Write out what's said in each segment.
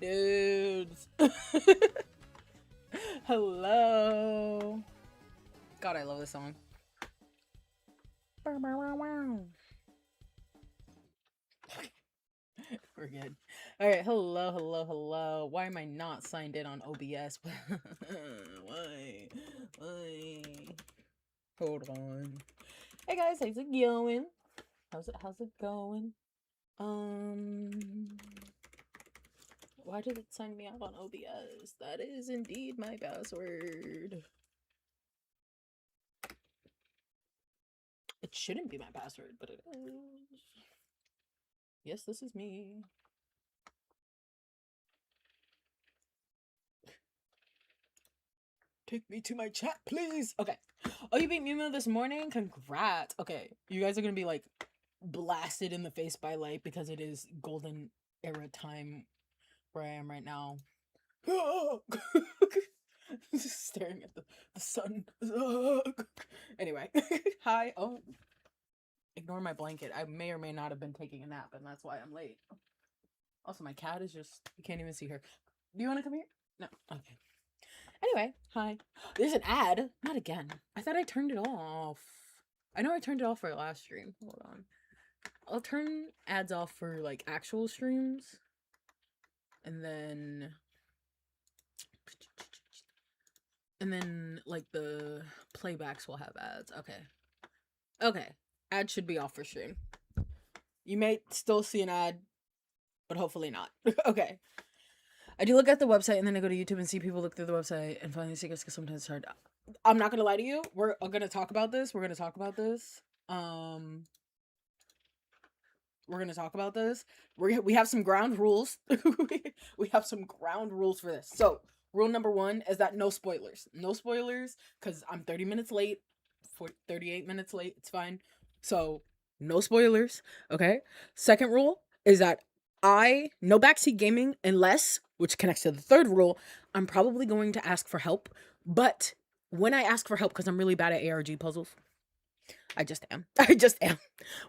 dudes. Hello. God, I love this song. We're good. All right. Hello, hello, hello. Why am I not signed in on OBS? Why? Hold on. Hey guys, how's it going? How's it going? Why did it sign me out on OBS? That is indeed my password. It shouldn't be my password, but it is. Yes, this is me. Take me to my chat, please. Okay. Oh, you beat Mimu this morning? Congrats. Okay, you guys are gonna be like blasted in the face by light because it is golden era time where I am right now. Just staring at the sun. Anyway, hi. Oh, ignore my blanket. I may or may not have been taking a nap, and that's why I'm late. Also, my cat is just, you can't even see her. Do you want to come here? No. Okay. Anyway, hi. There's an ad. Not again. I thought I turned it off. I know I turned it off for last stream. Hold on. I'll turn ads off for like actual streams. And then like the playbacks will have ads. Okay. Okay. Ad should be off for stream. You may still see an ad, but hopefully not. Okay. I do look at the website and then I go to YouTube and see people look through the website and find these secrets because sometimes it's hard. I'm not gonna lie to you. We're gonna talk about this. We're gonna talk about this. We have some ground rules. We have some ground rules for this. So rule number 1 is that no spoilers. No spoilers, because I'm 30 minutes late. 38 minutes late. It's fine. So no spoilers. Okay. Second rule is that no backseat gaming unless, which connects to the third rule, I'm probably going to ask for help. But when I ask for help, because I'm really bad at ARG puzzles, I just am.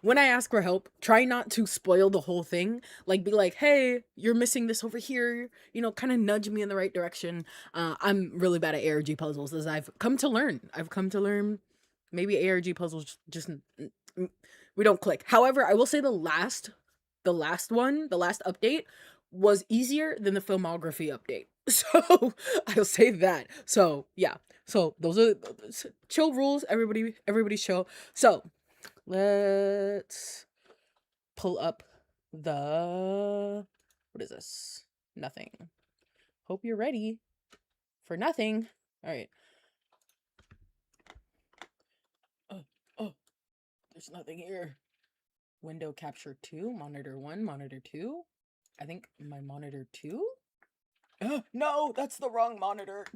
When I ask for help, try not to spoil the whole thing. Like, be like, hey, you're missing this over here. You know, kind of nudge me in the right direction. I'm really bad at ARG puzzles, as I've come to learn. Maybe ARG puzzles just we don't click. However, I will say the last update was easier than the filmography update. So I'll say that. So yeah. So those are chill rules. Everybody's chill. So let's pull up the, what is this? Nothing. Hope you're ready for nothing. All right. Oh, there's nothing here. Window capture 2, monitor 1, monitor 2. I think my monitor 2? No, that's the wrong monitor.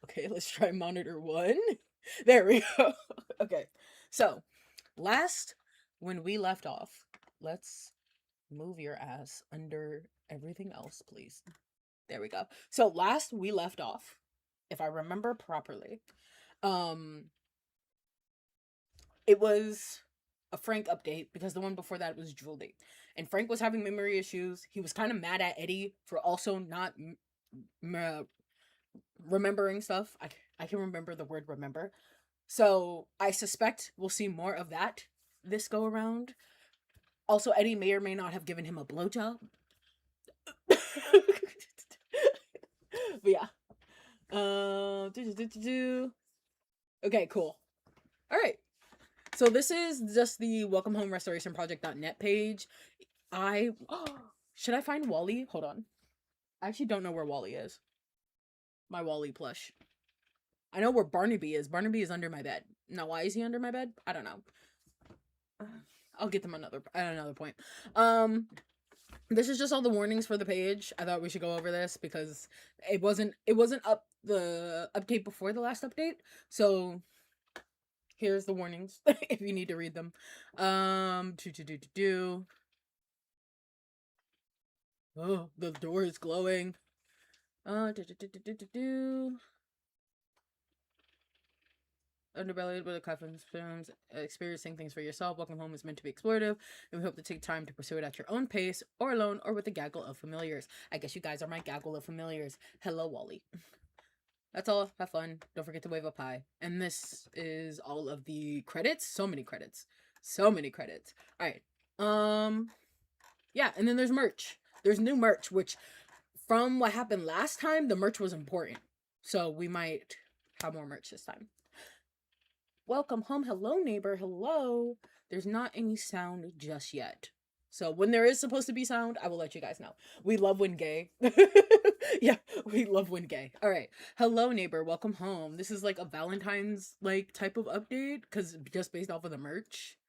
Okay, let's try monitor 1. There we go. Okay, so when we left off, let's move your ass under everything else, please. There we go. So last we left off, if I remember properly, it was a Frank update because the one before that was Julie. And Frank was having memory issues. He was kind of mad at Eddie for also not remembering stuff. I can remember the word remember. So I suspect we'll see more of that this go around. Also, Eddie may or may not have given him a blowjob. But yeah. Okay, cool. All right. So this is just the Welcome Home Restoration Project.net page. Should I find Wally? Hold on. I actually don't know where Wally is. My Wally plush. I know where Barnaby is. Barnaby is under my bed. Now, why is he under my bed? I don't know. I'll get them at another point. This is just all the warnings for the page. I thought we should go over this because it wasn't up the update before the last update. So here's the warnings if you need to read them. Oh, the door is glowing. underbelly with the coffins, experiencing things for yourself. Welcome home is meant to be explorative, and we hope to take time to pursue it at your own pace, or alone, or with a gaggle of familiars. I guess you guys are my gaggle of familiars. Hello, Wally. That's all. Have fun. Don't forget to wave up high. And this is all of the credits. So many credits. So many credits. All right. Yeah, and then there's merch. There's new merch, which from what happened last time, the merch was important. So we might have more merch this time. Welcome home. Hello, neighbor. Hello. There's not any sound just yet. So when there is supposed to be sound, I will let you guys know. We love when gay. Yeah, we love when gay. All right. Hello, neighbor. Welcome home. This is like a Valentine's like type of update because just based off of the merch.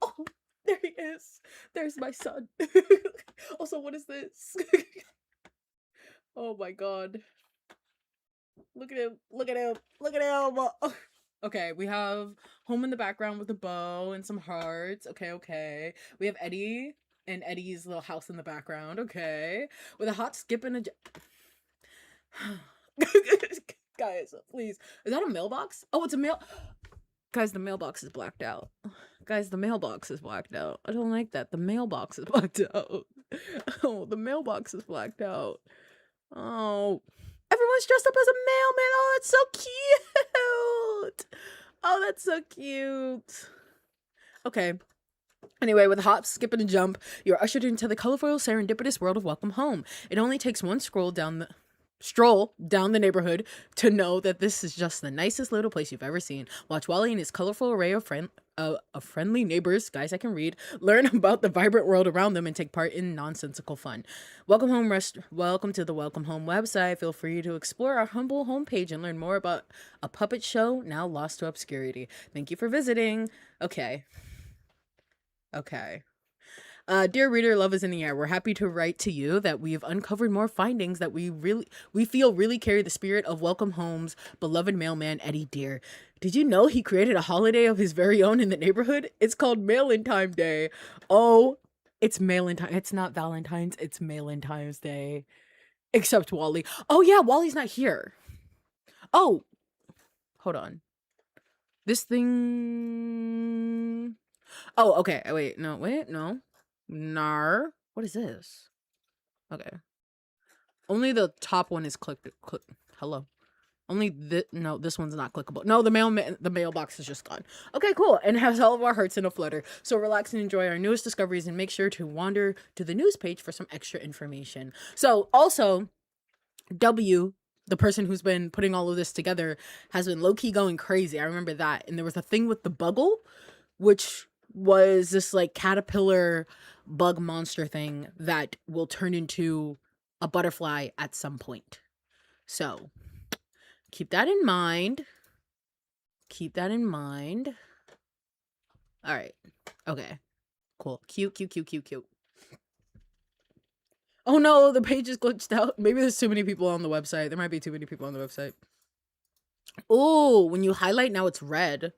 Oh, there he is. There's my son. Also, what is this? Oh my god. Look at him. Look at him. Look at him. Okay, we have home in the background with a bow and some hearts. Okay. We have Eddie and Eddie's little house in the background. Okay. With a hot skip and a... Guys, please. Is that a mailbox? Oh, it's a mail... Guys, the mailbox is blacked out. Guys, the mailbox is blacked out. I don't like that. The mailbox is blacked out. Oh, the mailbox is blacked out. Oh. Everyone's dressed up as a mailman. Oh, that's so cute. Oh, that's so cute. Okay. Anyway, with a hop, skip, and a jump, you're ushered into the colorful, serendipitous world of Welcome Home. It only takes one stroll down the neighborhood to know that this is just the nicest little place you've ever seen. Watch Wally and his colorful array of friendly neighbors, guys I can read, learn about the vibrant world around them, and take part in nonsensical fun. Welcome to the Welcome Home website. Feel free to explore our humble homepage and learn more about a puppet show now lost to obscurity. Thank you for visiting. Okay. Dear reader, love is in the air. We're happy to write to you that we've uncovered more findings that we feel really carry the spirit of Welcome Home's beloved mailman, Eddie Deer. Did you know he created a holiday of his very own in the neighborhood? It's called Mail-in-Time Day. Oh, it's Mail-in-Time. It's not Valentine's. It's Mail-in-Time's Day. Except Wally. Oh, yeah, Wally's not here. Oh, hold on. This thing... Oh, okay. Wait, no. Nar. What is this? Okay. Only the top one is click. Hello. Only this one's not clickable. No, the mailbox is just gone. Okay, cool. And it has all of our hearts in a flutter. So relax and enjoy our newest discoveries, and make sure to wander to the news page for some extra information. So also, W, the person who's been putting all of this together, has been low-key going crazy. I remember that. And there was a thing with the Buggle, which was this like caterpillar bug monster thing that will turn into a butterfly at some point. So keep that in mind. All right. Okay. Cool. Cute. Oh no, the page is glitched out. Maybe there's too many people on the website. There might be too many people on the website. Oh, when you highlight, now it's red.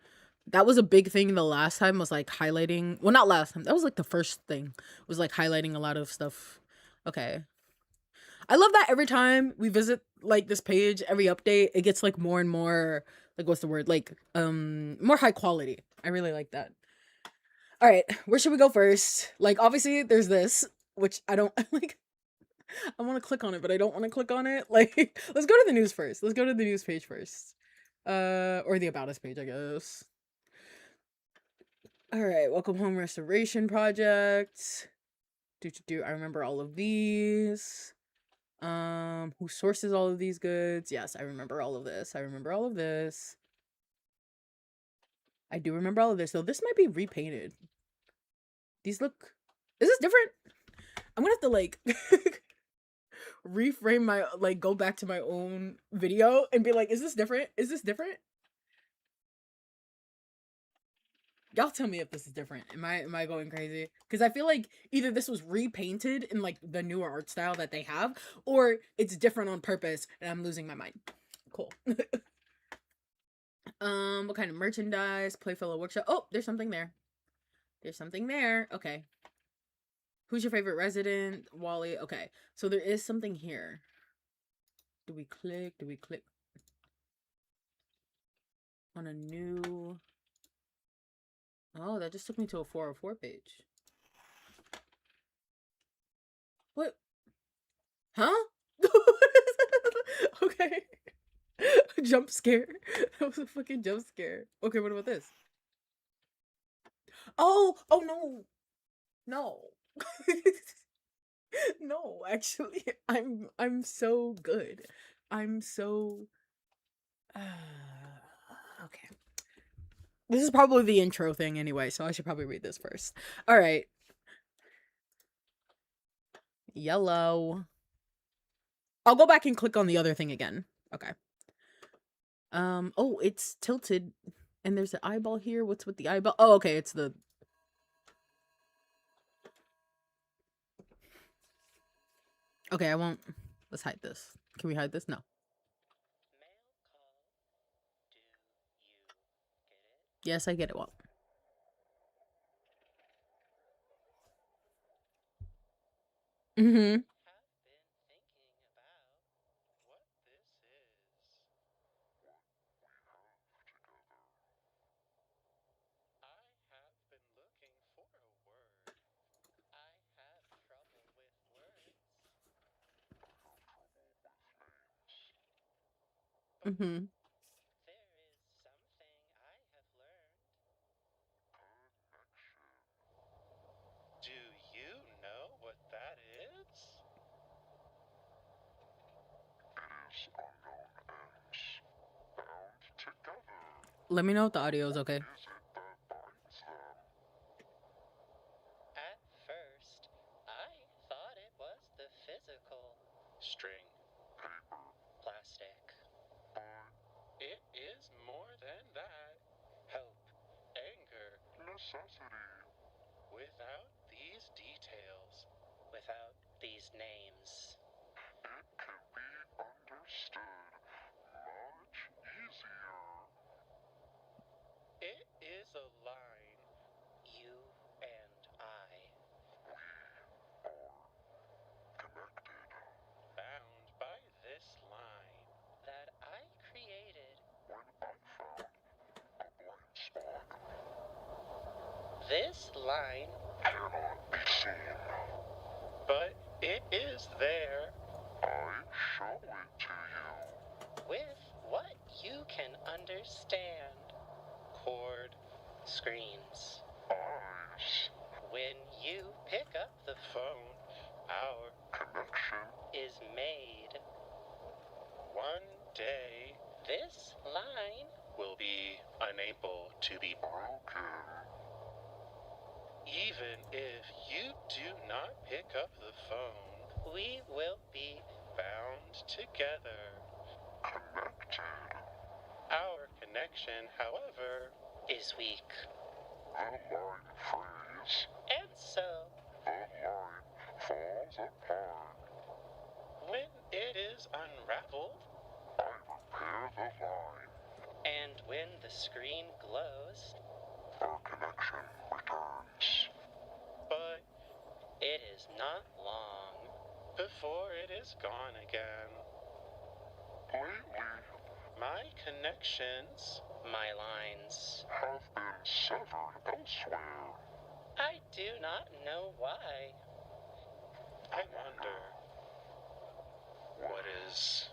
That was a big thing the last time, was like highlighting. Well, not last time. That was like the first thing, was like highlighting a lot of stuff. Okay. I love that every time we visit like this page, every update, it gets like more and more, like, what's the word? Like, more high quality. I really like that. All right. Where should we go first? Like, obviously there's this, which I don't like. I want to click on it, but I don't want to click on it. Like, let's go to the news first. Let's go to the news page first. Or the About Us page, I guess. All right, Welcome Home Restoration Project. I remember all of these. Who sources all of these goods? Yes, I remember all of this. I do remember all of this, though. This might be repainted. These look... Is this different? I'm gonna have to, like, reframe my... Like, go back to my own video and be like, is this different? Y'all tell me if this is different. Am I going crazy? Because I feel like either this was repainted in like the newer art style that they have, or it's different on purpose and I'm losing my mind. Cool. What kind of merchandise? Playfellow Workshop. Oh, there's something there. Okay. Who's your favorite resident? Wally. Okay. So there is something here. Do we click? On a new... Oh, that just took me to a 404 page. What? Huh? Okay. Jump scare. That was a fucking jump scare. Okay, what about this? Oh, oh no. No. No, actually, I'm so good. I'm so okay. This is probably the intro thing anyway, so I should probably read this first. All right. Yellow. I'll go back and click on the other thing again. Okay. Oh, it's tilted and there's an eyeball here. What's with the eyeball? Oh, okay, it's the... Okay, I won't... Let's hide this. Can we hide this? No. Yes, I get it. Well. Mm-hmm. Mm-hmm. Do you know what that is? Let me know if the audio is okay. At first, I thought it was the physical string, plastic. It is more than that. Hope, anger, necessity. Without these details, without these names, it can be understood much easier. It is a line, you and I. We are connected, bound by this line that I created when I found a blind spot. This line cannot be seen, but it is there. I show it to you with what you can understand. Cord, screens, eyes. When you pick up the phone, our connection is made. One day, this line will be unable to be broken. Even if you do not pick up the phone, we will be bound together, connected. Our connection, however, is weak. The line frees. And so, the line falls apart. When it is unraveled, I repair the line. And when the screen glows, our connection returns. But it is not long before it is gone again. Lately, my connections, my lines, have been severed elsewhere. I do not know why. I wonder, what is...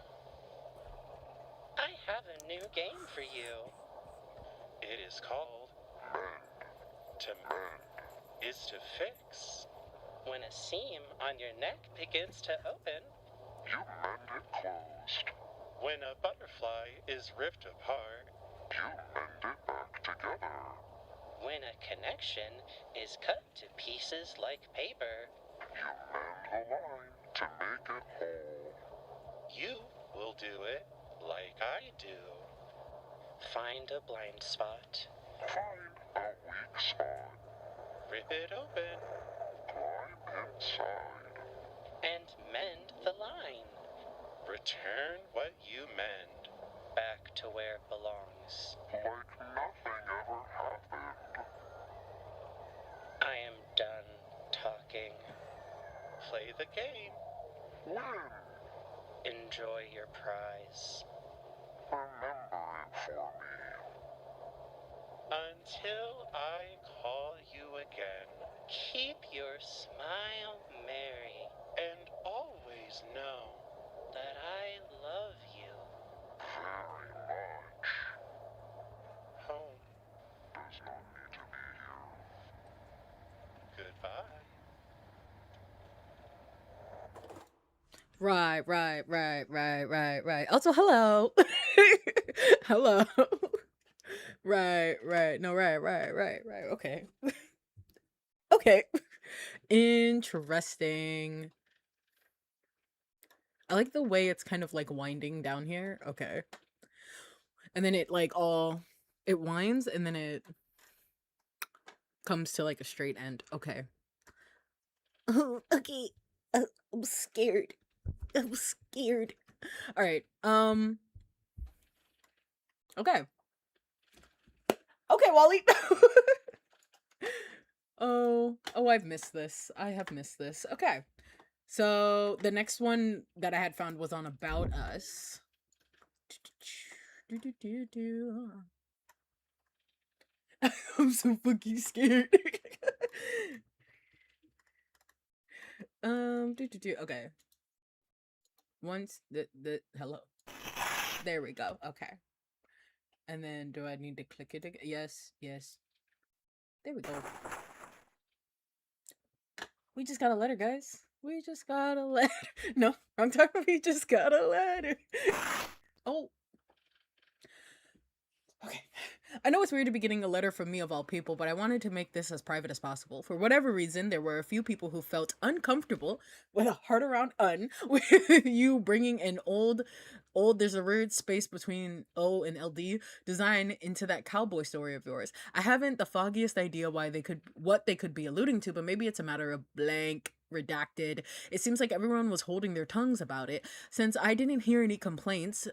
I have a new game for you. It is called Mend. To mend is to fix. When a seam on your neck begins to open, you mend it closed. When a butterfly is ripped apart, you mend it back together. When a connection is cut to pieces like paper, you mend the line to make it whole. You will do it like I do. Find a blind spot. Find a weak spot. Rip it open. Climb inside. And mend the line. Return what you mend back to where it belongs. Like nothing ever happened. I am done talking. Play the game. Win. Enjoy your prize. Remember it for me. Until I call you again. Keep your smile merry and always know that I love you very much. Home does not need to be here. Goodbye. Right. Also, hello. Hello. Right. No, right. Okay. Okay. Interesting. I like the way it's kind of like winding down here. Okay. And then it like it winds and then it comes to like a straight end. Okay. Oh, okay. I'm scared. I'm scared. All right. Okay. Okay, Wally. Oh, I've missed this. I have missed this. Okay. So the next one that I had found was on About Us. I'm so fucking scared. Okay. Once the hello. There we go. Okay. And then do I need to click it again? Yes. There we go. We just got a letter, guys. We just got a letter. No, wrong time. We just got a letter. Oh. Okay. I know it's weird to be getting a letter from me of all people, but I wanted to make this as private as possible. For whatever reason, there were a few people who felt uncomfortable with a heart around with you bringing an old, there's a weird space between O and LD design into that cowboy story of yours. I haven't the foggiest idea what they could be alluding to, but maybe it's a matter of blank redacted. It seems like everyone was holding their tongues about it. Since I didn't hear any complaints,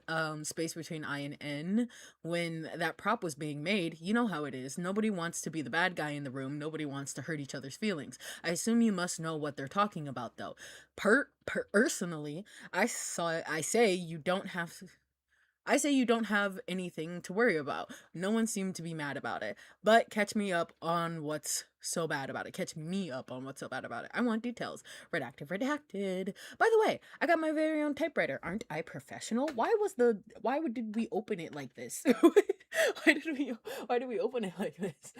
space between I and N, when that prop was being made, you know how it is. Nobody wants to be the bad guy in the room. Nobody wants to hurt each other's feelings. I assume you must know what they're talking about, though. Personally, I say you don't have anything to worry about. No one seemed to be mad about it. But catch me up on what's so bad about it. Catch me up on what's so bad about it. I want details. Redacted. By the way, I got my very own typewriter. Aren't I professional? Why did we open it like this? why did we open it like this?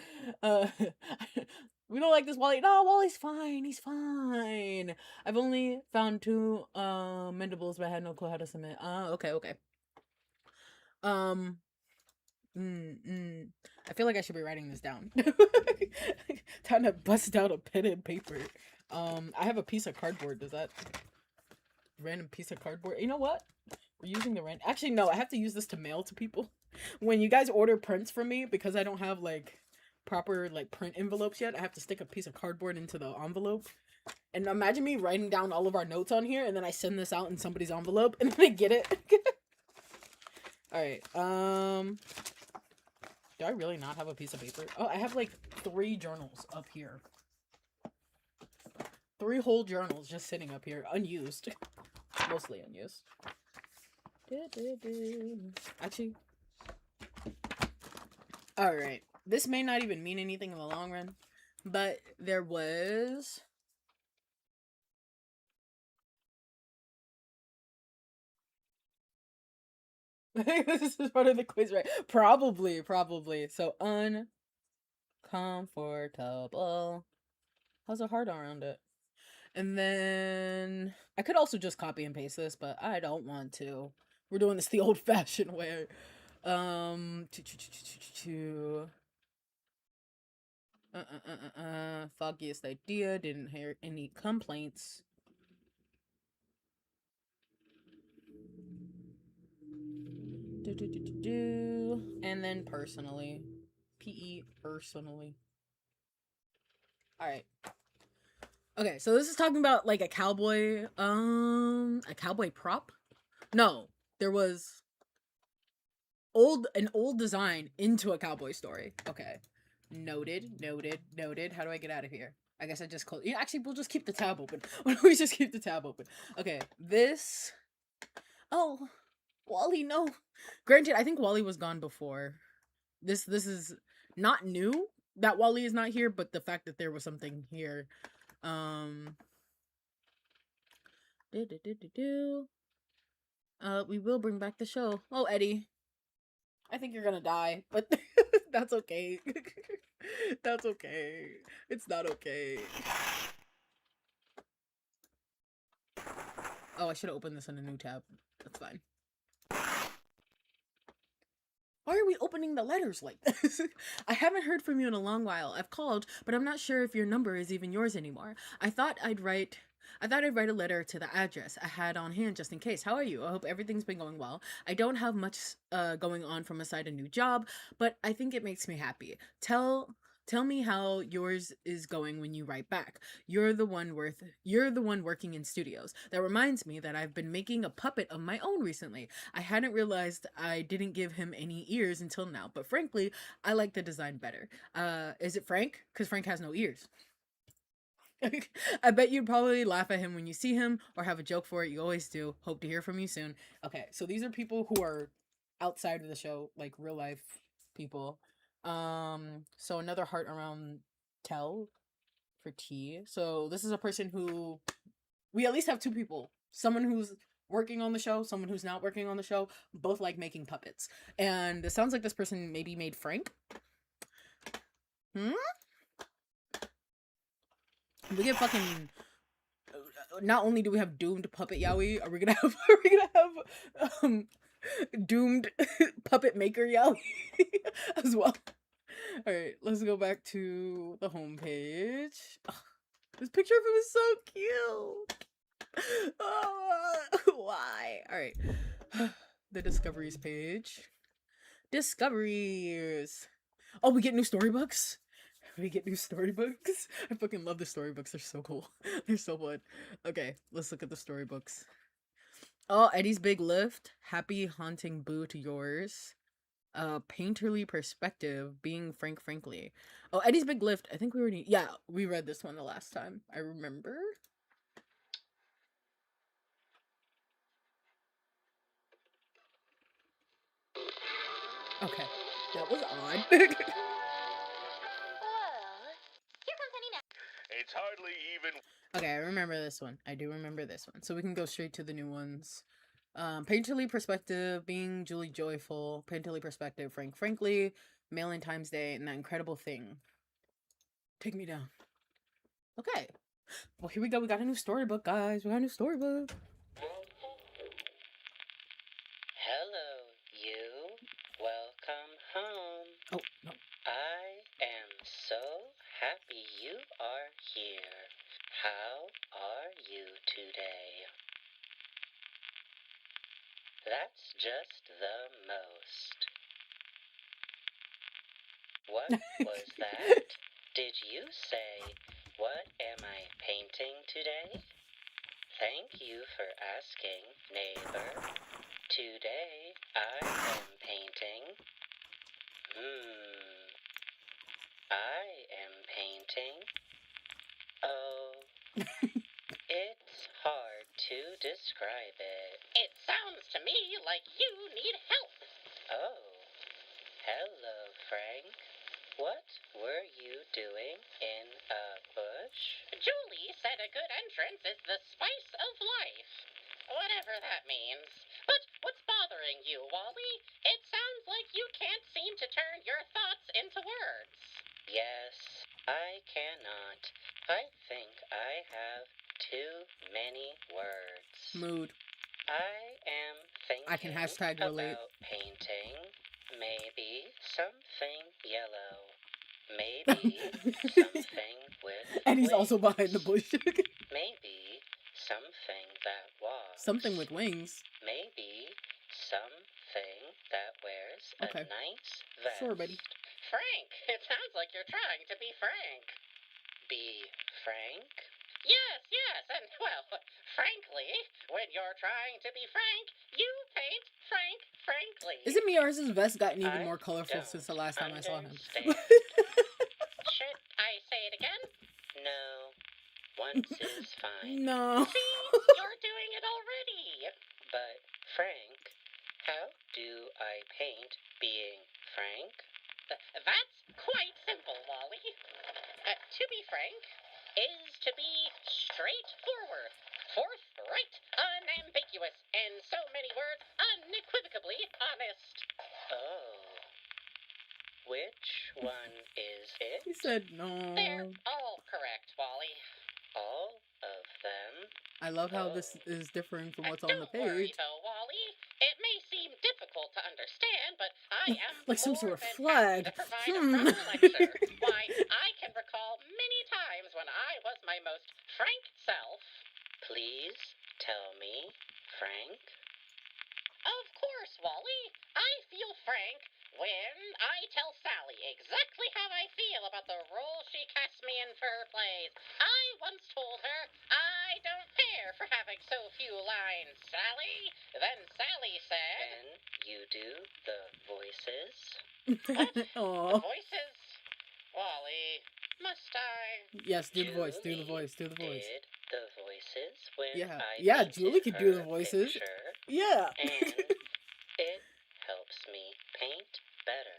We don't like this Wally. No, Wally's fine. He's fine. I've only found 2 mendables, but I had no clue how to submit. Okay. I feel like I should be writing this down. Time to bust out a pen and paper. I have a piece of cardboard. Does that random piece of cardboard? You know what? We're using the random. Actually, no. I have to use this to mail to people. When you guys order prints from me, because I don't have like proper like print envelopes yet, I have to stick a piece of cardboard into the envelope. And imagine me writing down all of our notes on here, and then I send this out in somebody's envelope, and then they get it. Alright, do I really not have a piece of paper? Oh, I have like 3 journals up here. 3 whole journals just sitting up here, unused. Mostly unused. Actually. Alright, this may not even mean anything in the long run, but there was... This is part of the quiz, right? Probably. So, uncomfortable. How's a heart around it? And then I could also just copy and paste this, but I don't want to. We're doing this the old-fashioned way. Foggiest idea. Didn't hear any complaints. And then personally. PE personally. Alright. Okay, so this is talking about like a cowboy prop? No, there was an old design into a cowboy story. Okay. Noted. How do I get out of here? I guess I just close. Yeah, actually, we'll just keep the tab open. Why don't we just keep the tab open? Okay, this. Oh, Wally, no. Granted, I think Wally was gone before. This is not new that Wally is not here, but the fact that there was something here. Um, we will bring back the show. Oh, Eddie, I think you're gonna die, but that's okay. That's okay. It's not okay. Oh, I should have opened this in a new tab. That's fine. Why are we opening the letters like this? I haven't heard from you in a long while. I've called, but I'm not sure if your number is even yours anymore. I thought I'd write a letter to the address I had on hand just in case. How are you? I hope everything's been going well. I don't have much going on from aside a new job, but I think it makes me happy. Tell me how yours is going when you write back. You're the one working in studios. That reminds me that I've been making a puppet of my own recently. I hadn't realized I didn't give him any ears until now, but frankly, I like the design better. Is it Frank? Because Frank has no ears. I bet you'd probably laugh at him when you see him or have a joke for it. You always do. Hope to hear from you soon. Okay, so these are people who are outside of the show, like real life people. So another heart around Tell for T. So this is a person who we at least have two people. Someone who's working on the show, someone who's not working on the show, both like making puppets. And it sounds like this person maybe made Frank. Hmm? We get fucking not only do we have doomed puppet yaoi, are we gonna have doomed puppet maker yaoi as well? Alright, let's go back to the homepage. This picture of him is so cute. Why? Alright. The discoveries page. Discoveries. Oh, we get new storybooks? We get new storybooks? I fucking love the storybooks. They're so cool. They're so fun. Okay, let's look at the storybooks. Oh, Eddie's Big Lift. Happy Haunting Boo to yours. Painterly Perspective. Being Frank Frankly. Oh, Eddie's Big Lift. I think we already... Yeah, we read this one the last time. I remember. Okay. That was odd. It's hardly even. Okay, I remember this one. I do remember this one. So we can go straight to the new ones. Painterly Perspective, Being Julie Joyful, Painterly Perspective, Frank Frankly, Valentine's Day, and That Incredible Thing. Take me down. Okay. Well, here we go. We got a new storybook, guys. We got a new storybook. Hello, you. Welcome home. Oh, no. I am so happy you are here. How are you today? That's just the most. What was that? Did you say, what am I painting today? Thank you for asking, neighbor. Today I am painting. I am painting. Oh, it's hard to describe it. It sounds to me like you need help. Oh, hello, Frank. What were you doing in a bush? Julie said a good entrance is the spice of life. Whatever that means. But what's bothering you, Wally? It sounds like you can't seem to turn your thoughts into words. Yes, I cannot. I think I have too many words. Mood. I am thinking I can hashtag relate. about painting. Maybe something yellow. Maybe something with And he's wings. also behind the bush. Maybe something that walks. Something with wings. Maybe something that wears Okay. a nice vest. Sure, buddy. Frank, it sounds like you're trying to be frank. Be frank? Yes, and well, frankly, when you're trying to be frank, you paint Frank frankly. Is it me or has his vest gotten even I more colorful don't since the last time I saw him? understand. Should I say it again? No. Once is fine. No. See, you're doing it already. But, Frank, how do I paint being frank? That's quite simple, Wally. To be frank is to be straightforward, forthright, unambiguous, in so many words, unequivocally honest. Oh. Which one is it? He said no. They're all correct, Wally. All of them? I love how this is differing from what's on the Don't worry, page. though, Wally. It may seem difficult to understand, but I am Like some more sort of than flag. happy to provide a proper lecture. Why, I can recall many times when I was my most frank self. Please tell me, Frank. Of course, Wally. I feel frank when I tell Sally exactly how I feel about the role she cast me in for her plays. I once told her I don't care for having so few lines, Sally. Then Sally said, "Can you do the voices?" What? The Aw. voices? Wally, must I? Yes, do the voice, do the voice, do the voice. Did the voices when Yeah, I yeah, painted Julie could do the her voices. picture, Yeah. and it helps me paint better.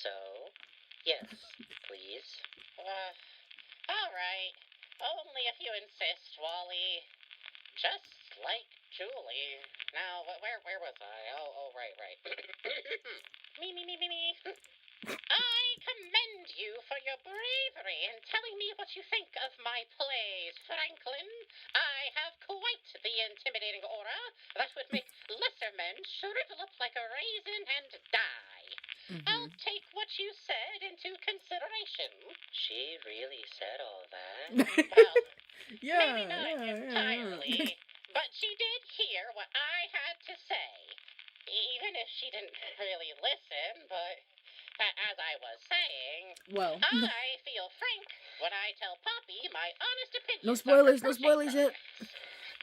So, yes, please. All right. Only if you insist, Wally. Just like Julie. Now, where was I? Oh, right. Me. I commend you for your bravery in telling me what you think of my plays, Franklin. I have quite the intimidating aura that would make lesser men shrivel up like a raisin and die. I'll take what you said into consideration. She really said all that? Well, Yeah, maybe not entirely, but she did hear what I had to say. Even if she didn't really listen, but as I was saying, well, I feel frank when I tell Poppy my honest opinion. no spoilers yet.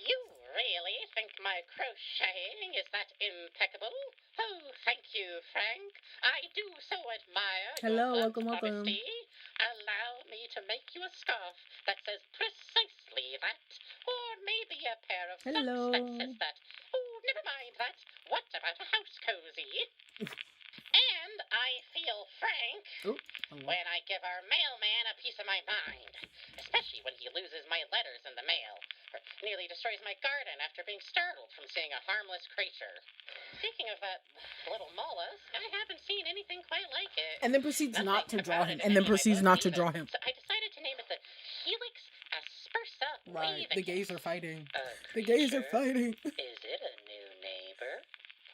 You really think my crocheting is that impeccable? Oh, thank you, Frank. I do so admire Hello, your welcome. honesty. Allow me to make you a scarf that says precisely that, or maybe a pair of socks that says that. Oh, never mind that. What about a house cozy? And I feel frank when I give our mailman a piece of my mind, especially when he loses my letters in the mail, or nearly destroys my garden after being startled from seeing a harmless creature. Speaking of that little mollusk, I haven't seen anything quite like it. And then proceeds Nothing not to draw about him. it in And then any of my proceeds books not to either. draw him. So I decided to name it the Helix aspersa Right, the gays are fighting. A The gays are creature? fighting. Is it a new neighbor?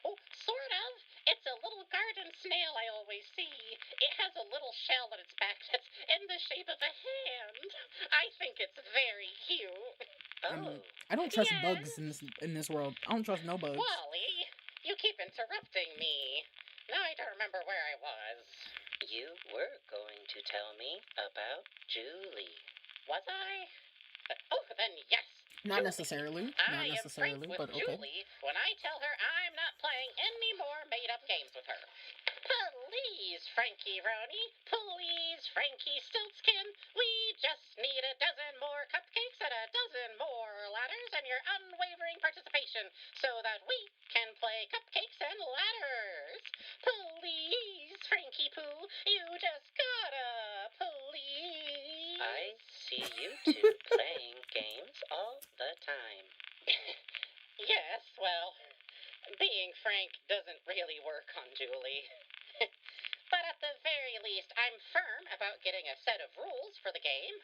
Oh, sort of. It's a little garden snail I always see. It has a little shell on its back that's in the shape of a hand. I think it's very cute. I don't trust bugs in this world. I don't trust no bugs. Wally, you keep interrupting me. Now I don't remember where I was. You were going to tell me about Julie. Was I? Oh, then yes. Not Julie. necessarily. I am frank with But okay. Julie when I tell her I'm not playing any more made-up games with her. Please, Frankie Roney. Please, Frankie Stiltskin. We just need a dozen more cupcakes and a dozen more ladders and your unwavering participation so that we can play cupcakes and ladders. Please, Frankie Pooh. You just gotta. Please. I see you two playing games all the time. Yes, well, being frank doesn't really work on Julie. But at the very least, I'm firm about getting a set of rules for the game.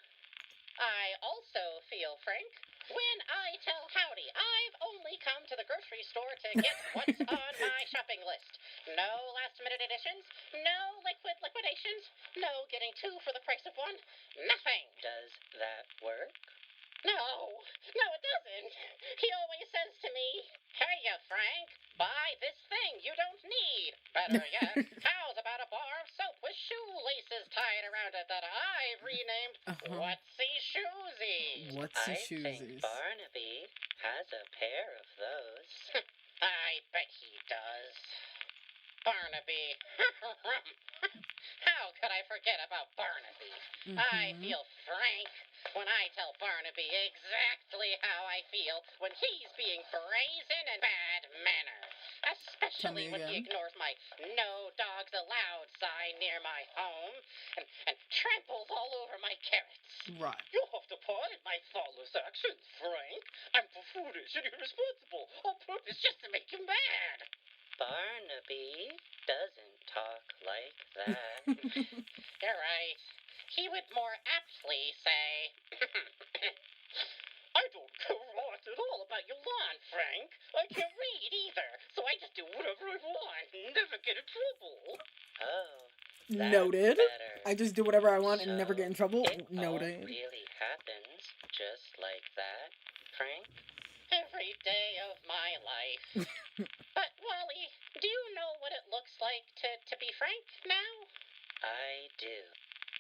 I also feel frank when I tell Howdy I've only come to the grocery store to get what's on my shopping list. No last-minute additions, no liquidations, no getting two for the price of one, nothing. Does that work? No, it doesn't. He always says to me, "Hey, you Frank, buy this thing you don't need." Better yet, how's about a bar of soap with shoelaces tied around it that I've renamed Whatsy Shoesies? Whatsy I think Barnaby has a pair of those. I bet he does. Barnaby. How could I forget about Barnaby? I feel frank when I tell Barnaby exactly how I feel when he's being brazen and bad mannered. Tell me Especially when he again. ignores my no dogs allowed sign near my home and tramples all over my carrots. Right. You'll have to pardon my thoughtless actions, Frank. I'm foolish and irresponsible on purpose just to make you mad. Barnaby doesn't talk like that. You're right. He would more aptly say, I don't care a lot at all about your lawn, Frank. I can't read either, so I just do whatever I want and never get in trouble. Oh, Noted. better. I just do whatever I want and never get in trouble. It Noted. all really happens just like that, Frank? Every day of my life. But, Wally, do you know what it looks like to be Frank now? I do.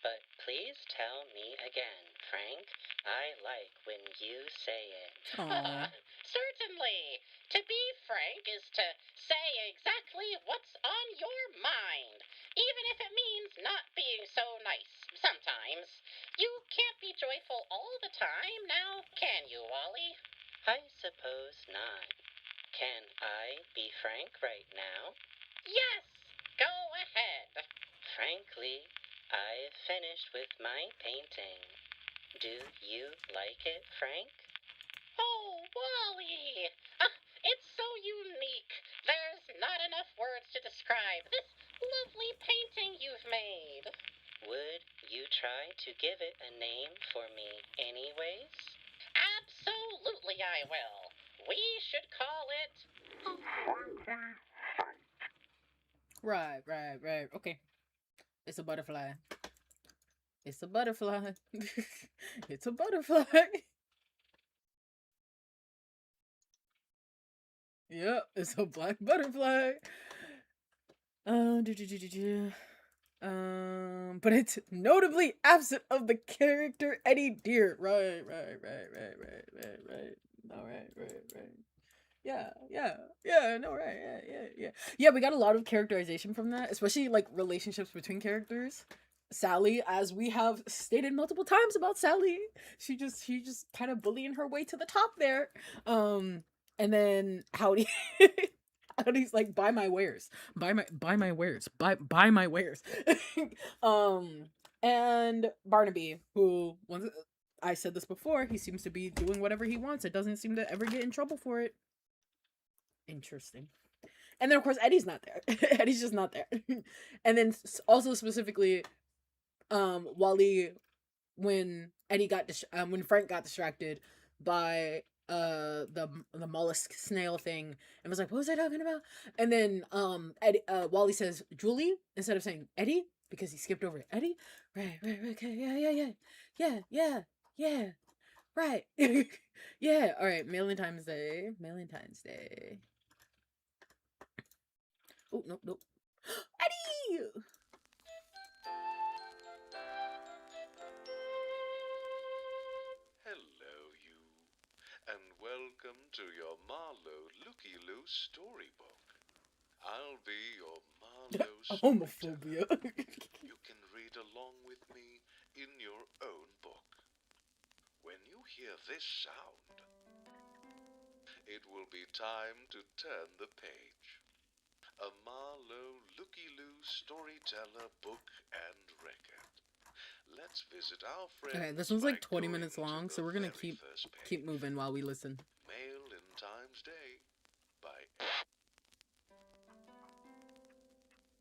But please tell me again, Frank. I like when you say it. Aww. Certainly. To be frank is to say exactly what's on your mind, even if it means not being so nice sometimes. You can't be joyful all the time now, can you, Wally? I suppose not. Can I be frank right now? Yes! Go ahead. Frankly, I've finished with my painting. Do you like it, Frank? Oh, Wally! It's so unique. There's not enough words to describe this lovely painting you've made. Would you try to give it a name for me anyways? Absolutely I will. We should call it... Right. Okay. It's a butterfly. It's a butterfly. It's a butterfly. Yep, it's a black butterfly. But it's notably absent of the character Eddie Deer. Right. All right. Yeah, no, right, yeah. Yeah, we got a lot of characterization from that, especially like relationships between characters. Sally, as we have stated multiple times about Sally, she just kind of bullying her way to the top there. And then Howdy Howdy's like, buy my wares. Buy my wares. Buy my wares. And Barnaby, who once I said this before, he seems to be doing whatever he wants. It doesn't seem to ever get in trouble for it. Interesting. And then of course Eddie's not there. Eddie's just not there. And then also specifically Wally, when when Frank got distracted by the mollusk snail thing and was like, what was I talking about? And then Eddie, Wally says Julie instead of saying Eddie because he skipped over Eddie. Right, okay, yeah, right. Yeah, all right, Valentine's Day. Oh, nope. Eddie! Hello, you, and welcome to your Marlowe Looky-Loo storybook. I'll be your Marlowe storyteller. Homophobia. You can read along with me in your own book. When you hear this sound, it will be time to turn the page. A Marlowe Looky-Loo storyteller book and record. Let's visit our friends. Okay, this one's like 20 by minutes going to long, the so we're gonna very keep first page. moving while we listen. Mail in Times Day by...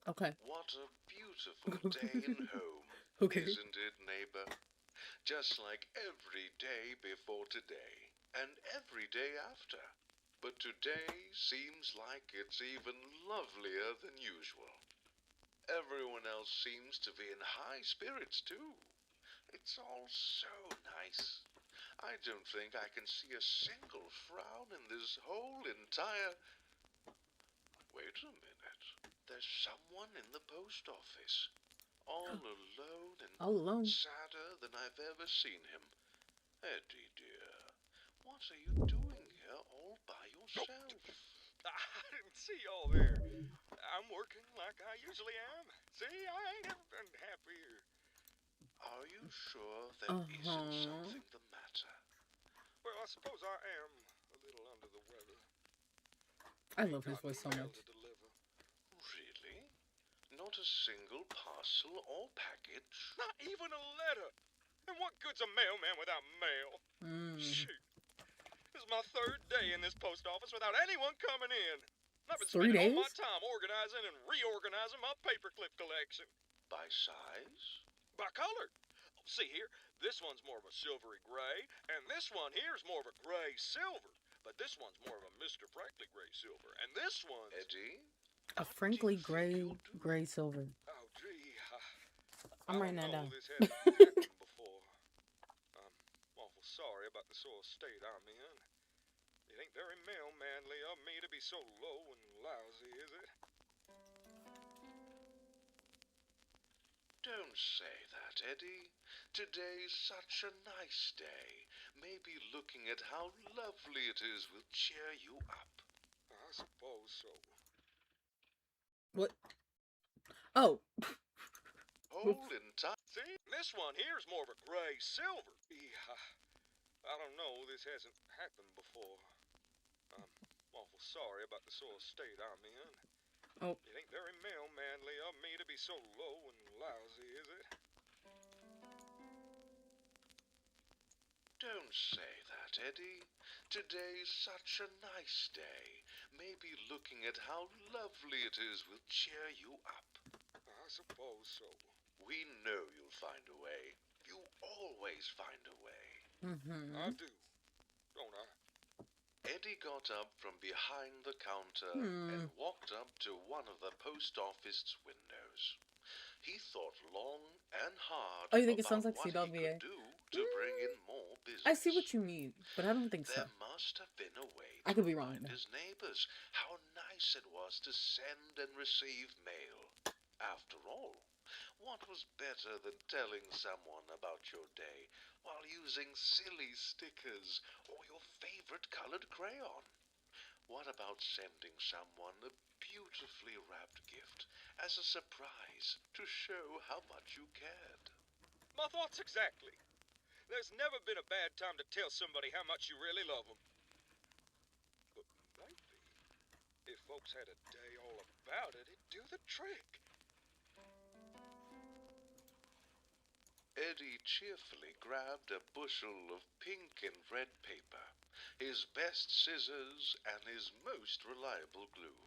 Okay. What a beautiful day in home, Okay. isn't it, neighbor? Just like every day before today, and every day after. But today seems like it's even lovelier than usual. Everyone else seems to be in high spirits, too. It's all so nice. I don't think I can see a single frown in this whole entire... Wait a minute. There's someone in the post office. All alone and All alone. sadder than I've ever seen him. Eddie, dear, what are you doing here all by yourself? I didn't see y'all there. I'm working like I usually am. See, I ain't ever been happier. Are you sure there isn't something the matter? Well, I suppose I am a little under the weather. I Ain't love his got voice so mail much. to deliver. Really? Not a single parcel or package? Not even a letter. And what good's a mailman without mail? Shoot. This is my third day in this post office without anyone coming in. And I've been 3 spending all my days? time organizing and reorganizing my paperclip collection. By size? By color. See here, this one's more of a silvery gray, and this one here is more of a gray silver. But this one's more of a Mr. Frankly gray silver, and this one's... Eddie? A what do frankly you think you'll do? gray silver. Oh, gee, I'm I writing don't that know down. this hasn't happened before. I'm awful sorry about the sort of state I'm in. It ain't very mailmanly of me to be so low and lousy, is it? Don't say that, Eddie. Today's such a nice day. Maybe looking at how lovely it is will cheer you up. I suppose so. What? Oh. Hole in time. See, this one here's more of a gray silver. I don't know, this hasn't happened before. I'm awful sorry about the sort of state I'm in. Oh. It ain't very mailmanly of me to be so low and lousy, is it? Don't say that, Eddie. Today's such a nice day. Maybe looking at how lovely it is will cheer you up. I suppose so. We know you'll find a way. You always find a way. I do, don't I? Eddie got up from behind the counter and walked up to one of the post office's windows. He thought long and hard Oh, you think it about sounds like what he CWA? could do to bring in more business. I see what you mean, but I don't think so. There must have been a way I to could be wrong. remind his neighbors how nice it was to send and receive mail. After all, what was better than telling someone about your day while using silly stickers or your favorite colored crayon? What about sending someone a beautifully wrapped gift as a surprise to show how much you cared? My thoughts exactly. There's never been a bad time to tell somebody how much you really love them. But maybe, if folks had a day all about it, it'd do the trick. Eddie cheerfully grabbed a bushel of pink and red paper, his best scissors and his most reliable glue,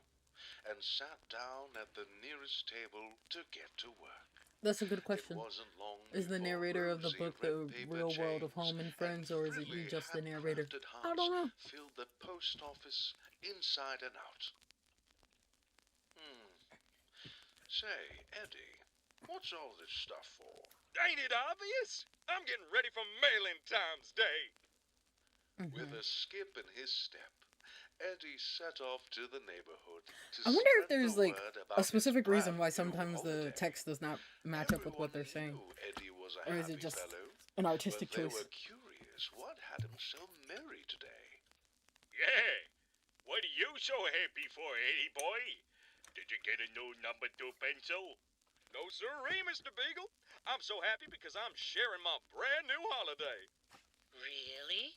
and sat down at the nearest table to get to work. That's a good question. It wasn't long Is the before narrator of the rosy book red the paper real world of chains Home and and Friends, or is it he frilly just the narrator? handcrafted I hearts don't know. filled the post office inside and out. Say, Eddie, what's all this stuff for? Ain't it obvious? I'm getting ready for Mailing Times Day. With a skip in his step, Eddie set off to the neighborhood to I wonder if spread there's the like word a about his specific reason why brand new sometimes the holiday. text does not match up with what they're saying. Everyone knew Eddie was a Or is happy it just fellow, an artistic but they choice? were curious what had him so merry today. Yeah. What are you so happy for, Eddie boy? Did you get a new number 2 pencil? No sirree, Mr. Beagle. I'm so happy because I'm sharing my brand new holiday. Really?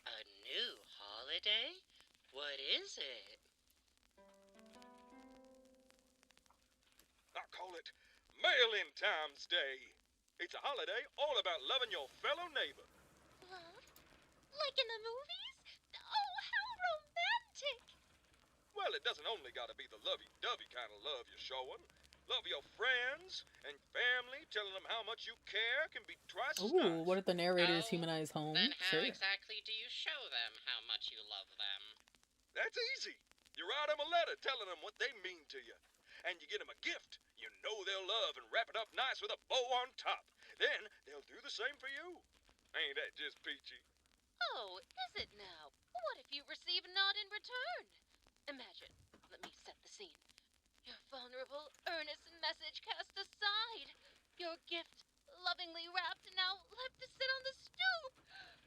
A new holiday? What is it? I call it Mailing Times Day. It's a holiday all about loving your fellow neighbor. Love? Like in the movies? Oh, how romantic! Well, it doesn't only gotta be the lovey-dovey kind of love you're showing. Love your friends and family, telling them how much you care can be twice as Ooh, nice. what if the narrators Oh, humanize Home? Then how Sure. exactly do you show them how much you love them? That's easy. You write them a letter telling them what they mean to you. And you get them a gift you know they'll love and wrap it up nice with a bow on top. Then they'll do the same for you. Ain't that just peachy? Oh, is it now? What if you receive none in return? Imagine, let me set the scene. Your vulnerable, earnest message cast aside. Your gift lovingly wrapped and now left to sit on the stoop.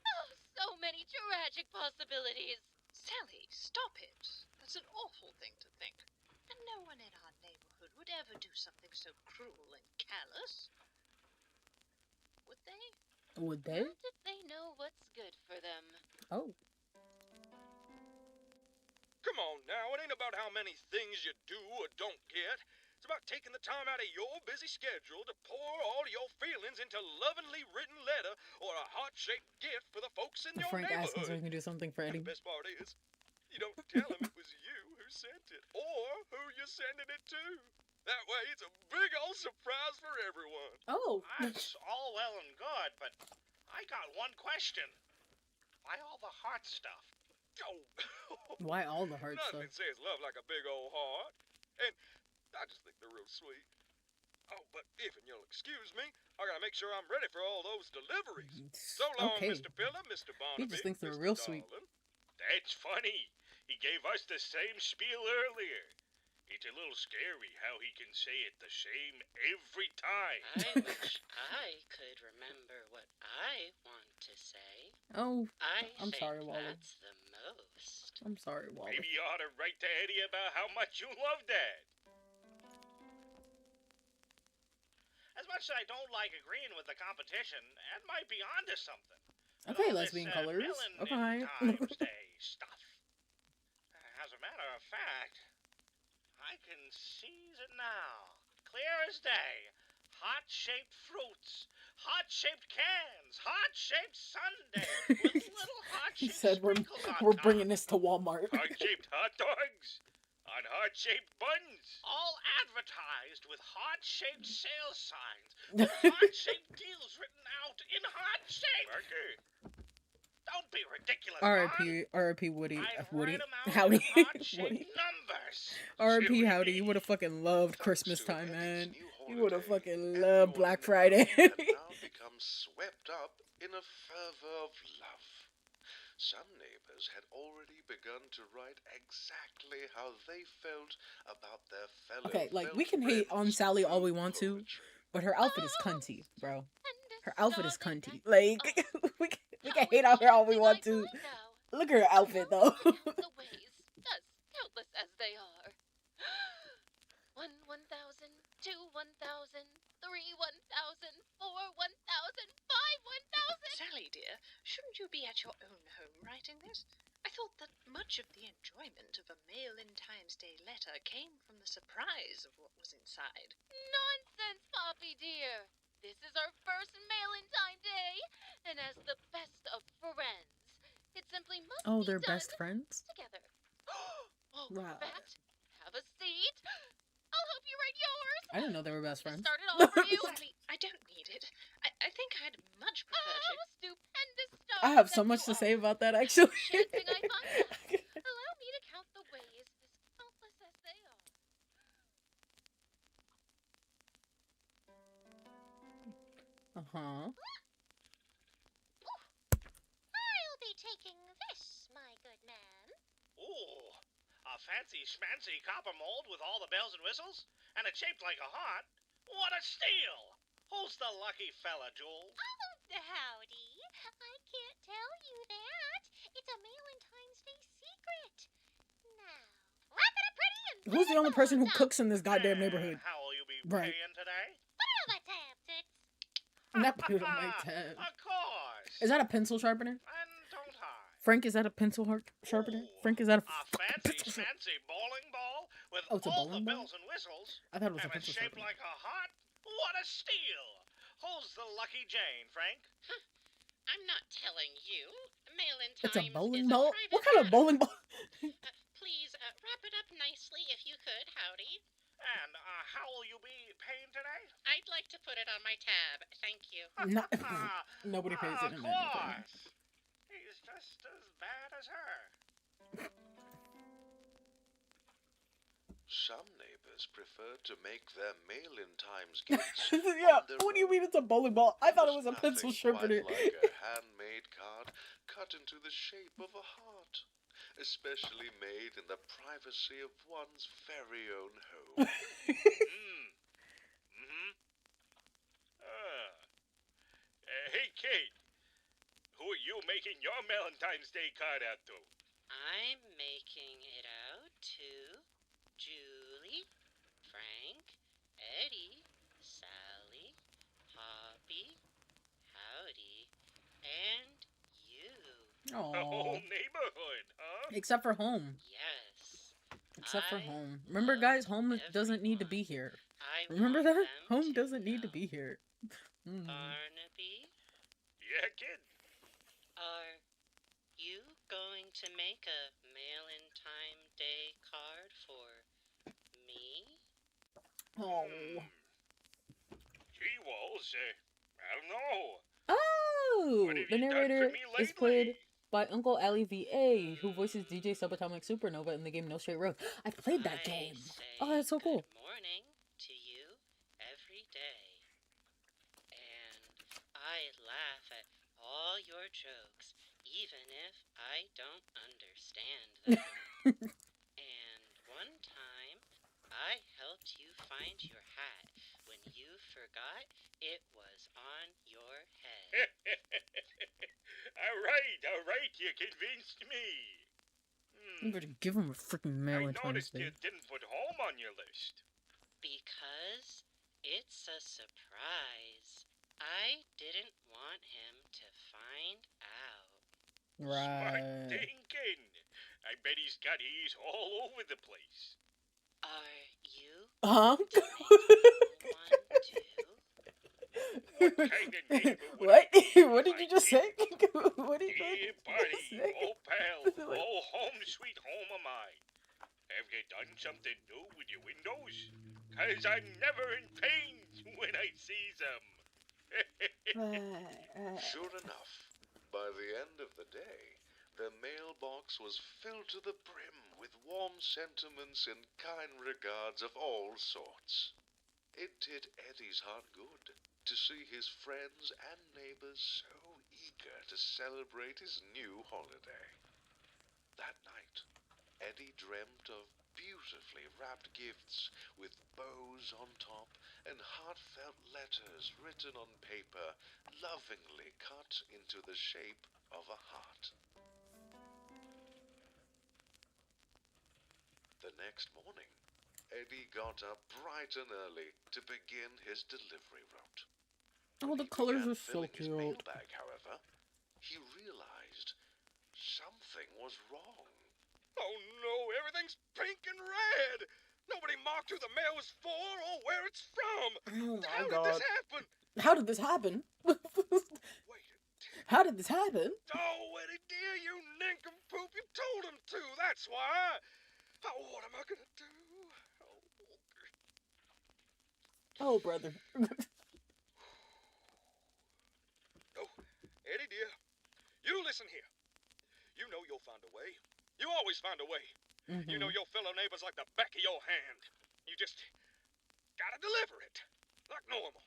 Oh, so many tragic possibilities. Sally, stop it. That's an awful thing to think. And no one in our neighborhood would ever do something so cruel and callous. Would they? Would they? Not if they know what's good for them. Oh. Come on now, it ain't about how many things you do or don't get. It's about taking the time out of your busy schedule to pour all your feelings into a lovingly written letter or a heart-shaped gift for the folks in your Frank asking so he neighborhood. can do something for And Eddie. the best part is, you don't tell him it was you who sent it or who you're sending it to. That way, it's a big old surprise for everyone. Oh. That's all well and good, but I got one question. Why all the heart stuff? Oh, Why all the heart nothing stuff? says love like a big old heart. And I just think they're real sweet. Oh, but if you'll excuse me, I gotta make sure I'm ready for all those deliveries. So long, Okay. Mr. Pillar, Mr. Barnaby. He just thinks they're Mr. real sweet. Darling. That's funny. He gave us the same spiel earlier. It's a little scary how he can say it the same every time. I wish I could remember what I want to say. Oh, I'm I'm sorry, Wally. That's the most. I'm sorry, Wally. Maybe you ought to write to Eddie about how much you love Dad. As much as I don't like agreeing with the competition, Ed might be onto something. With Okay, all this, lesbian colors. Melon Okay. in Times Day stuff. As a matter of fact, I can seize it now. Clear as day. Heart-shaped fruits, heart-shaped cans, heart-shaped sundae with little He heart-shaped said sprinkles on we're top. bringing this to Walmart. Heart-shaped hot dogs on heart-shaped buns. All advertised with heart-shaped sales signs, with heart-shaped deals written out in heart shape. Marker. Don't be ridiculous, R.I.P. Woody. I'd Woody. write 'em out Howdy. in heart-shaped Woody. numbers. R.I.P. Silly Howdy. me. You would have fucking loved Thanks Christmas to time, Eddie's man. new You would have holiday, fucking everyone loved in Black the Friday. town had now become swept up in a fervor of love. Some neighbors had already begun to write exactly how they felt about their fellow Okay, like, felt we can hate on friends Sally all we through want to, poetry. but her outfit is cunty, bro. And Her outfit is started cunty. that- Like, Oh, we how can hate on her all we enchanting want I to. find thou. Look at her outfit, though. Count the ways, as countless as they are. 1,000, 2, 1,000, 3, 1,000, 4, 1,000, 5, 1,000. Sally, dear, shouldn't you be at your own home writing this? I thought that much of the enjoyment of a mail-in-Times Day letter came from the surprise of what was inside. Nonsense, Poppy dear. This is our first mail-in time day, and as the best of friends, it simply must Oh, be they're done best friends? together. Oh, Wow. fact, have a seat. I'll help you write yours. I didn't know they were best friends. Start it all for you. Sally, I don't need it. I think I'd much prefer Oh, to... stupendous stars I have so that much you to say are. about that, actually. Enchanting I find that. Allow me to count the ways, as countless as they are. Uh-huh. I'll be taking this, my good man. Ooh, a fancy schmancy copper mold with all the bells and whistles? And it's shaped like a heart? What a steal! Who's the lucky fella, Jules? Howdy. I can't tell you that. It's a Valentine's Day secret. Now, wrap it up pretty and Who's the only person who cooks? cooks in this goddamn And neighborhood? how will you be Right. paying today? Put it on my tab, Toots. Not put it on my tab. Of course. Is that a pencil sharpener? And don't I? Frank, is that a pencil sharpener? Ooh, Frank, is that a A fucking fancy pencil sharpener? schmancy bowling ball with Oh, it's a all the bowling ball? bells and whistles. I thought it was a And it's pencil shaped sharpener. like a heart? What a steal! Who's the lucky Jane, Frank? I'm not telling you. Mail-in It's a Times bowling is a ball? private What kind of matter. bowling ball? Please wrap it up nicely if you could, Howdy. And how will you be paying today? I'd like to put it on my tab. Thank you. Not, nobody pays Of it in anything. course. He's just as bad as her. Some neighbors prefer to make their mail-in times gifts. Yeah, on their what do you own. mean it's a bowling ball? I thought it was a There's pencil nothing quite sharpener. like a handmade card cut into the shape of a heart, especially made in the privacy of one's very own home. Hey, Kate. Who are you making your Valentine's Day card out to? I'm making it out to Julie, Frank, Eddie, Sally, Poppy, Howdy, and you. The whole Aww. neighborhood, huh? Except for home. Yes. Except for I home. Remember, love guys, home doesn't need to be everyone. here. I Remember want that? them Home to doesn't need to know. be here. Mm. Barnaby, Yeah, kid. are you going to make a mail-in-time day card for me? Oh. Gee, Walls, I don't know. Oh! What have The you done for narrator me is played lately? by Uncle Ali VA, who voices DJ Subatomic Supernova in the game No Straight Road. I played that I game. say Oh, that's so cool. good morning to you every day. And I laugh at all your jokes, even if I don't understand them. And one time, I helped you find your hat when you forgot it was on your head. All right, you convinced me. I'm gonna give him a freaking I mail-in noticed Wednesday. you didn't put home on your list. Because it's a surprise. I didn't want him to find out. Smart Right. thinking. I bet he's got ears all over the place. Are you Huh? to make him one too? What kind of neighbor would What? I be What if did you I just say? didn't? What did Dear you buddy, say? oh pal, Like- oh home sweet home of mine. Have you done something new with your windows? 'Cause I'm never in pain when I see them. Sure enough, by the end of the day, the mailbox was filled to the brim with warm sentiments and kind regards of all sorts. It did Eddie's heart good to see his friends and neighbors so eager to celebrate his new holiday. That night, Eddie dreamt of beautifully wrapped gifts with bows on top and heartfelt letters written on paper, lovingly cut into the shape of a heart. The next morning, Eddie got up bright and early to begin his delivery route. Oh, When the he colors began are so filling his cute. mailbag, however, he realized something was wrong. Oh no, everything's pink and red. Nobody marked who the mail was for or where it's from. Oh my How did god. this happen? How did this happen? Wait a minute. How did this happen? Oh, Eddie dear, you nincompoop. You told him to, that's why. Oh, what am I gonna do? Oh, brother. Oh, Eddie dear, you listen here. You know you'll find a way. You always find a way. You know your fellow neighbors like the back of your hand. You just gotta deliver it, like normal.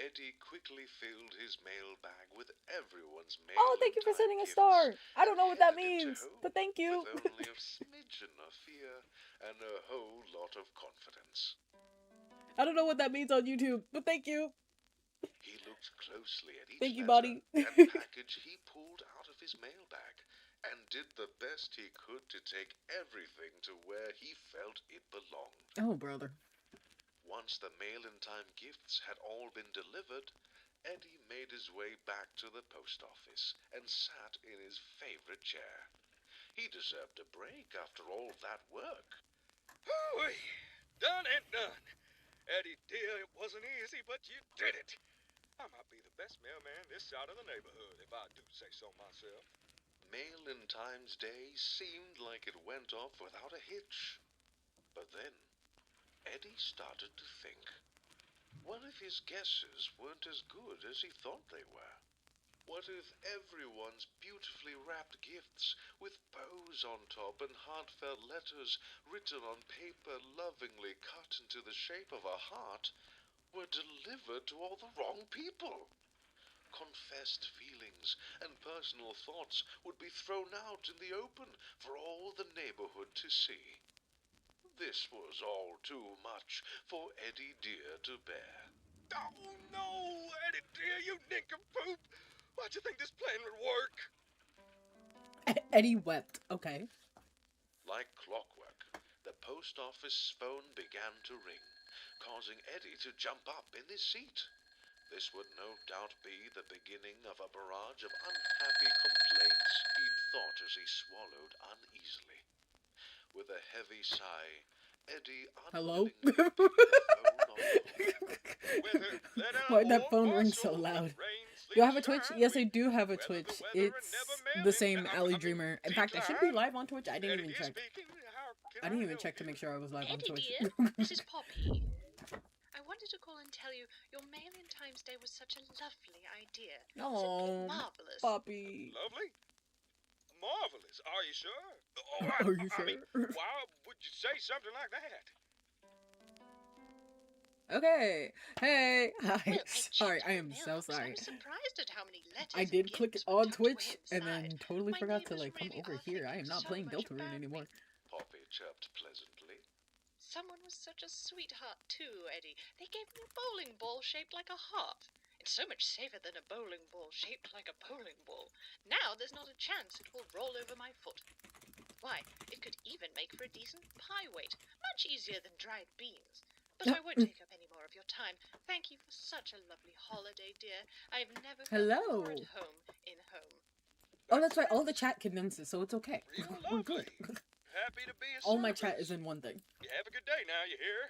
Eddie quickly filled his mailbag with everyone's mail. Oh, thank you for sending a star. I don't know what that means, but thank you. With only a smidgen of fear and a whole lot of confidence. I don't know what that means on YouTube, but thank you. He looked closely at each Thank you, letter buddy. and package he pulled out of his mailbag, and did the best he could to take everything to where he felt it belonged. Oh, brother. Once the mail-in-time gifts had all been delivered, Eddie made his way back to the post office and sat in his favorite chair. He deserved a break after all that work. Hooey! Done and done. Eddie dear, it wasn't easy, but you did it. I might be the best mailman this side of the neighborhood, if I do say so myself. Mail-in-Time's day seemed like it went off without a hitch. But then, Eddie started to think, what if his guesses weren't as good as he thought they were? What if everyone's beautifully wrapped gifts with bows on top and heartfelt letters written on paper lovingly cut into the shape of a heart were delivered to all the wrong people? Confessed feelings and personal thoughts would be thrown out in the open for all the neighborhood to see. This was all too much for Eddie dear to bear. Oh no, Eddie dear, you nincompoop! Why'd you think this plan would work? Eddie wept. Okay. Like clockwork, the post office phone began to ring, causing Eddie to jump up in his seat. This would no doubt be the beginning of a barrage of unhappy complaints, he'd thought as he swallowed uneasily. With a heavy sigh, Eddie Hello? unwillingly picked the phone off the hook. Whether that Why'd that or phone ring parcel, so loud? rain, Do I sleet, have a Twitch? shine, Yes, I wind, do have a weather Twitch. the weather and It's never mail the in- same Alley Dreamer. In fact, I should be decline. live on Twitch. I didn't Eddie even dear check. speaking, how can I didn't even help check to you? make sure I was live on Eddie, Twitch. dear, this is Poppy. I wanted to call and tell you your mail in Times Day was such a lovely idea. Oh, Simply marvelous. Poppy. Lovely. Marvelous. Are you sure? Oh, Are you I mean, sure? why would you say something like that? Okay. Hey. Hi. Well, Sorry, checked I your am so mailbox and I sorry. was surprised at how many letters I and did click gifts were on tucked Twitch away and inside. then totally My forgot to neighbors come really over are here. I am thinking not so playing much Delta Rune about me. anymore. Poppy chirped pleasantly. Someone was such a sweetheart too, Eddie. They gave me a bowling ball shaped like a heart. It's so much safer than a bowling ball shaped like a bowling ball. Now there's not a chance it will roll over my foot. Why, it could even make for a decent pie weight. Much easier than dried beans. But I won't take up any more of your time. Thank you for such a lovely holiday, dear. I've never felt Hello. more at home in home. Oh, that's right. All the chat condenses, so it's okay. Real We're good. lovely. Happy to be of All my chat is service. in one thing. You have a good day now, you hear?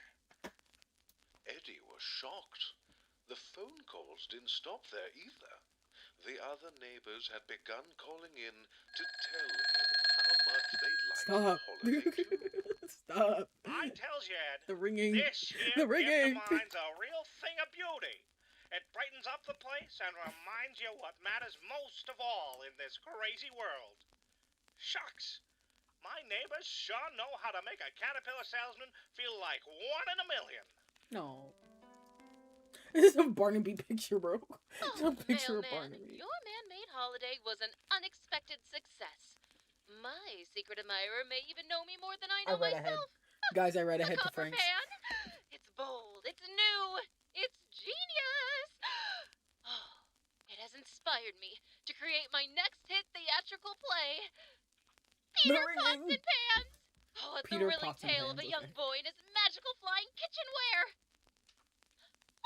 Eddie was shocked. The phone calls didn't stop there either. The other neighbors had begun calling in to tell him how much they liked Stop. the holiday too. Stop. I tells you, Ed, The ringing. this here The gift ringing. of mine's a real thing of beauty. It brightens up the place and reminds you what matters most of all in this crazy world. Shucks. My neighbors sure know how to make a caterpillar salesman feel like one in a million. No. This is a Barnaby picture, bro. It's a Oh, picture of mailman, Barnaby. your man-made holiday was an unexpected success. My secret admirer may even know me more than I I know read ahead. myself. Guys, I read The ahead to copper Frank's. pan. It's bold. It's new. It's genius. Oh, it has inspired me to create my next hit theatrical play, Peter Pots ringing. and Pans. Oh, it's Peter the thrilling Pots and tale of a Pans, young okay. boy and his magical flying kitchenware.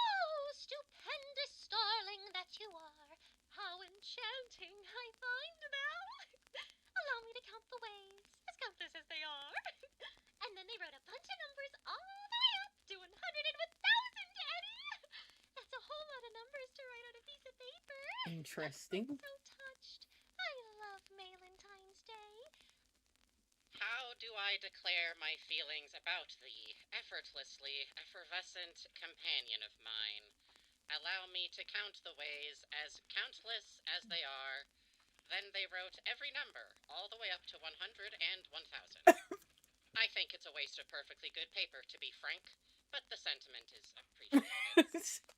Oh, stupendous starling that you are, how enchanting I find now. Allow me to count the waves, as countless as they are. And then they wrote a bunch of numbers all the way up to 100 and 1,000, Eddie. That's a whole lot of numbers to write on a piece of paper. Interesting. So touched. I love Valentine's Day. How do I declare my feelings about the effortlessly effervescent companion of mine? Allow me to count the ways as countless as they are. Then they wrote every number, all the way up to 100 and 1,000. I think it's a waste of perfectly good paper, to be frank, but the sentiment is appreciated.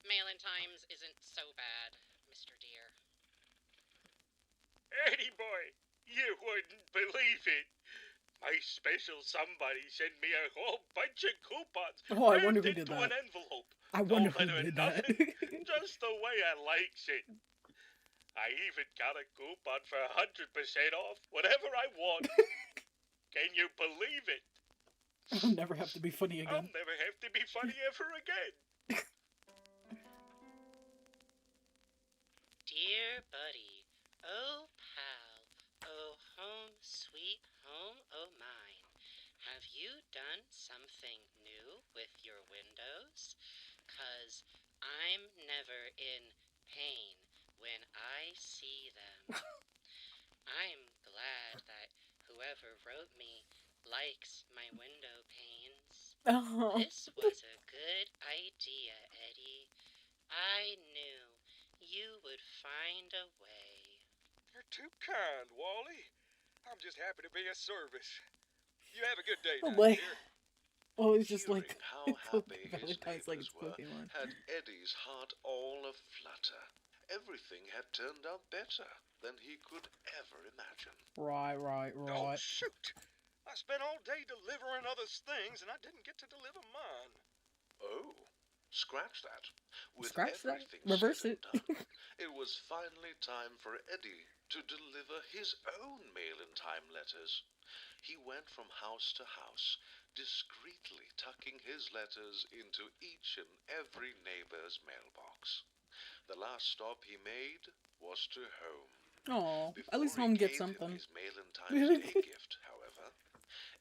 Mail-in Times isn't so bad, Mr. Dear. Eddie boy, you wouldn't believe it. My special somebody sent me a whole bunch of coupons. Oh, I wonder wrapped who did into that. an envelope. I wonder No who letter, did that. nothing. Just the way I likes it. I even got a coupon for 100% off whatever I want. Can you believe it? I'll never have to be funny I'll again. never have to be funny ever again. Dear buddy, oh pal, oh home, sweet home, oh mine. Have you done something new with your windows? 'Cause I'm never in pain when I see them. I'm glad that whoever wrote me likes my window panes. Oh. This was a good idea, Eddie. I knew you would find a way. You're too kind, Wally. I'm just happy to be of service. You have a good day Oh now, boy. dear. Oh, it's just like Hearing how happy his Valentine's like neighbors it's were Pokemon. had Eddie's heart all aflutter. Everything had turned out better than he could ever imagine. Right. Oh, shoot. I spent all day delivering others' things, and I didn't get to deliver mine. Oh, scratch that. With Scratch that? everything Reverse said it. and done, it was finally time for Eddie to deliver his own mail-in-time letters. He went from house to house, discreetly tucking his letters into each and every neighbor's mailbox. The last stop he made was to home. Oh, at Before least he home gets gave him something. his mail-in Times Day gift, however,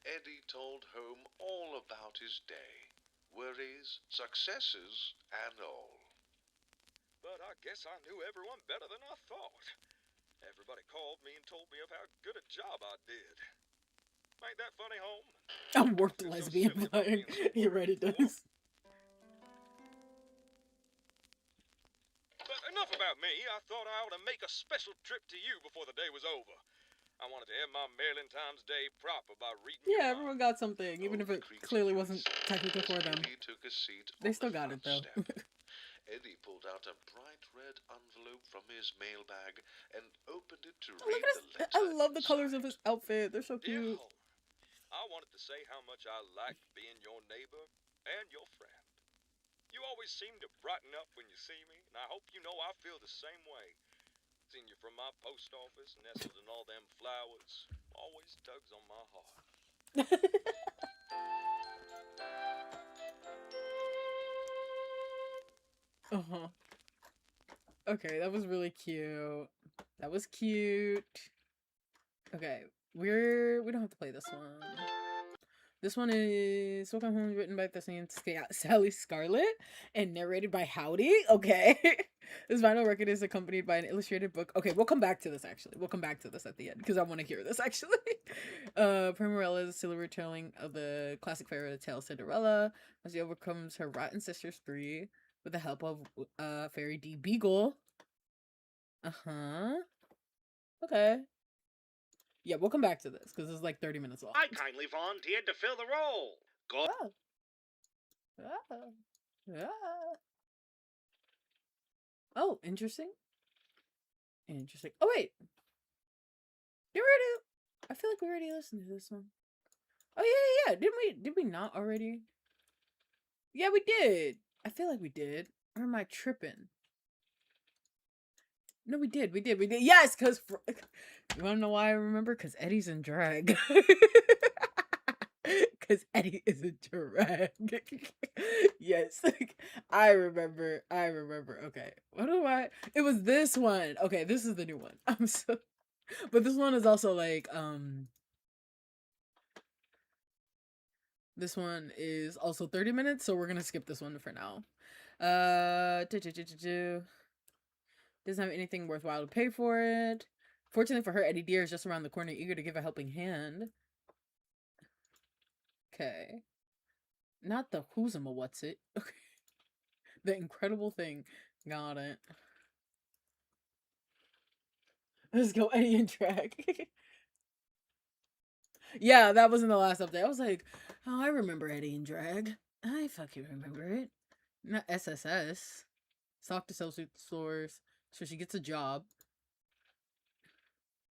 Eddie told home all about his day, worries, successes, and all. But I guess I knew everyone better than I thought. Everybody called me and told me of how good a job I did. Ain't that funny, home? I worked Feel so lesbian silly about flying. being so He already worried. does. But enough about me. I thought I ought to make a special trip to you before the day was over. I wanted to end my Maryland Times Day proper by reading Yeah, your everyone mind. got something, even if Over it creaky clearly ice, wasn't technically for them. Eddie took a seat They on still the got it front though. step. Eddie pulled out a bright red envelope from his mailbag and opened it to Look read at the his. letter. I love the colors of his inside. outfit. They're so Dear cute. home, I wanted to say how much I liked being your neighbor and your friend. You always seem to brighten up when you see me, and I hope you know I feel the same way. Seeing you from my post office, nestled in all them flowers, always tugs on my heart. Uh-huh. Okay, that was really cute. That was cute. Okay, we don't have to play this one. This one is Welcome Home, written by Thessalian Sally Scarlett and narrated by Howdy. Okay. This vinyl record is accompanied by an illustrated book. Okay, we'll come back to this actually. We'll come back to this at the end because I want to hear this actually. Primarella is still a retelling of the classic fairy tale Cinderella as she overcomes her rotten sister's spree with the help of Fairy D Beagle. Uh-huh. Okay. Yeah, we'll come back to this because it's like 30 minutes long. I kindly volunteered to fill the role. Go. Oh. Oh. Oh. Oh, interesting. Interesting. Oh, wait. Did we already... I feel like we already listened to this one. Oh, yeah. Did we not already? Yeah, we did. I feel like we did. Or am I tripping? No, we did. Yes, because... You want to know why I remember? Because Eddie's in drag. Because Eddie is a drag. Yes. I remember. Okay. What do I... It was this one. Okay, this is the new one. I'm so... But this one is also like, this one is also 30 minutes, so we're gonna skip this one for now. Doesn't have anything worthwhile to pay for it. Fortunately for her, Eddie Deer is just around the corner, eager to give a helping hand. Okay. Not the who's a what's it. Okay. The incredible thing. Got it. Let's go Eddie and drag. Yeah, that was in the last update. I was like, oh, I remember Eddie and drag. I fucking remember it. Not SSS. Stock to sell stores. So she gets a job.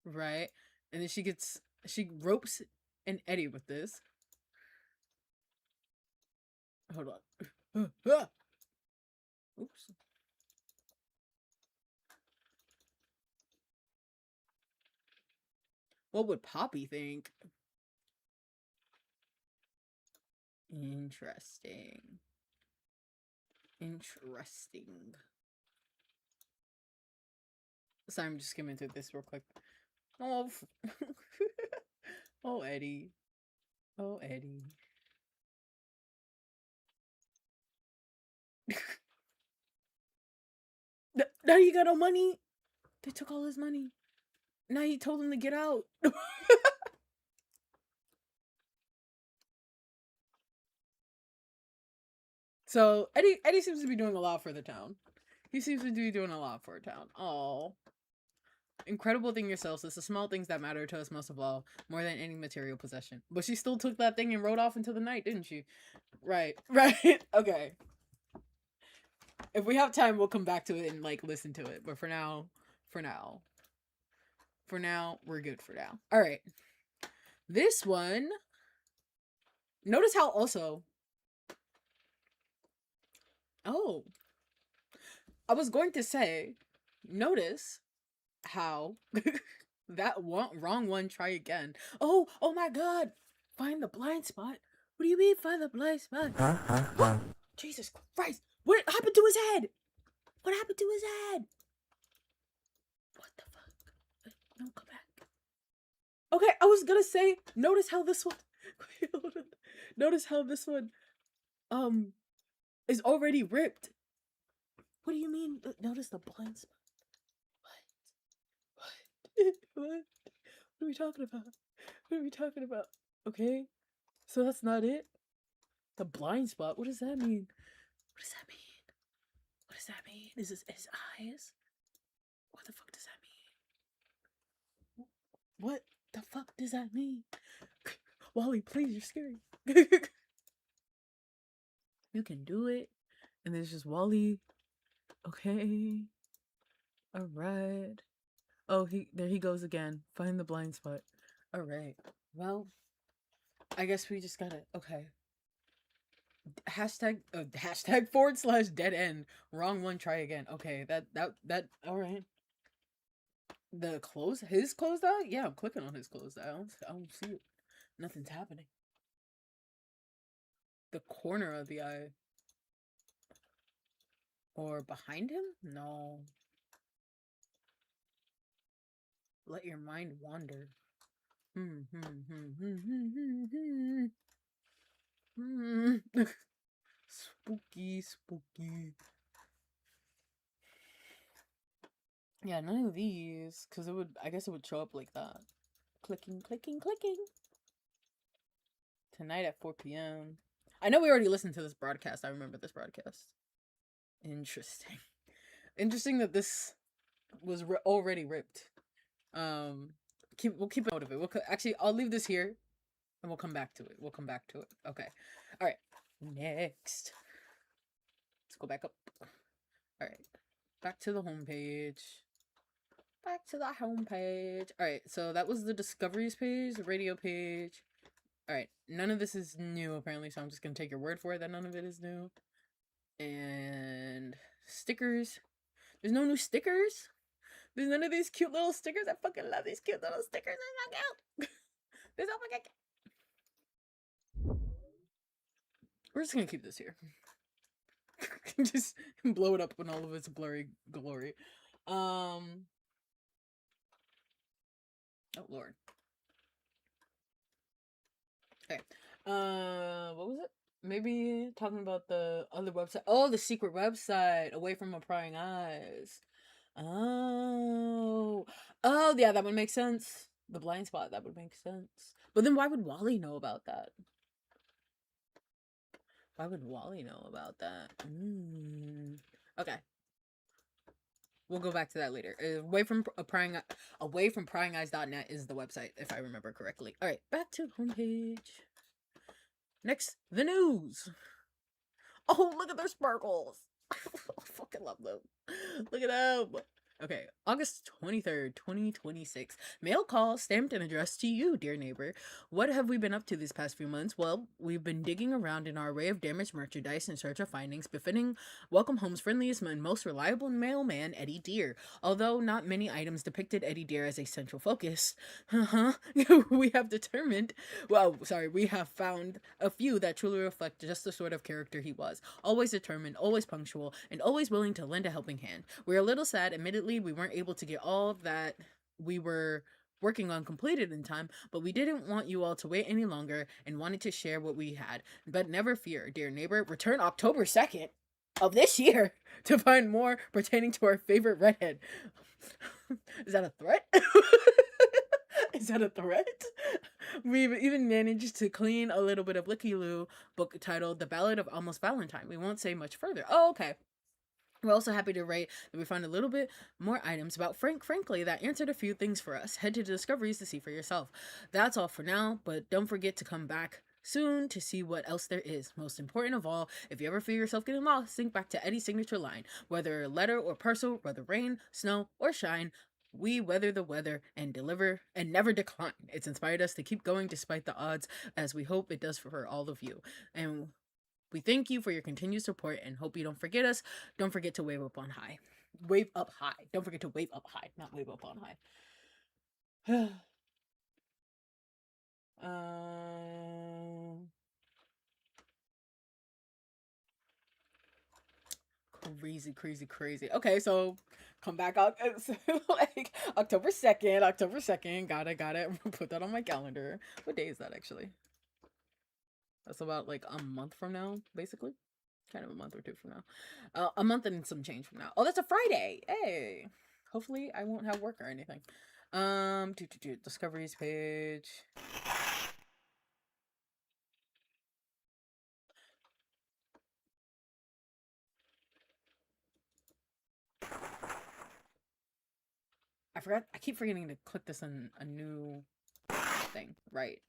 Right? And then she ropes an Eddie with this. Hold on. Oops. What would Poppy think? Interesting. Sorry, I'm just skimming through this real quick. Oh, oh, Eddie. Oh, Eddie. Now you got no money. They took all his money. Now he told him to get out. So Eddie seems to be doing a lot for the town. He seems to be doing a lot for a town. Oh. Incredible thing yourselves. It's the small things that matter to us most of all, more than any material possession. But she still took that thing and rode off into the night, didn't she? Right. Okay. If we have time, we'll come back to it and like listen to it. But for now, we're good for now. All right. This one. Notice how also. Oh. I was going to say, notice how that wrong one, try again. Oh my god. Find the blind spot. What do you mean find the blind spot? Jesus Christ. What happened to his head? What happened to his head? What the fuck? No, come back. Okay, I was gonna say, notice how this one, Wait, hold on. Notice how this one is already ripped. What do you mean? Notice the blind spot. What? What? What are we talking about? What are we talking about? Okay, so that's not it. The blind spot. What does that mean? What does that mean? What does that mean? Is this his eyes? What the fuck does that mean? What the fuck does that mean? Wally, please, you're scary. You can do it. And there's just Wally. Okay. Alright. Oh, there he goes again. Find the blind spot. Alright. Well, I guess we just gotta, okay. Hashtag / dead end. Wrong one, try again. Okay, that, alright. His closed eye? Yeah, I'm clicking on his closed eye. I don't see it. Nothing's happening. The corner of the eye. Or behind him? No. Let your mind wander. Spooky, spooky. Yeah, none of these, because I guess it would show up like that. Clicking, clicking, clicking. Tonight at 4 p.m. I know we already listened to this broadcast. I remember this broadcast. Interesting. Interesting that this was already ripped. We'll keep a note of it. Actually, I'll leave this here, and we'll come back to it. Okay. All right. Next, let's go back up. All right. Back to the homepage. All right. So that was the discoveries page, the radio page. All right. None of this is new apparently, so I'm just gonna take your word for it that none of it is new. And stickers. There's no new stickers. There's none of these cute little stickers. I fucking love these cute little stickers. They're so cute. They're so fucking cute. We're just gonna keep this here. Just blow it up in all of its blurry glory. Oh lord. Okay. What was it? Maybe talking about the other website. Oh, the secret website. Away from prying eyes. Oh, yeah, that would make sense. The blind spot, that would make sense. But then why would Wally know about that? Why would Wally know about that? Okay. We'll go back to that later. Away from pryingeyes.net is the website, if I remember correctly. All right, back to homepage. Next, the news. Oh, look at their sparkles. I fucking love them. Look at them. Okay, August 23rd, 2026. Mail call stamped and addressed to you, dear neighbor. What have we been up to these past few months? Well, we've been digging around in our array of damaged merchandise in search of findings befitting Welcome Home's friendliest and most reliable mailman, Eddie Deer. Although not many items depicted Eddie Deer as a central focus, we have found a few that truly reflect just the sort of character he was. Always determined, always punctual, and always willing to lend a helping hand. We're a little sad, admittedly, we weren't able to get all that we were working on completed in time, but we didn't want you all to wait any longer and wanted to share what we had. But never fear, dear neighbor, return October 2nd of this year to find more pertaining to our favorite redhead. Is that a threat? Is that a threat? We've even managed to clean a little bit of Licky-Loo book titled The Ballad of Almost Valentine. We won't say much further. Oh, okay. We're also happy to write that we found a little bit more items about frankly, that answered a few things for us. Head to Discoveries to see for yourself. That's all for now, but don't forget to come back soon to see what else there is. Most important of all, if you ever feel yourself getting lost, think back to Eddie's signature line. Whether letter or parcel, whether rain, snow, or shine, we weather the weather and deliver and never decline. It's inspired us to keep going despite the odds, as we hope it does for all of you. And we thank you for your continued support and hope you don't forget us. Don't forget to wave up on high. Wave up high. Don't forget to wave up high, not wave up on high. Crazy. Okay, so come back out like October 2nd. Got it. Put that on my calendar. What day is that actually? That's about like a month from now, basically. Kind of a month or two from now. A month and some change from now. Oh, that's a Friday. Hey. Hopefully I won't have work or anything. Discoveries page. I keep forgetting to click this on a new thing. Right.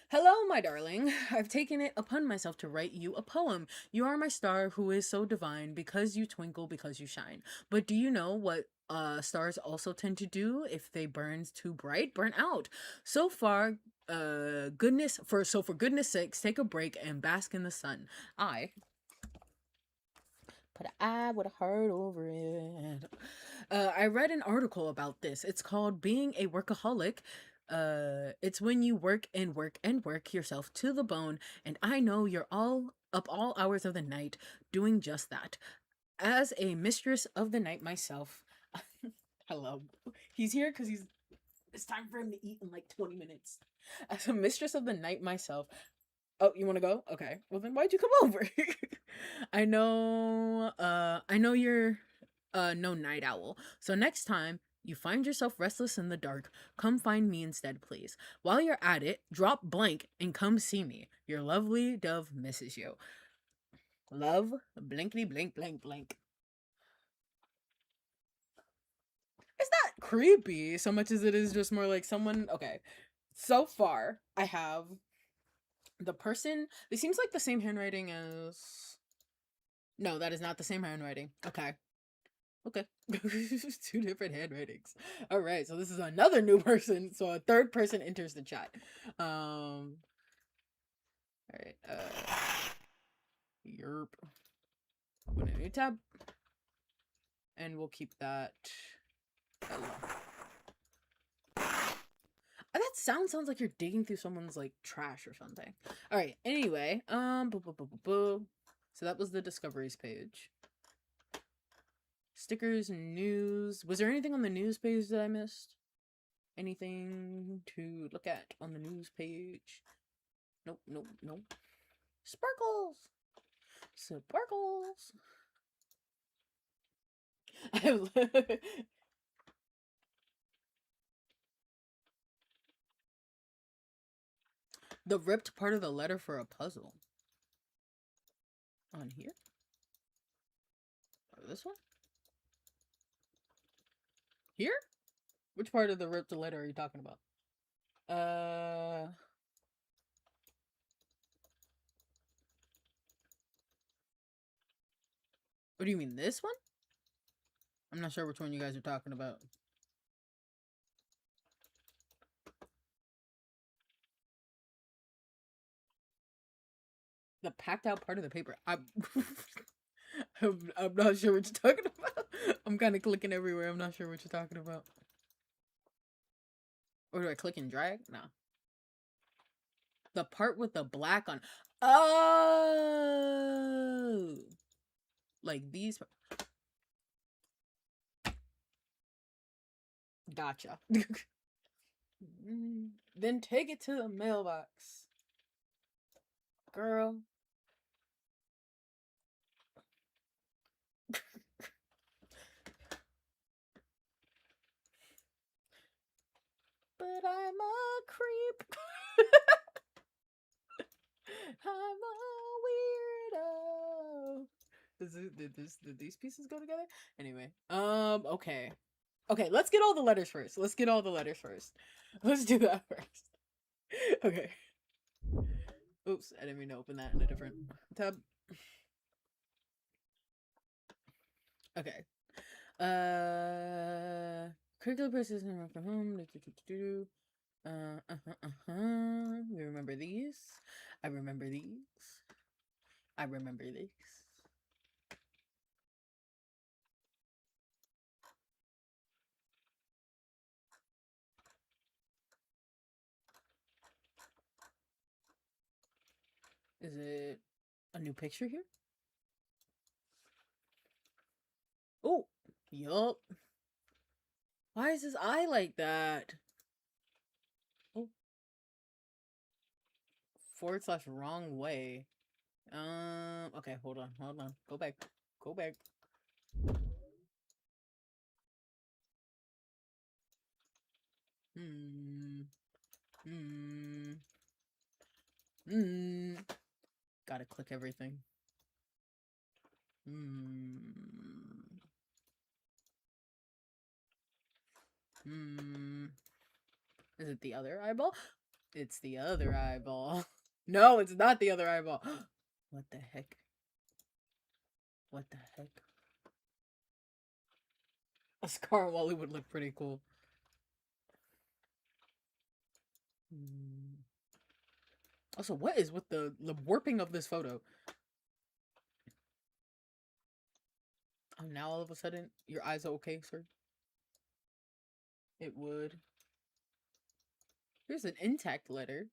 Hello, my darling. I've taken it upon myself to write you a poem. You are my star who is so divine because you twinkle, because you shine. But do you know what stars also tend to do if they burn too bright? Burn out. So far, for goodness sakes, take a break and bask in the sun. I put an I with a heart over it. I read an article about this. It's called Being a Workaholic. It's when you work and work and work yourself to the bone, and I know you're all hours of the night doing just that. As a mistress of the night myself, hello. He's here because it's time for him to eat in like 20 minutes. As a mistress of the night myself, oh, you want to go? Okay. Well, then why'd you come over? I know you're no night owl. So next time you find yourself restless in the dark, come find me instead, please. While you're at it, drop blank and come see me. Your lovely dove misses you. Love, blankety blank blank blank. It's not creepy so much as it is just more like someone. Okay. So far, I have the person. It seems like the same handwriting as. No, that is not the same handwriting. Okay. Two different handwritings. All right, so this is another new person. So a third person enters the chat. All right. Yerp. Open a new tab, and we'll keep that. Hello. That sounds like you're digging through someone's like trash or something. All right. Anyway, so that was the discoveries page. Stickers, news. Was there anything on the news page that I missed? Anything to look at on the news page? Nope. Sparkles! Sparkles! The ripped part of the letter for a puzzle. On here? Or this one? Here? Which part of the ripped letter are you talking about? What do you mean, this one? I'm not sure which one you guys are talking about. The packed out part of the paper. I'm not sure what you're talking about. I'm kind of clicking everywhere. I'm not sure what you're talking about. Or do I click and drag? No. The part with the black on. Oh! Like these. Gotcha. Then take it to the mailbox. Girl. But I'm a creep. I'm a weirdo. Did these pieces go together? Anyway, okay. Okay, let's get all the letters first. Let's do that first. Okay. Oops, I didn't mean to open that in a different tab. Okay. Curricular persistent from home. We remember these. I remember these. I remember these. Is it a new picture here? Oh, yup. Why is his eye like that? Oh. / wrong way. Okay, hold on. Go back. Gotta click everything. Is it the other eyeball? It's the other eyeball. No, it's not the other eyeball. What the heck? A Scar and Wally would look pretty cool. Also, what is with the warping of this photo? Oh, now all of a sudden, your eyes are okay, sir? It would. Here's an intact letter.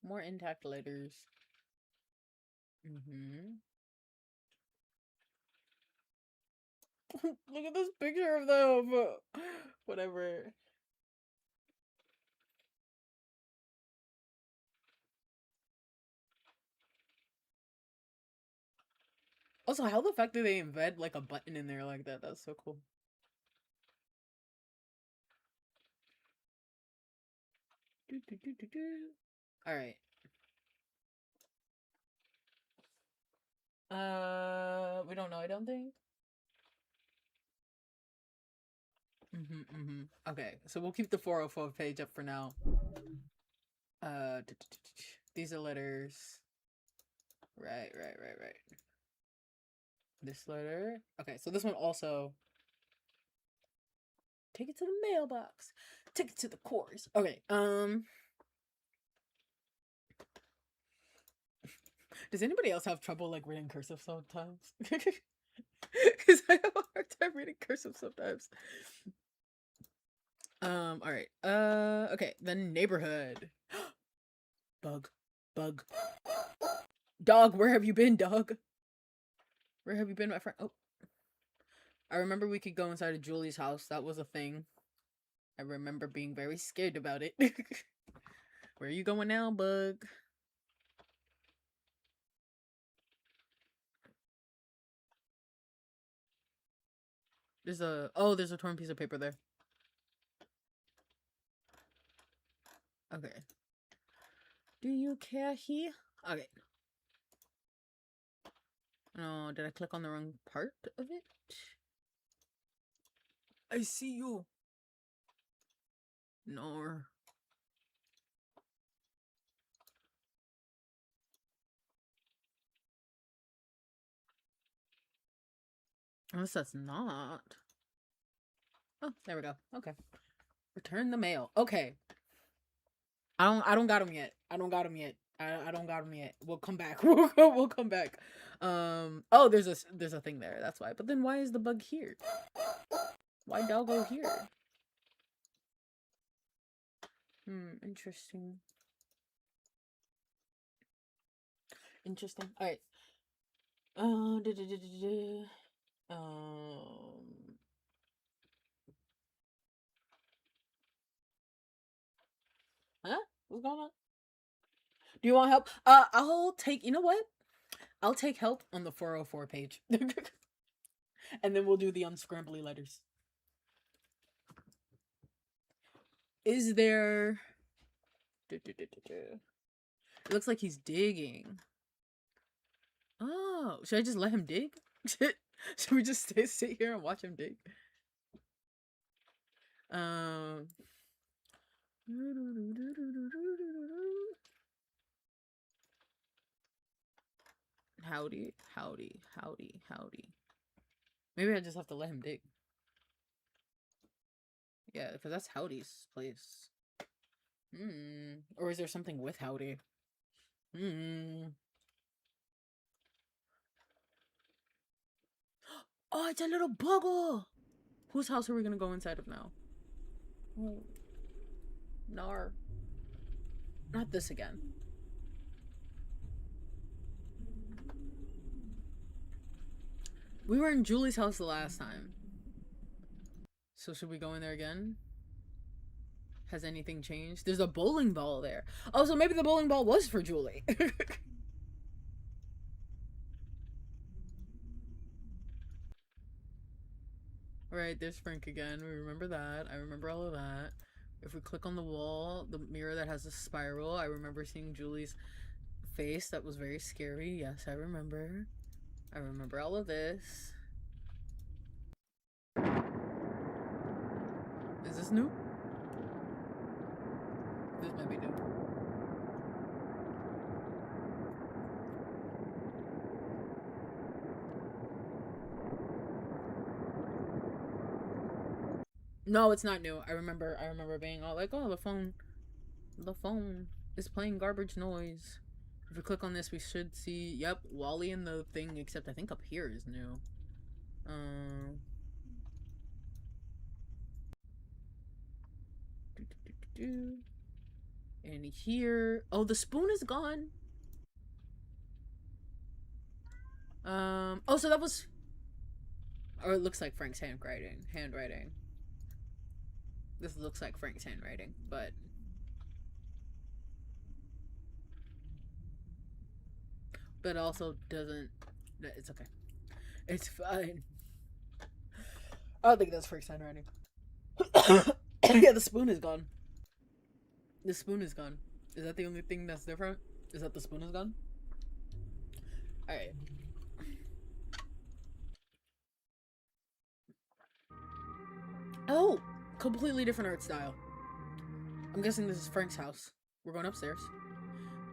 More intact letters. Look at this picture of them. Whatever. Also, how the fuck do they embed like a button in there like that? That's so cool. All right. We don't know, I don't think. Okay, so we'll keep the 404 page up for now. These are letters. Right. This letter. Okay, so this one also. Take it to the mailbox. Take it to the course. Okay, does anybody else have trouble like reading cursive sometimes? Because I have a hard time reading cursive sometimes. Alright. Okay, the neighborhood. Bug. Dog, where have you been, dog? Where have you been, my friend? Oh. I remember we could go inside of Julie's house. That was a thing. I remember being very scared about it. Where are you going now, bug? There's a torn piece of paper there. Okay. Do you care here? Okay. Oh, did I click on the wrong part of it? I see you. No. Unless that's not. Oh, there we go. Okay. Return the mail. Okay. I don't got him yet. I don't got him yet. We'll come back. We'll come back. Oh, there's a thing there. That's why. But then why is the bug here? Why doggo here? Interesting. All right. Huh? What's going on? Do you want help? I'll take, you know what? I'll take help on the 404 page. And then we'll do the unscrambly letters. Is there... It looks like he's digging. Oh, should I just let him dig? Should we just sit here and watch him dig? Howdy. Maybe I just have to let him dig. Yeah, because that's Howdy's place. Or is there something with Howdy? Oh, it's a little buggle! Whose house are we gonna go inside of now? Oh. Nar. Not this again. We were in Julie's house the last time. So should we go in there again? Has anything changed? There's a bowling ball there. Oh, so maybe the bowling ball was for Julie. Right, there's Frank again. We remember that. I remember all of that. If we click on the wall, the mirror that has a spiral, I remember seeing Julie's face. That was very scary. Yes, I remember. I remember all of this. Is this new? This might be new. No, it's not new. I remember being all like, oh, the phone is playing garbage noise. If we click on this, we should see, yep, Wally and the thing, except I think up here is new. And here, oh, the spoon is gone. Oh, so that was, or it looks like Frank's handwriting. This looks like Frank's handwriting, but also doesn't. It's okay. It's fine. I don't think that's Frank's handwriting. Yeah, the spoon is gone. The spoon is gone. Is that the only thing that's different? Is that the spoon is gone? Alright. Oh! Completely different art style. I'm guessing this is Frank's house. We're going upstairs.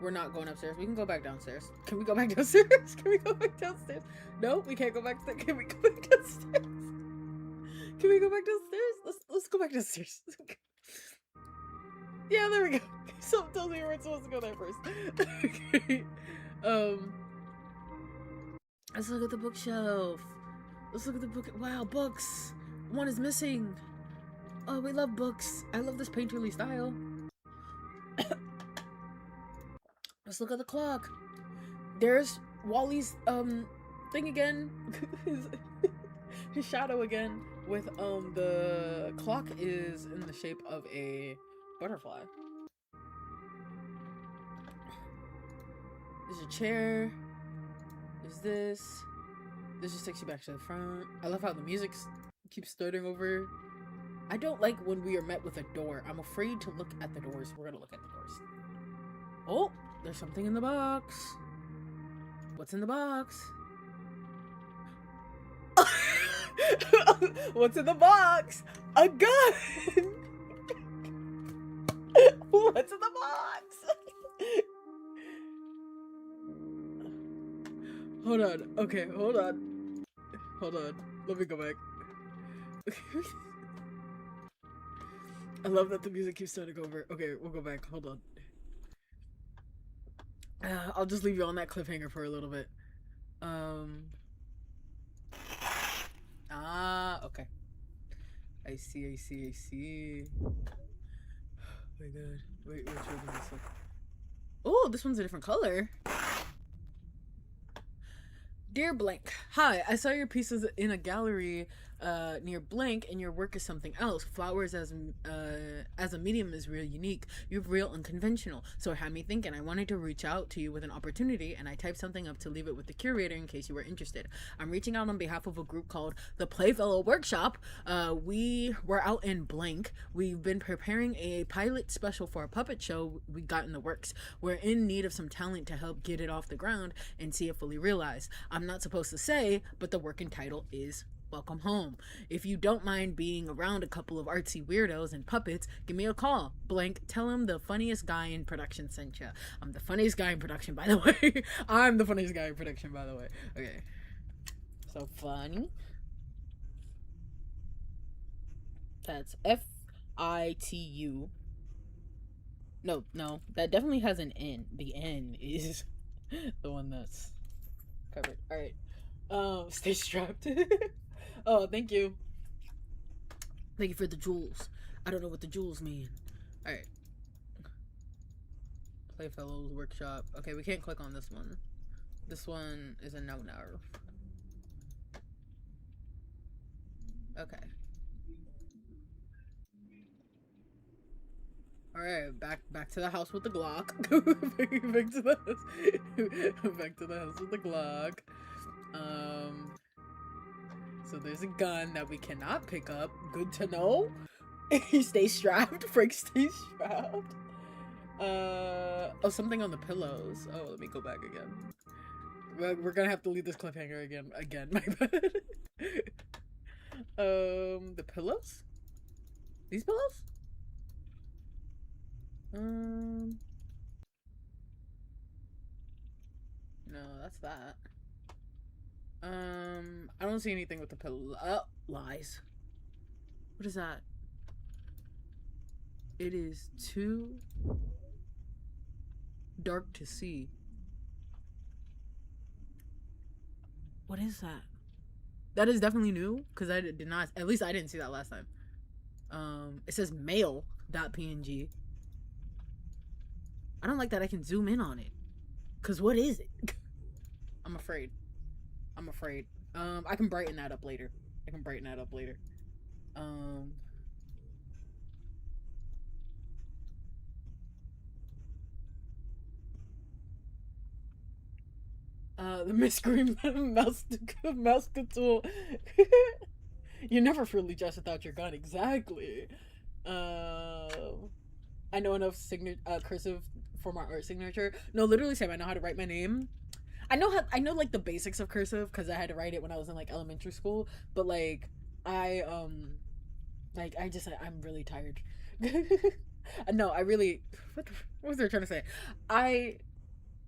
We're not going upstairs. We can go back downstairs. Can we go back downstairs? Can we go back downstairs? No, we can't go back downstairs. Can we go back downstairs? Can we go back downstairs? Let's go back downstairs. Yeah, there we go. Someone told me we weren't supposed to go there first. Okay. Let's look at the bookshelf. Let's look at the book. Wow, books. One is missing. Oh, we love books. I love this painterly style. Let's look at the clock. There's Wally's thing again. his shadow again. With the clock is in the shape of a butterfly. There's a chair. There's this. This just takes you back to the front. I love how the music keeps starting over. I don't like when we are met with a door. I'm afraid to look at the doors. We're gonna look at the doors. Oh, there's something in the box. What's in the box? What's in the box? A gun! What's in the box? Hold on. Okay, hold on. Hold on. Let me go back. I love that the music keeps starting over. Okay, we'll go back. Hold on. I'll just leave you on that cliffhanger for a little bit. Okay. I see. Oh my god. Wait, which one is this one? Oh, this one's a different color. Dear Blank, hi, I saw your pieces in a gallery near Blank, and your work is something else. Flowers as a medium is real unique. You're real unconventional. So it had me thinking. I wanted to reach out to you with an opportunity, and I typed something up to leave it with the curator in case you were interested. I'm reaching out on behalf of a group called the Playfellow Workshop. We were out in Blank. We've been preparing a pilot special for a puppet show we got in the works. We're in need of some talent to help get it off the ground and see it fully realized. I'm not supposed to say, but the working title is Welcome Home. If you don't mind being around a couple of artsy weirdos and puppets, give me a call. Blank, tell him the funniest guy in production sent you. I'm the funniest guy in production, by the way. I'm the funniest guy in production, by the way. Okay. So funny. That's F-I-T-U. No, that definitely has an N. The N is the one that's covered. Alright. Stay strapped. Oh, thank you. Thank you for the jewels. I don't know what the jewels mean. Alright. Playfellows Workshop. Okay, we can't click on this one. This one is a no-no. Okay. Alright, back to the house with the Glock. back to the house. Back to the house with the Glock. So there's a gun that we cannot pick up. Good to know. He stays strapped. Frank stays strapped. Oh, something on the pillows. Oh, let me go back again. We're gonna have to leave this cliffhanger again. My bad. The pillows? These pillows? No, that's that. I don't see anything with the pillow. Oh, lies. What is that? It is too dark to see. What is that? That is definitely new, because I did not, at least I didn't see that last time. It says mail.png. I don't like that I can zoom in on it. Cause what is it? I'm afraid. I can brighten that up later. The Miss Green mouse tool. You never fully dress without your gun, exactly. I know enough cursive for my art signature. No, literally, Sam, I know how to write my name. I know like the basics of cursive because I had to write it when I was in like elementary school. But like I'm really tired. No, I really what was I trying to say? I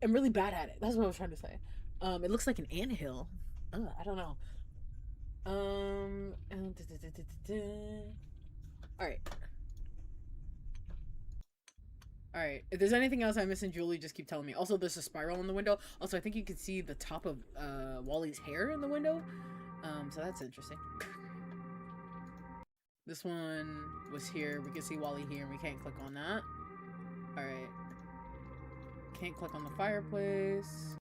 am really bad at it. That's what I was trying to say. It looks like an anthill. I don't know. All right. If there's anything else I'm missing, Julie, just keep telling me. Also, there's a spiral in the window. Also, I think you can see the top of Wally's hair in the window. So that's interesting. This one was here. We can see Wally here, and we can't click on that. All right. Can't click on the fireplace.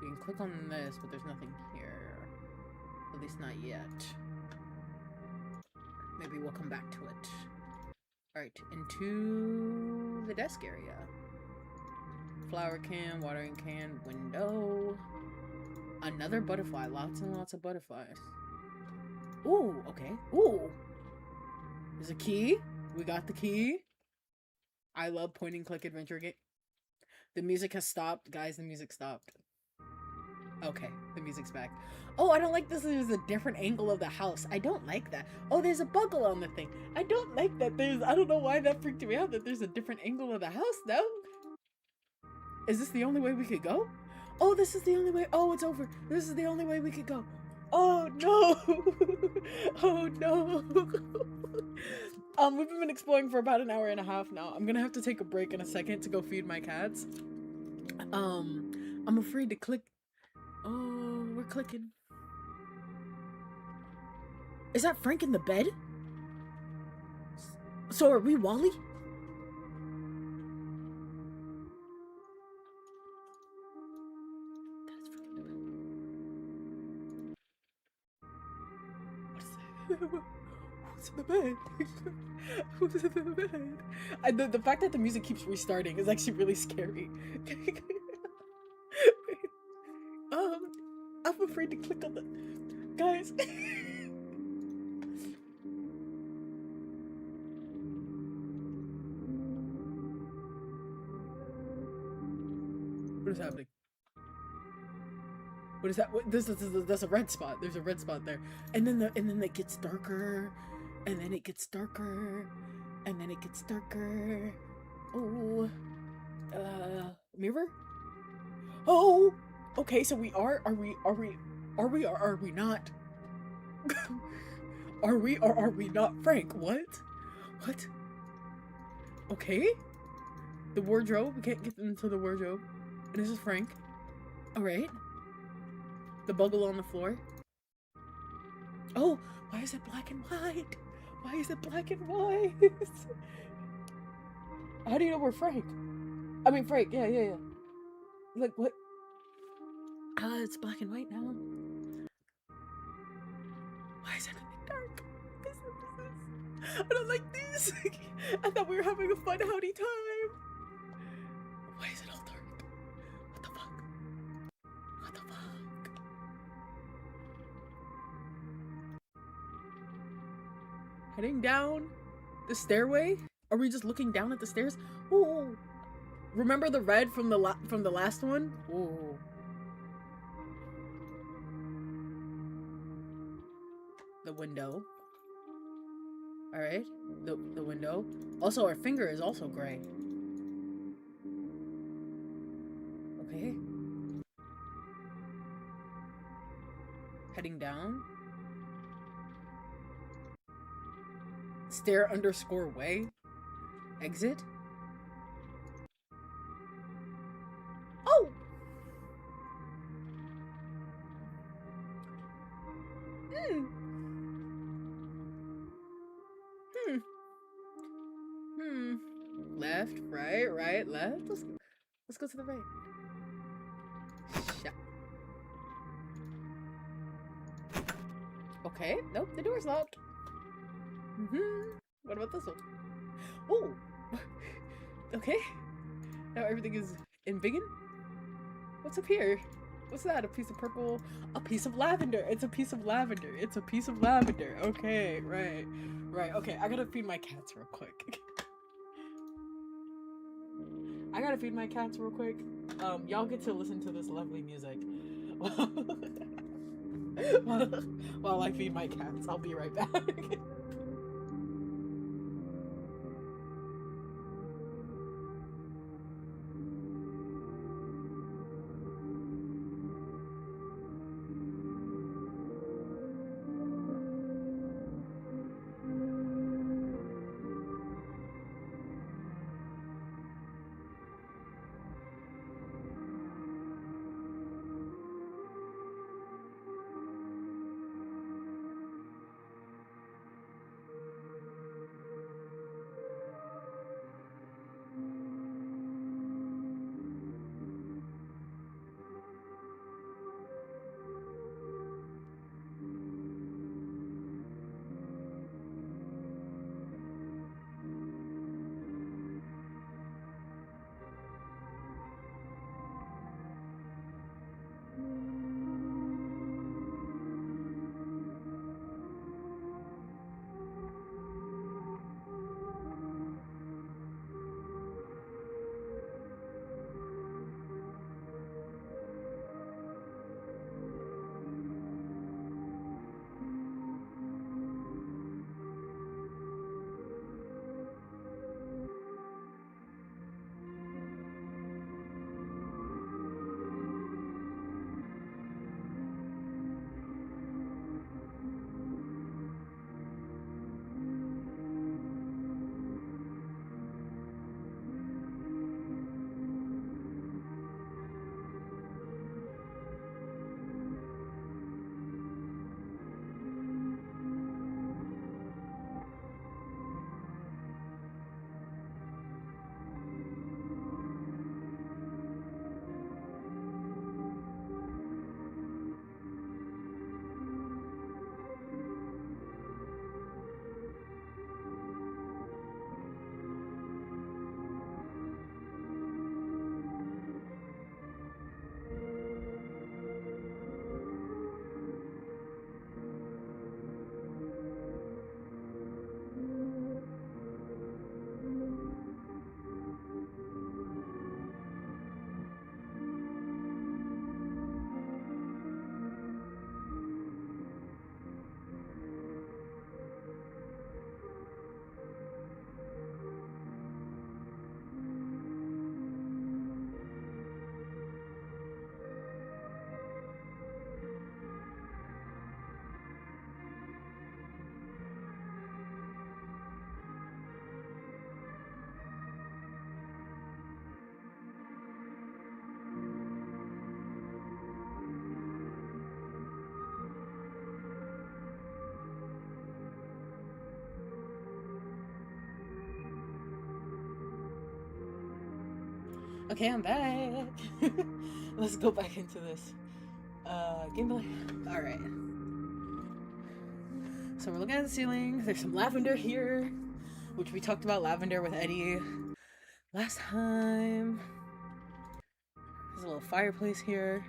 We can click on this, but there's nothing here. At least not yet. Maybe we'll come back to it. Alright, into the desk area. Flower can, watering can, window. Another butterfly. Lots and lots of butterflies. Ooh, okay. Ooh. There's a key. We got the key. I love point and click adventure game. The music has stopped. Guys, the music stopped. Okay, the music's back. Oh, I don't like this. There's a different angle of the house. I don't like that. Oh, there's a buckle on the thing. I don't like that. I don't know why that freaked me out that there's a different angle of the house, though. Is this the only way we could go? Oh, this is the only way. Oh, it's over. This is the only way we could go. Oh, no. Oh, no. We've been exploring for about an hour and a half now. I'm gonna have to take a break in a second to go feed my cats. I'm afraid to click. Oh, we're clicking. Is that Frank in the bed? So are we Wally? Who's in the bed? Who's in the bed? The fact that the music keeps restarting is actually really scary. I'm afraid to click on the... Guys. What is happening? What is that? That's a red spot. There's a red spot there. And then it gets darker. And then it gets darker. And then it gets darker. Oh. Mirror? Oh! Okay, so we are we or are we not? Are we or are we not Frank? What? What? Okay. The wardrobe. We can't get into the wardrobe. And this is Frank. Alright. The bugle on the floor. Oh, why is it black and white? Why is it black and white? How do you know we're Frank? I mean Frank, yeah. Like what? It's black and white now. Why is everything dark? I don't like these. I thought we were having a fun howdy time. Why is it all dark? What the fuck? What the fuck? Heading down the stairway? Are we just looking down at the stairs? Ooh. Remember the red from the last one? Ooh. The window. All right. The window. Also, our finger is also gray. Okay. Heading down. Stair underscore way. Exit. Oh! Hmm. Hmm. Hmm. Left, right, left. Let's go to the right. Shut. Okay. Nope, the door's locked. What about this one? Oh! Okay. Now everything is in biggin. What's up here? What's that? A piece of purple? A piece of lavender. It's a piece of lavender. It's a piece of lavender. Okay, right. Right, okay. I gotta feed my cats real quick. I gotta feed my cats real quick. Y'all get to listen to this lovely music. While I feed my cats. I'll be right back. Okay, I'm back. Let's go back into this gameplay. Alright. So we're looking at the ceiling. There's some lavender here, which we talked about lavender with Eddie last time. There's a little fireplace here.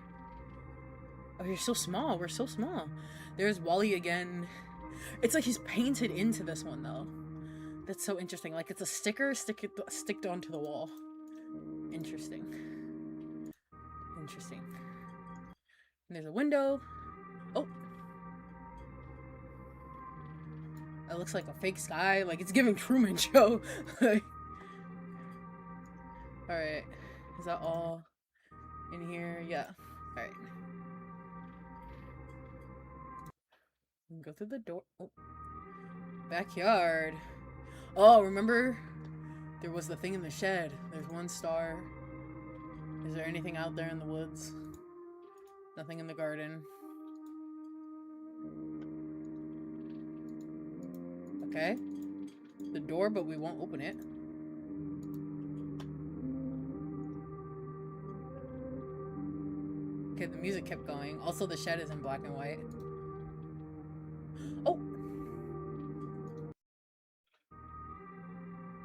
Oh, you're so small. We're so small. There's Wally again. It's like he's painted into this one, though. That's so interesting. Like, it's a sticker sticked onto the wall. Interesting. Interesting. And there's a window. Oh! It looks like a fake sky. Like, it's giving Truman Show. Alright. Is that all in here? Yeah. Alright. Go through the door. Oh. Backyard. Oh, remember? There was the thing in the shed. There's one star. Is there anything out there in the woods? Nothing in the garden. Okay. The door, but we won't open it. Okay, the music kept going. Also, the shed is in black and white. Oh!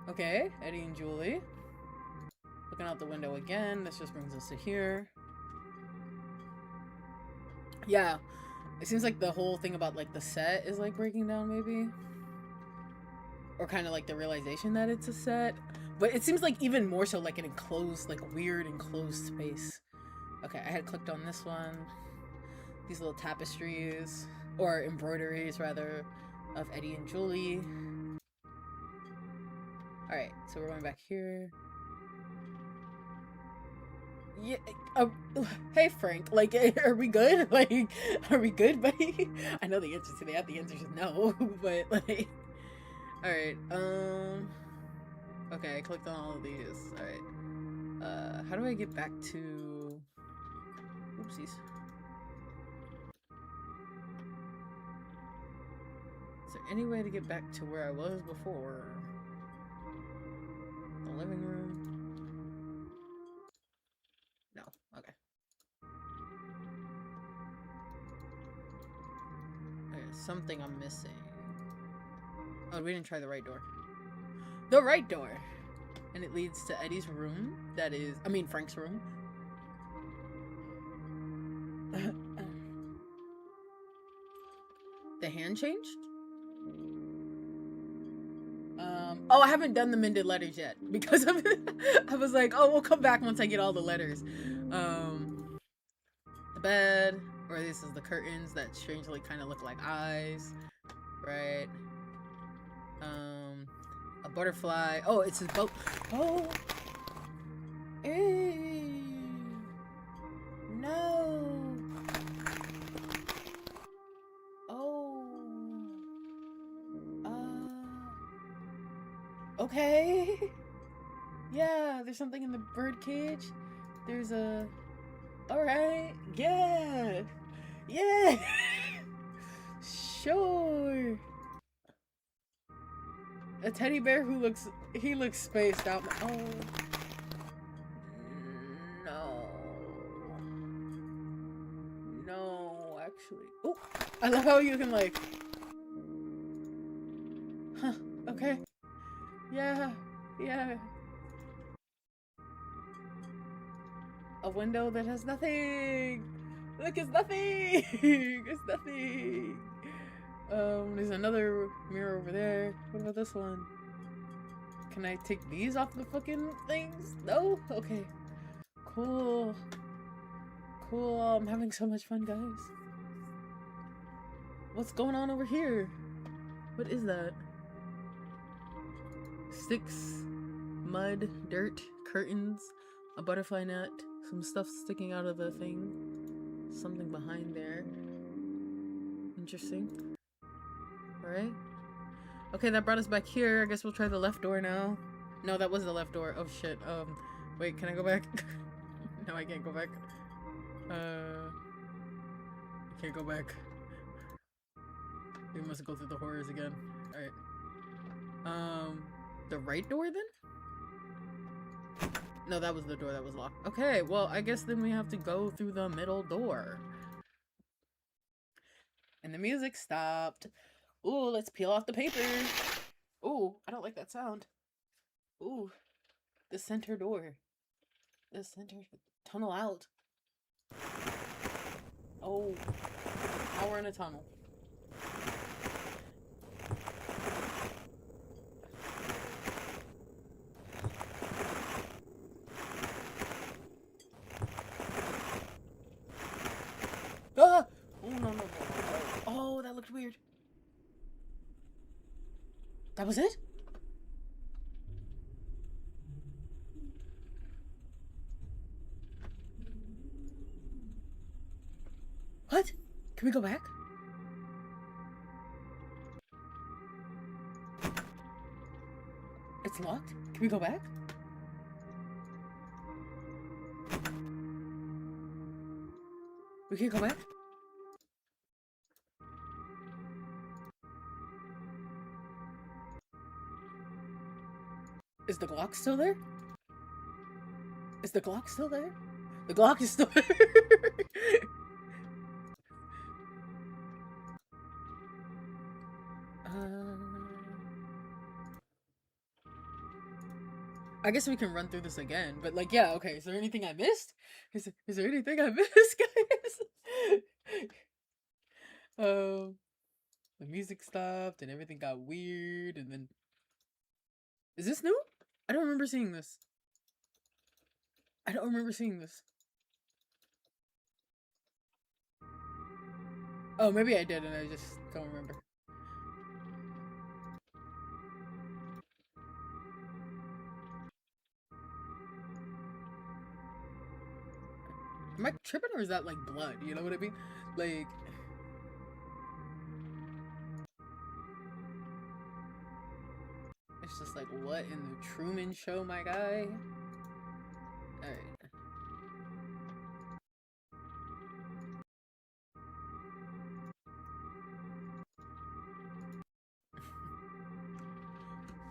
Okay, Eddie and Julie. Looking out the window again. This just brings us to here. Yeah. It seems like the whole thing about, like, the set is, like, breaking down, maybe. Or kind of, like, the realization that it's a set. But it seems like even more so, like, an enclosed, like, weird enclosed space. Okay, I had clicked on this one. These little tapestries. Or embroideries, rather, of Eddie and Julie. Alright, so we're going back here. Yeah, hey Frank, like, are we good? Like, are we good, buddy? I know the answer to that. The answer is no, but, like... Alright, okay, I clicked on all of these. Alright. How do I get back to... Oopsies. Is there any way to get back to where I was before? The living room? No. Okay. There's something I'm missing. Oh, we didn't try the right door. The right door! And it leads to Eddie's room. That is... I mean, Frank's room. The hand changed? Oh, I haven't done the mended letters yet because of it. I was like, oh, we'll come back once I get all the letters. The bed, or this is the curtains that strangely kind of look like eyes, right? A butterfly. Oh, it's his boat. Oh, hey, no. Okay. Yeah, there's something in the bird cage. There's a... Alright. Yeah. Yeah. Sure. A teddy bear who looks... He looks spaced out. Oh. No. No, actually. Oh, I love how you can, like... Huh. Okay. Yeah, yeah. A window that has nothing! Look, it's nothing! It's nothing! There's another mirror over there. What about this one? Can I take these off the fucking things? No? Okay. Cool. Cool. I'm having so much fun, guys. What's going on over here? What is that? Sticks, mud, dirt, curtains, a butterfly net, some stuff sticking out of the thing, something behind there. Interesting. Alright. Okay, that brought us back here. I guess we'll try the left door now. No, that was the left door. Oh shit. Wait, can I go back? No, I can't go back. I can't go back. We must go through the horrors again. Alright. The right door then? No, that was the door that was locked. Okay, well, I guess then we have to go through the middle door. And the music stopped. Ooh, let's peel off the paper. Ooh, I don't like that sound. Ooh, the center door. The center tunnel out. Oh, now we're in a tunnel. Ah! Oh, no, no, no, no. Oh, that looked weird. That was it? What? Can we go back? It's locked? Can we go back? We can't go back? Is the Glock still there? Is the Glock still there? The Glock is still there. I guess we can run through this again, but like, yeah, okay. Is there anything I missed? Is there anything I missed, guys? The music stopped and everything got weird, and then is this new? I don't remember seeing this. I don't remember seeing this. Oh, maybe I did and I just don't remember. Am I tripping or is that like blood? You know what I mean? Like, it's just like, what in the Truman Show, my guy? Alright.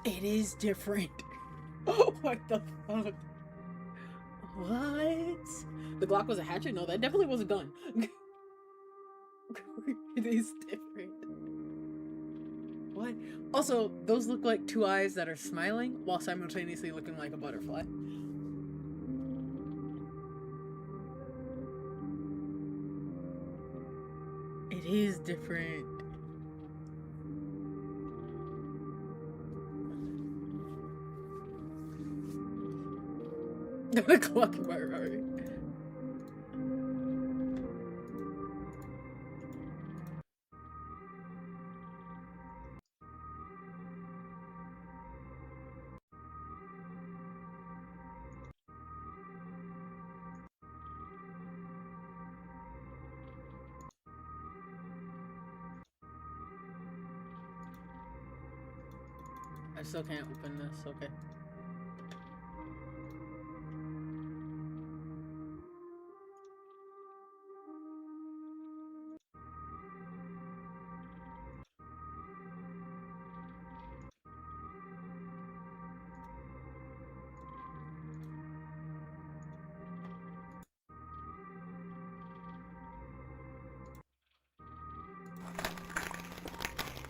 It is different. What the fuck? What? The Glock was a hatchet? No, that definitely was a gun. It is different. What? Also, those look like two eyes that are smiling while simultaneously looking like a butterfly. It is different. The clock in my Ferrari. I still can't open this, okay.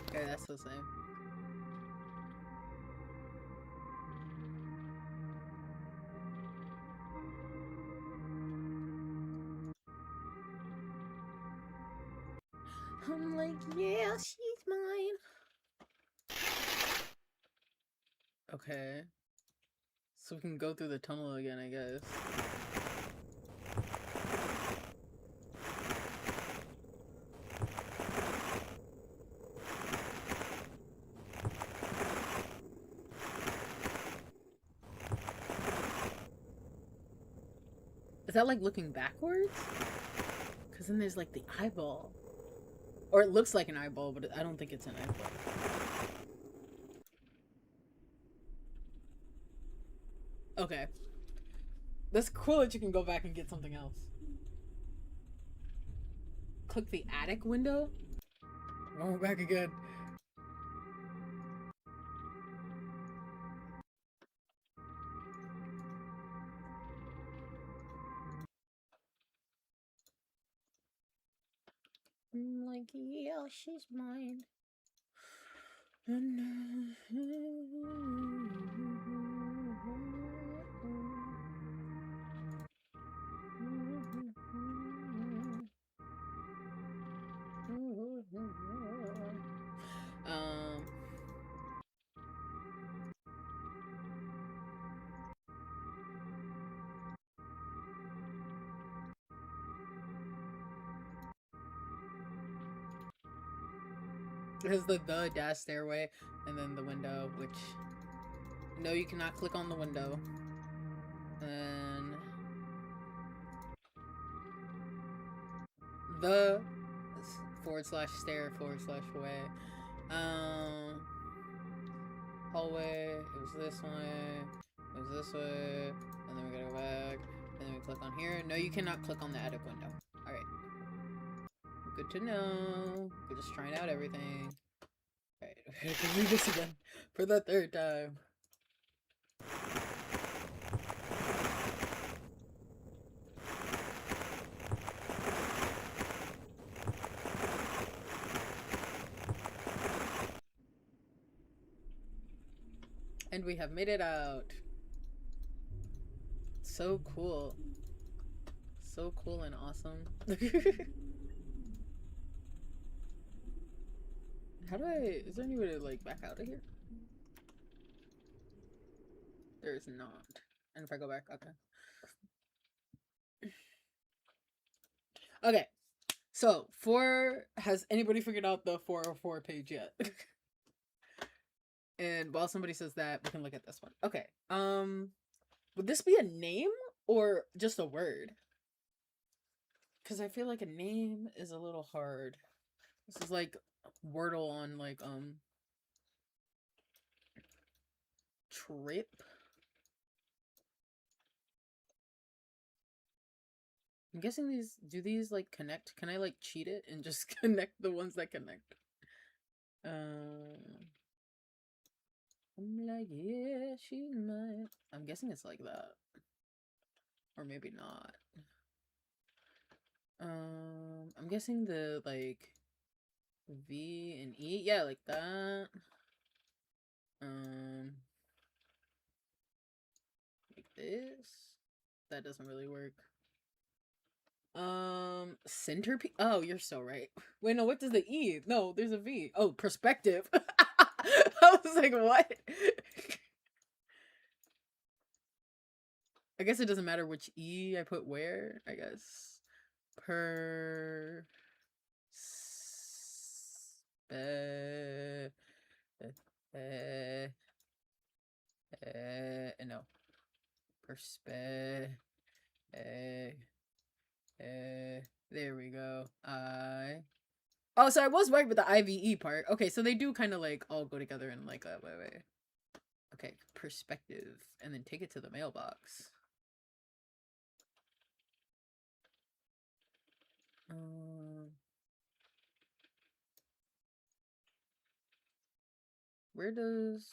Okay, that's the same. I'm like, yeah, she's mine. Okay. So we can go through the tunnel again, I guess. Is that like looking backwards? Because then there's like the eyeball. Or it looks like an eyeball, but I don't think it's an eyeball. Okay. That's cool that you can go back and get something else. Click the attic window? Oh, we're back again. I'm like, yeah, she's mine. Um, There's the dash stairway, and then the window, which no, you cannot click on the window. And the /stair /way. Hallway. It was this way. It was this way. And then we gotta go back. And then we click on here. No, you cannot click on the attic window. Alright. Good to know. We're just trying out everything. Alright, we're gonna do this again for the 3rd time. And we have made it out. So cool. So cool and awesome. How do I... Is there any way to, like, back out of here? There is not. And if I go back, okay. Okay. So, has anybody figured out the 404 page yet? And while somebody says that, we can look at this one. Okay. Would this be a name or just a word? Because I feel like a name is a little hard. This is like Wordle on like trip. I'm guessing do these like connect? Can I like cheat it and just connect the ones that connect? I'm like, yeah, she might. I'm guessing it's like that. Or maybe not. I'm guessing the like V and E. Yeah, like that. Like this. That doesn't really work. Centerpiece. Oh, you're so right. Wait, no, what does the E? No, there's a V. Oh, perspective. I was like, what? I guess it doesn't matter which E I put where, I guess. No. There we go. Oh, so I was right with the IVE part. Okay, so they do kind of like all go together in like a way. Okay, perspective. And then take it to the mailbox. Where does...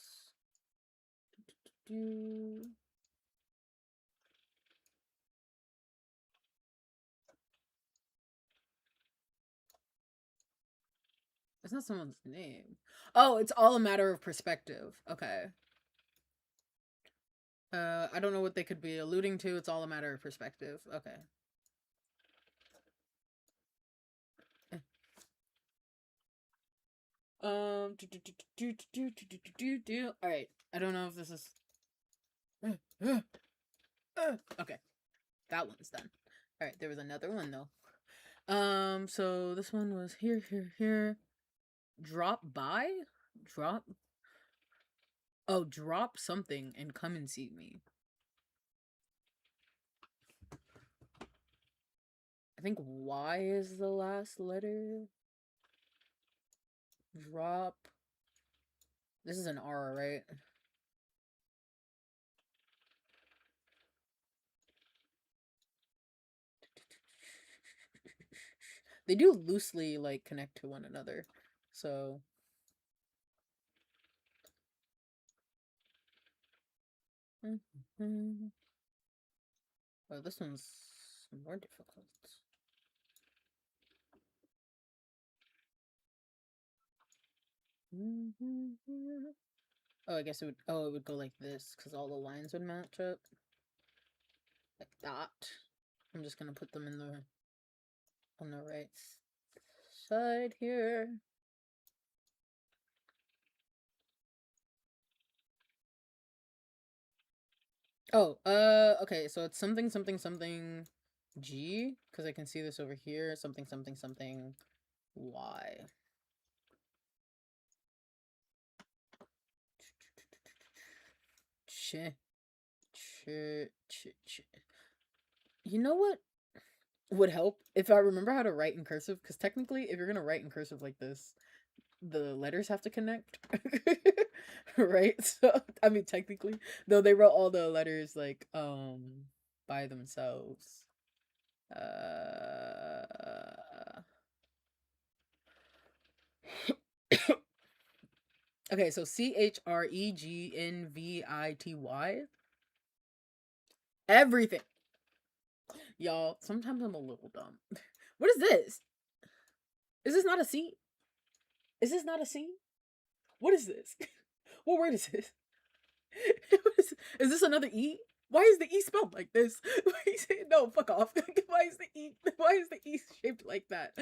It's not someone's name. Oh, it's all a matter of perspective. Okay. I don't know what they could be alluding to. It's all a matter of perspective. Okay. All right. I don't know if this is... Okay. That one's done. All right. There was another one though. So this one was here. Drop by? Oh, drop something and come and see me. I think Y is the last letter. Drop. This is an R, right? They do loosely, like, connect to one another. So... Oh, this one's more difficult. Oh, I guess it would. Oh, it would go like this because all the lines would match up like that. I'm just gonna put them in the on the right side here. Oh, okay, so it's something, something, something G, because I can see this over here. Something, something, something Y. Ch, ch. You know what would help? If I remember how to write in cursive, because technically, if you're gonna write in cursive like this, the letters have to connect. Right? So, I mean, technically, though they wrote all the letters, like, by themselves. Okay, so CHREGNVITY. Everything. Y'all, sometimes I'm a little dumb. What is this? Is this not a C? Is this not a C? What is this? What word is this? Is this another E? Why is the E spelled like this? No, fuck off. Why is the E shaped like that?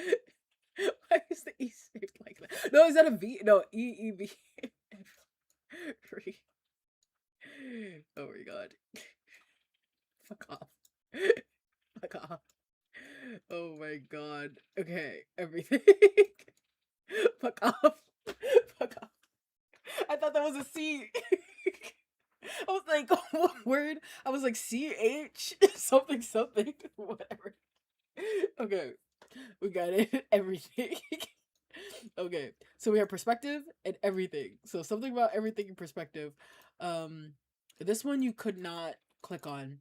Why is the E shaped like that? No, is that a V? No, E-E-V. Oh my god. Fuck off. Fuck off. Oh my god. Okay, everything. Fuck off. Fuck off. I thought that was a C. I was like, what word? I was like, CH something something. Whatever. Okay. We got it. Everything. Okay. So we have perspective and everything. So something about everything in perspective. This one you could not click on.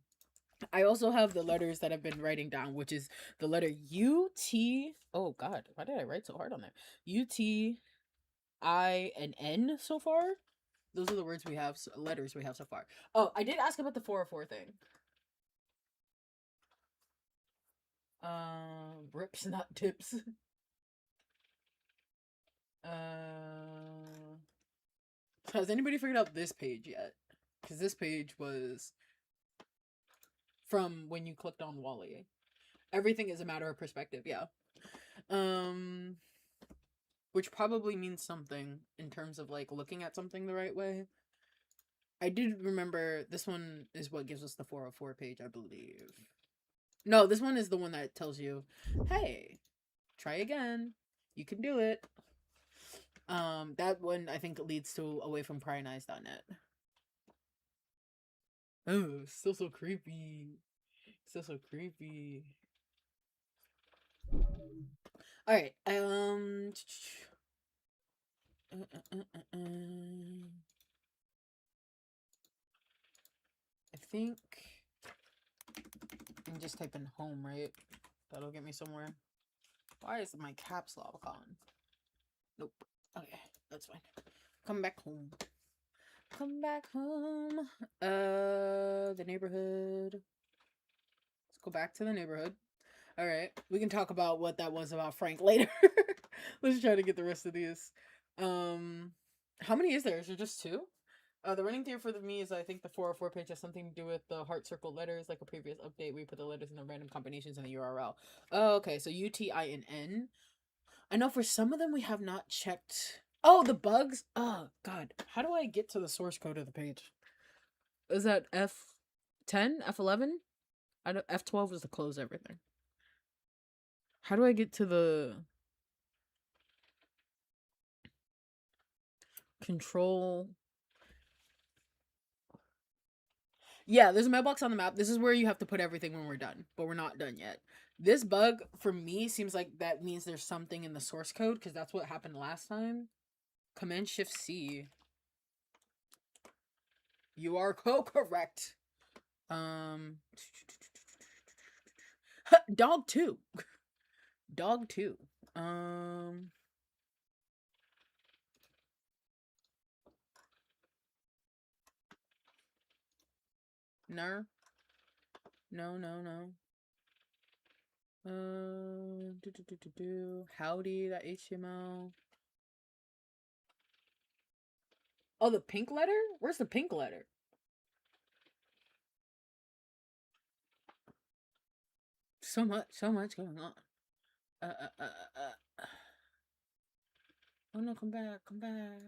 I also have the letters that I've been writing down, which is the letter U, T. Oh God, why did I write so hard on there? U, T, I, and N so far. Those are the words we have, letters we have so far. Oh, I did ask about the 404 thing. Rips, not tips. Has anybody figured out this page yet? Because this page was from when you clicked on Wally. Everything is a matter of perspective, yeah. Which probably means something in terms of like looking at something the right way. I did remember this one is what gives us the 404 page, I believe. No, this one is the one that tells you, hey, try again. You can do it. That one I think leads to away from pryingeyes.net. Oh, still so creepy. Still so creepy. Alright, I think I'm just typing home, right? That'll get me somewhere. Why is my caps lock on? Nope. Okay, that's fine. Come back home. Come back home. The neighborhood. Let's go back to the neighborhood. All right, we can talk about what that was about Frank later. Let's try to get the rest of these. How many is there? Is there just two? The running theory for me is I think the 404 page has something to do with the heart circle letters, like a previous update. We put the letters in the random combinations in the URL. Oh, okay, so U, T, I, and N. I know for some of them we have not checked. Oh, the bugs. Oh, God. How do I get to the source code of the page? Is that F10? F11? I don't, F12 is to close everything. How do I get to the control? Yeah, there's a mailbox on the map. This is where you have to put everything when we're done, but we're not done yet. This bug, for me, seems like that means there's something in the source code, because that's what happened last time. Command-Shift-C. You are correct. Dog 2. Dog 2. No. Howdy, that HTML. Oh, the pink letter? Where's the pink letter? So much going on. Oh no, come back, come back.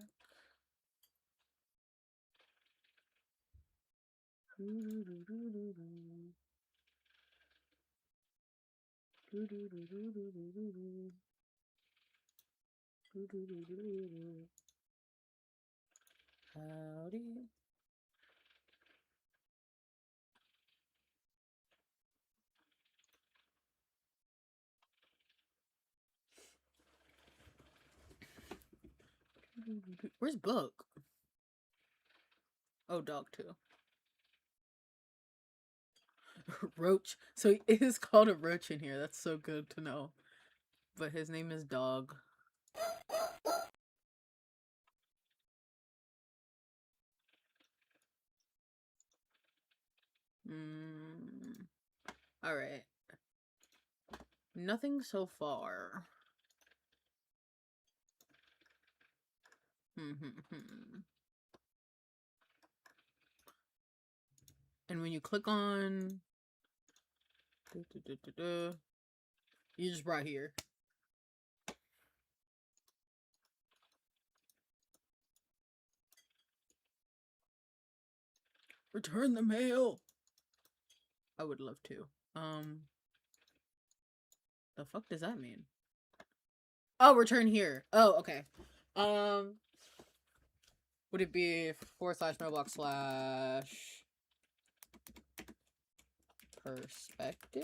Howdy. Where's Book? Oh, dog too. Roach. So it is called a roach in here. That's so good to know. But his name is Dog. Alright. Nothing so far. And when you click on... You just brought here. Return the mail! I would love to. The fuck does that mean? Oh, return here. Oh, okay. Would it be /mailbox/ perspective?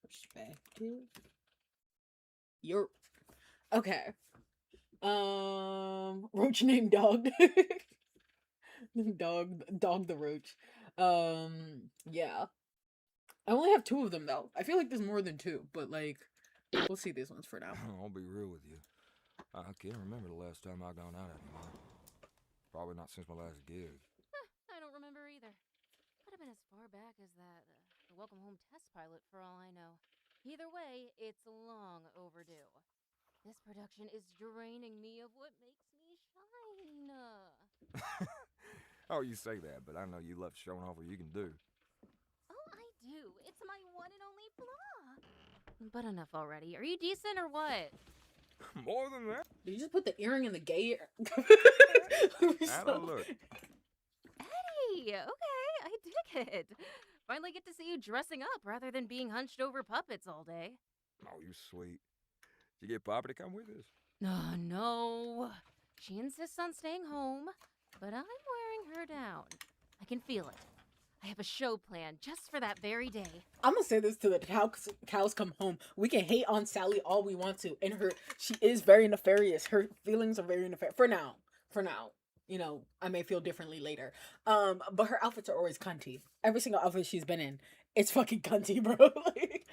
Perspective? You're... Okay. Roach named Dog. Dog the roach. Yeah. I only have 2 of them though. I feel like there's more than 2, but like, we'll see these ones for now. I'll be real with you. I can't remember the last time I gone out anymore. Probably not since my last gig. I don't remember either. Could have been as far back as that the Welcome Home test pilot for all I know. Either way, it's long overdue. This production is draining me of what makes me shine. Oh, you say that, but I know you love showing off what you can do. Oh, I do. It's my one and only flaw. But enough already. Are you decent or what? More than that? Did you just put the earring in the gay ear? Have a look. Eddie! Okay, I dig it. Finally get to see you dressing up rather than being hunched over puppets all day. Oh, you're sweet. Did you get Papa to come with us? No. She insists on staying home, but I'm wearing her down. I can feel it. I have a show planned just for that very day. I'm gonna say this to the cows come home. We can hate on Sally all we want to, and she is very nefarious. Her feelings are very nefarious for now. You know, I may feel differently later. But her outfits are always cunty. Every single outfit she's been in, it's fucking cunty, bro. Like,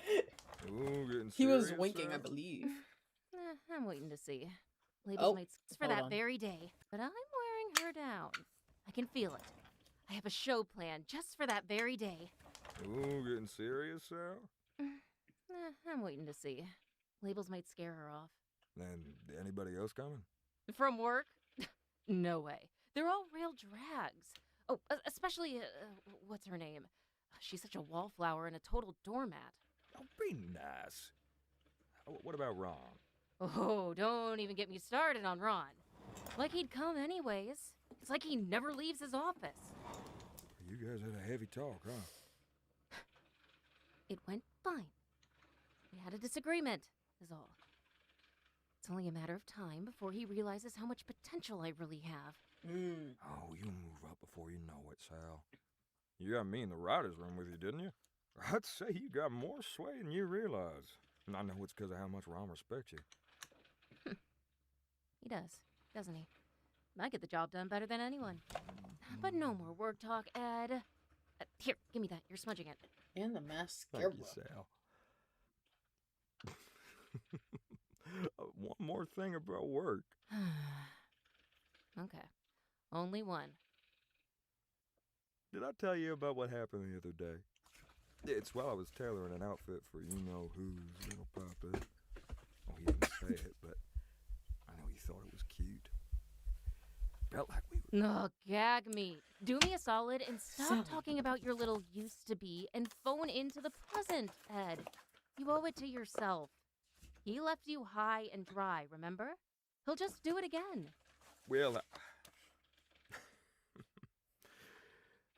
Ooh, getting he was serious, winking, Sarah? I believe. I'm waiting to see. Labels might for hold that on. very day, but I'm wearing her down. I can feel it. I have a show planned just for that very day. Ooh, getting serious, Sarah? I'm waiting to see. Labels might scare her off. And anybody else coming? From work? No way. They're all real drags. Oh, especially, what's her name? She's such a wallflower and a total doormat. Oh, be nice. What about Ron? Oh, don't even get me started on Ron. Like he'd come anyways. It's like he never leaves his office. You guys had a heavy talk, huh? It went fine. We had a disagreement, is all. It's only a matter of time before he realizes how much potential I really have. Oh, you move up before you know it, Sal. You got me in the writer's room with you, didn't you? I'd say you got more sway than you realize. And I know it's because of how much Ron respects you. He does, doesn't he? I get the job done better than anyone. But no more work talk, Ed. Here, give me that. You're smudging it. And the mascara. Thank you, Sal. One more thing about work. Okay. Only one. Did I tell you about what happened the other day? It's while I was tailoring an outfit for you-know-who's little puppet. Oh, he didn't say it, but I know he thought it was cute. felt like we were. Ugh, gag me. Do me a solid and stop Sally. talking about your little used to be and phone into the present, Ed. You owe it to yourself. He left you high and dry, remember? He'll just do it again. Well, oh,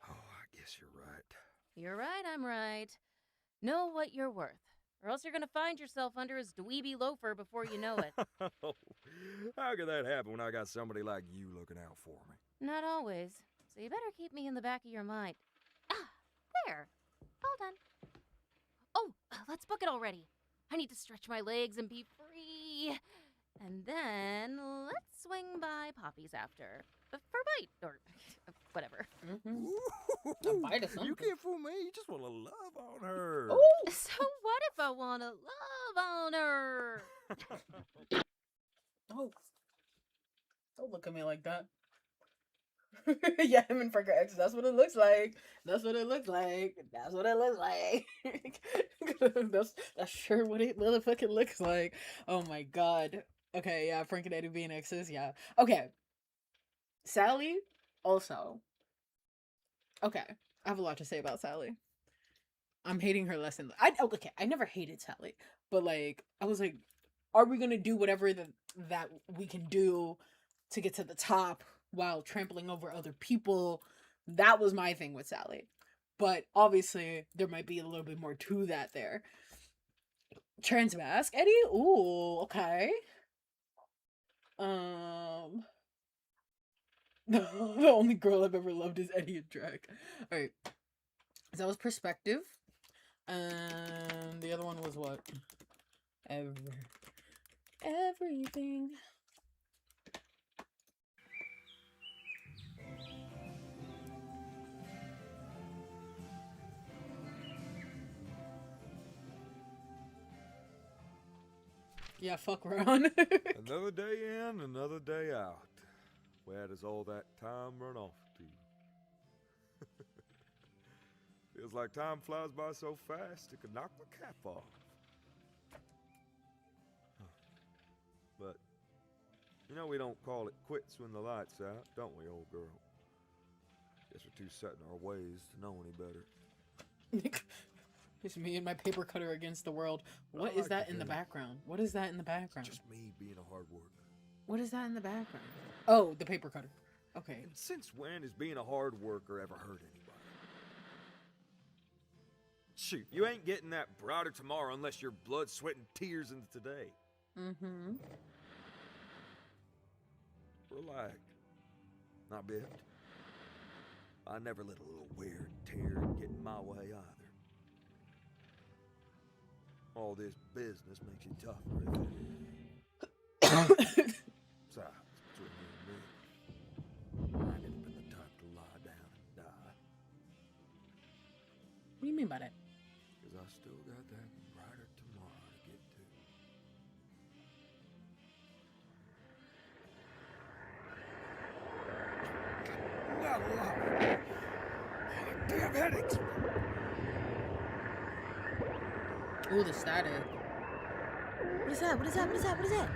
I guess you're right. You're right, I'm right. Know what you're worth, or else you're gonna find yourself under his dweeby loafer before you know it. How could that happen when I got somebody like you looking out for me? Not always, so you better keep me in the back of your mind. Ah, there. All done. Oh, let's book it already. I need to stretch my legs and be free. And then let's swing by Poppy's after. For a bite, or whatever. Mm-hmm. Ooh, bite of something. you can't fool me. You just want to love on her. Oh, So what if I want to love on her? oh! Don't look at me like that. Yeah, him and Frank are exes. That's what it looks like. That's what it looks like. That's what it looks like. that's sure what it motherfucking looks like. Oh my god. Okay, yeah, Frank and Eddie being exes. Yeah. Okay. Sally, also. Okay, I have a lot to say about Sally. I'm hating her less than okay. I never hated Sally, but like I was like, are we gonna do whatever that we can do to get to the top while trampling over other people? That was my thing with Sally, but obviously there might be a little bit more to that there. Trans mask, Eddie. Ooh, okay. The only girl I've ever loved is Eddie and drag. All right, so that was perspective. And the other one was what? Everything. Yeah, fuck Ron. Another day in, another day out. Where does all that time run off to? Feels like time flies by so fast it could knock the cap off. But, you know we don't call it quits when the light's out, don't we, old girl? Guess we're too set in our ways to know any better. It's me and my paper cutter against the world. What I is like that to in the think. background? What is that in the background? Just me being a hard worker. What is that in the background? Oh, the paper cutter. Okay. And since when has being a hard worker ever hurt anybody? Shoot, you ain't getting that brighter tomorrow unless your blood, sweat, and tears into today. Mm-hmm. Relax. Not a bit. I never let a little wear and tear get in my way either. All this business makes you tougher, isn't it? Besides, between you and me, I ain't never been the type to lie down and die. What do you mean by that? Because I still got that brighter tomorrow to get to. Damn headaches! Ooh, the static. What is that? What is that? What is that? What is that?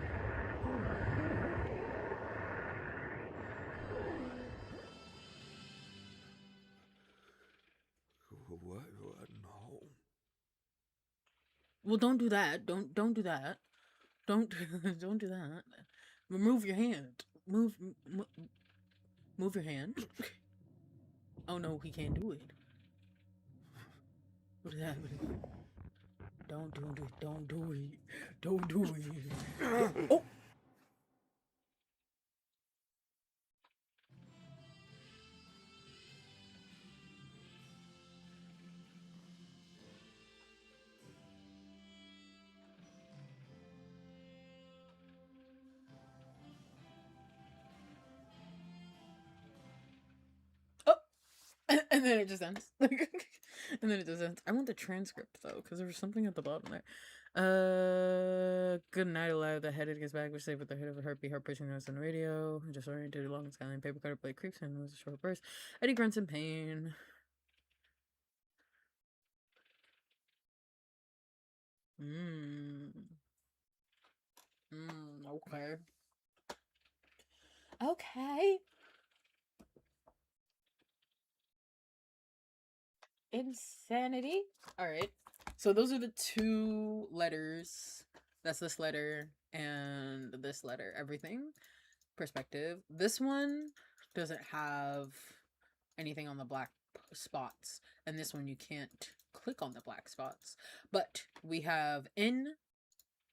What? No. Well, don't do that. Don't do that. Don't don't do that. Remove your hand. Move your hand. Oh no, he can't do it. What is that? Don't do it. Don't do it. Don't do it. Oh. And then it just ends. And then it just ends. I want the transcript though, because there was something at the bottom there. Good night, alive. The headed gets back, which safe with the head of a heartbeat, heart pushing us on the radio. Just oriented along the skyline. Paper cutter blade creeps in with a short burst. Eddie grunts in pain. Okay. Okay. Insanity. All right. So those are the two letters. That's this letter and this letter. Everything. Perspective. This one doesn't have anything on the black spots. And this one you can't click on the black spots. But we have in.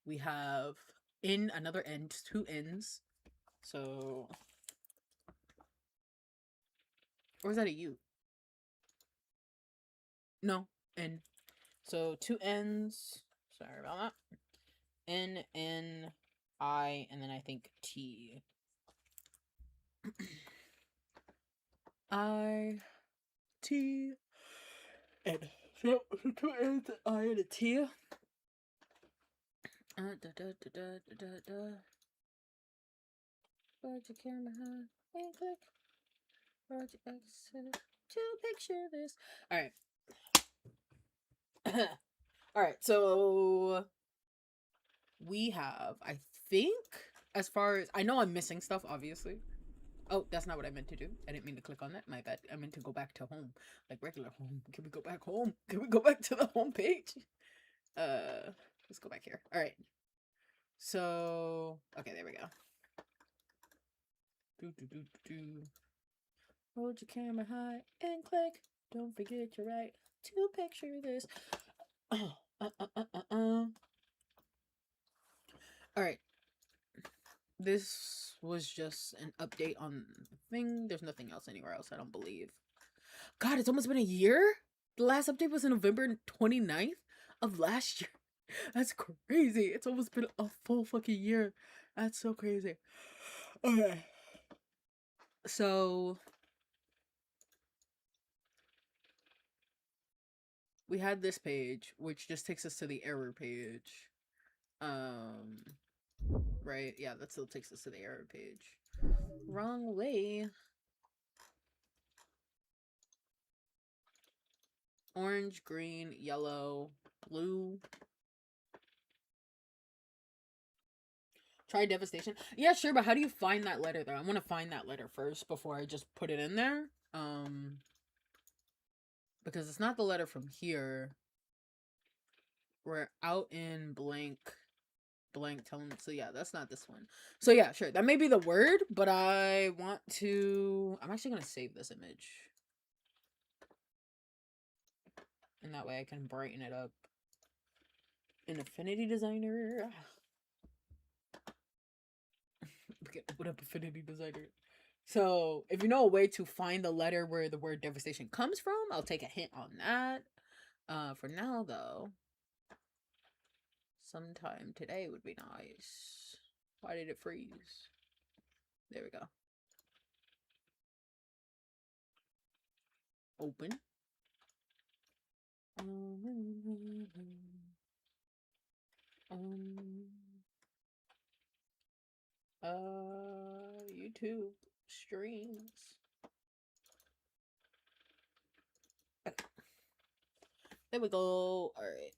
We have in another end. Two ends. So. Or is that a U? No. N. So two N's. Sorry about that. N, N, I, and then I think T. I, T, N. So two N's, I, and a T. Da, da, da, da, da, da, da. Put your camera high and click. Project X to picture this. Alright. Alright, so we have, I think, as far as I know, I'm missing stuff, obviously. Oh, that's not what I meant to do. I didn't mean to click on that. My bad. I meant to go back to home. Like regular home. Can we go back home? Can we go back to the home page? Let's go back here. Alright. So, okay, there we go. Hold your camera high and click. Don't forget you're right to picture this. Alright. This was just an update on the thing. There's nothing else anywhere else, I don't believe. God, it's almost been a year? The last update was in November 29th of last year. That's crazy. It's almost been a full fucking year. That's so crazy. Okay. So we had this page, which just takes us to the error page. Right? Yeah, that still takes us to the error page. Wrong way. Orange, green, yellow, blue. Try devastation. Yeah, sure, but how do you find that letter though? I want to find that letter first before I just put it in there. Because it's not the letter from here. We're out in blank tell them. So yeah, that's not this one. So yeah, sure, that may be the word, but I want to, I'm actually gonna save this image, and that way I can brighten it up in Affinity Designer. What up, Affinity Designer? So if you know a way to find the letter where the word devastation comes from, I'll take a hint on that. For now though, sometime today would be nice. Why did it freeze? There we go. Open. YouTube streams. Okay. There we go. All right.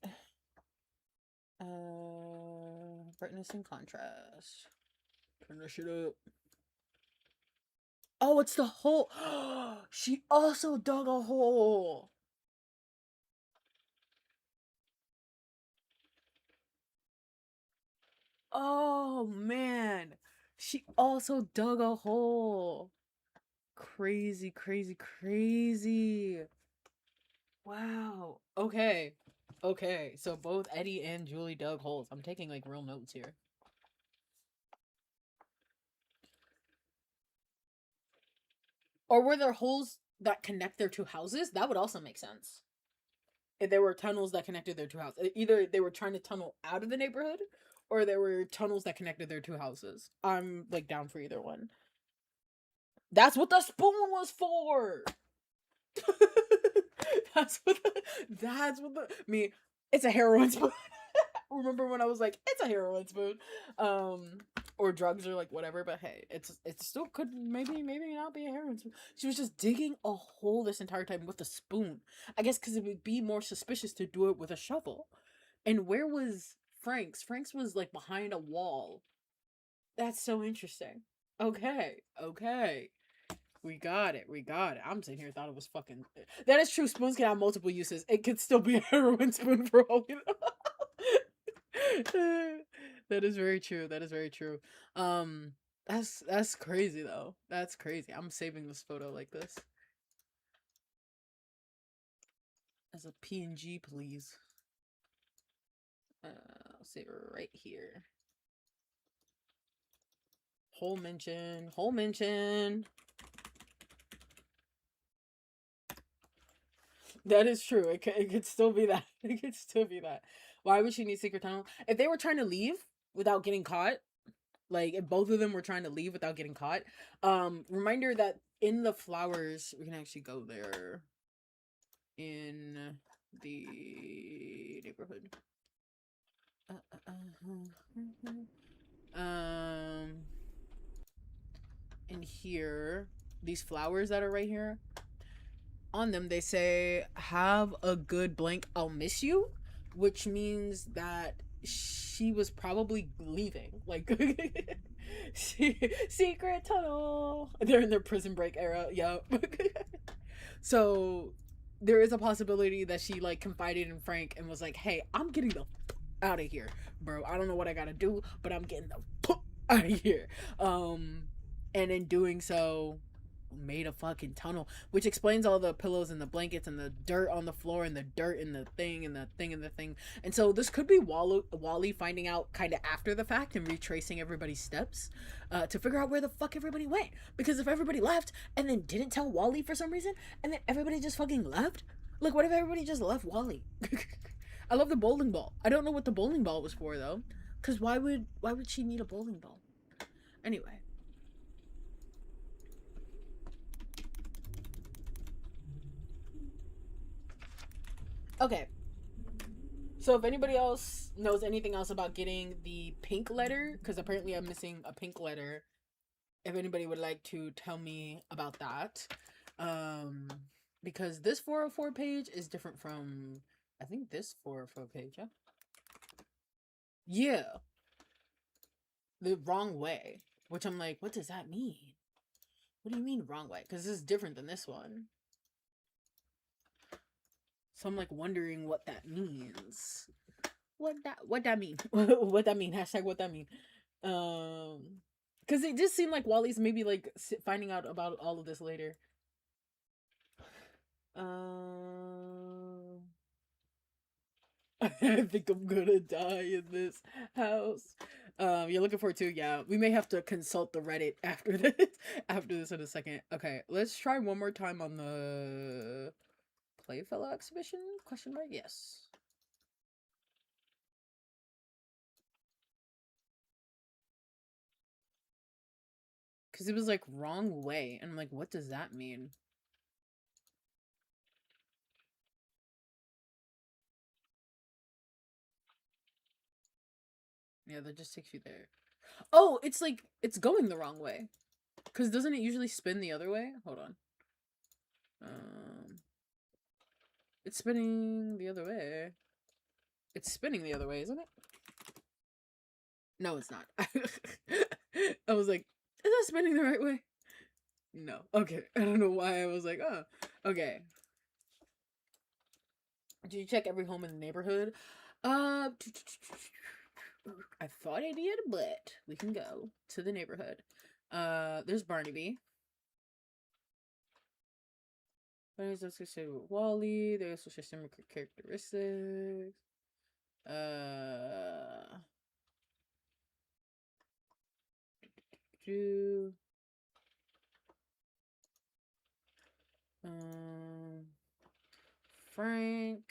Brightness and contrast. Turn that shit up. Oh, it's the hole. She also dug a hole. Oh, man. She also dug a hole. Crazy, crazy, crazy. Wow. Okay. Okay. So both Eddie and Julie dug holes. I'm taking like real notes here. Or were there holes that connect their two houses? That would also make sense. If there were tunnels that connected their two houses. Either they were trying to tunnel out of the neighborhood, or there were tunnels that connected their two houses. I'm like down for either one. That's what the spoon was for. that's what the it's a heroin spoon. Remember when I was like, it's a heroin spoon, or drugs or like whatever, but hey, it still could maybe not be a heroin spoon. She was just digging a hole this entire time with a spoon, I guess, because it would be more suspicious to do it with a shovel. And where was Frank's was like behind a wall. That's so interesting. Okay. We got it. We got it. I'm sitting here thought it was fucking. That is true. Spoons can have multiple uses. It could still be a heroin spoon for all we know. That is very true. That is very true. Um, that's crazy though. That's crazy. I'm saving this photo like this as a PNG, please. I'll save it right here. Whole mention. Whole mention. That is true. It could still be that. It could still be that. Why would she need secret tunnel? If they were trying to leave without getting caught, like if both of them were trying to leave without getting caught, reminder that in the flowers, we can actually go there in the neighborhood. In here, these flowers that are right here, on them they say have a good blank I'll miss you, which means that she was probably leaving, like secret tunnel. They're in their prison break era. Yep. So there is a possibility that she like confided in Frank and was like, hey, I'm getting the out of here, bro. I don't know what I gotta do, but I'm getting the out of here. And in doing so made a fucking tunnel, which explains all the pillows and the blankets and the dirt on the floor and the dirt and the thing and the thing and the thing. And so this could be Wally finding out kind of after the fact and retracing everybody's steps to figure out where the fuck everybody went. Because if everybody left and then didn't tell Wally for some reason and then everybody just fucking left, like what if everybody just left Wally? I love the bowling ball. I don't know what the bowling ball was for though, because why would she need a bowling ball? Anyway. Okay. So if anybody else knows anything else about getting the pink letter, because apparently I'm missing a pink letter, if anybody would like to tell me about that. Because this 404 page is different from, I think, this 404 page, yeah? Yeah. The wrong way. Which I'm like, what does that mean? What do you mean wrong way? Because this is different than this one. So I'm like wondering what that means. What that mean? What that mean? Hashtag what that mean? Because it just seemed like Wally's maybe like finding out about all of this later. I think I'm gonna die in this house. You're looking for it too? Yeah, we may have to consult the Reddit after this. After this in a second. Okay, let's try one more time on the Playfellow exhibition? Question mark? Yes. Because it was like wrong way. And I'm like, what does that mean? Yeah, that just takes you there. Oh, it's like, it's going the wrong way. Because doesn't it usually spin the other way? Hold on. It's spinning the other way. It's spinning the other way, isn't it? No, it's not. I was like, is that spinning the right way? No. Okay. I don't know why I was like, oh. Okay. Did you check every home in the neighborhood? I thought I did, but we can go to the neighborhood. There's Barnaby. Barnaby's associated with Wally. They're associated with similar characteristics. Frank.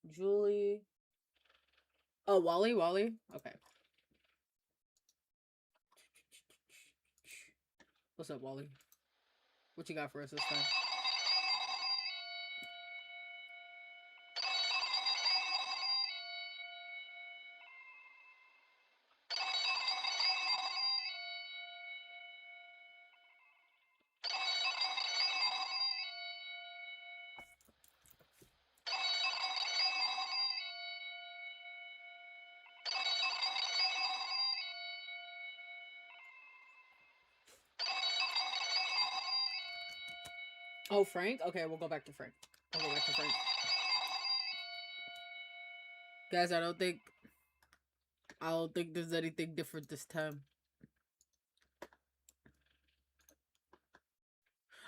Julie. Oh, Wally? Okay. What's up, Wally? What you got for us this time? Oh, Frank? Okay, we'll go back to Frank. I'll go back to Frank. Guys, I don't think there's anything different this time.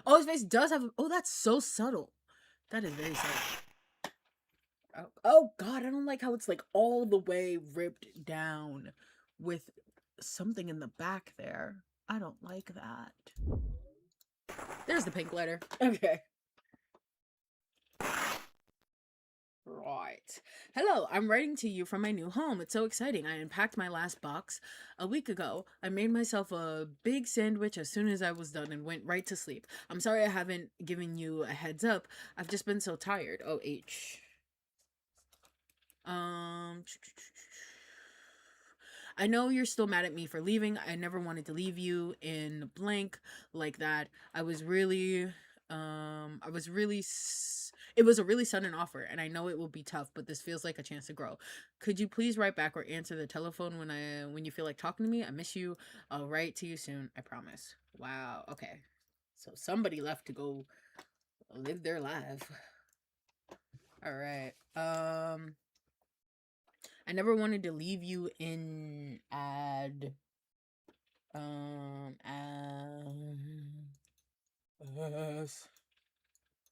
Oh, his face does have... Oh, that's so subtle. That is very subtle. Oh, God, I don't like how it's, like, all the way ripped down with something in the back there. I don't like that. There's the pink letter. Okay. Right. Hello, I'm writing to you from my new home. It's so exciting. I unpacked my last box a week ago. I made myself a big sandwich as soon as I was done and went right to sleep. I'm sorry I haven't given you a heads up. I've just been so tired. OH. I know you're still mad at me for leaving. I never wanted to leave you in blank like that. It was a really sudden offer, and I know it will be tough, but this feels like a chance to grow. Could you please write back or answer the telephone when you feel like talking to me? I miss you. I'll write to you soon. I promise. Wow. Okay. So somebody left to go live their life. All right. I never wanted to leave you in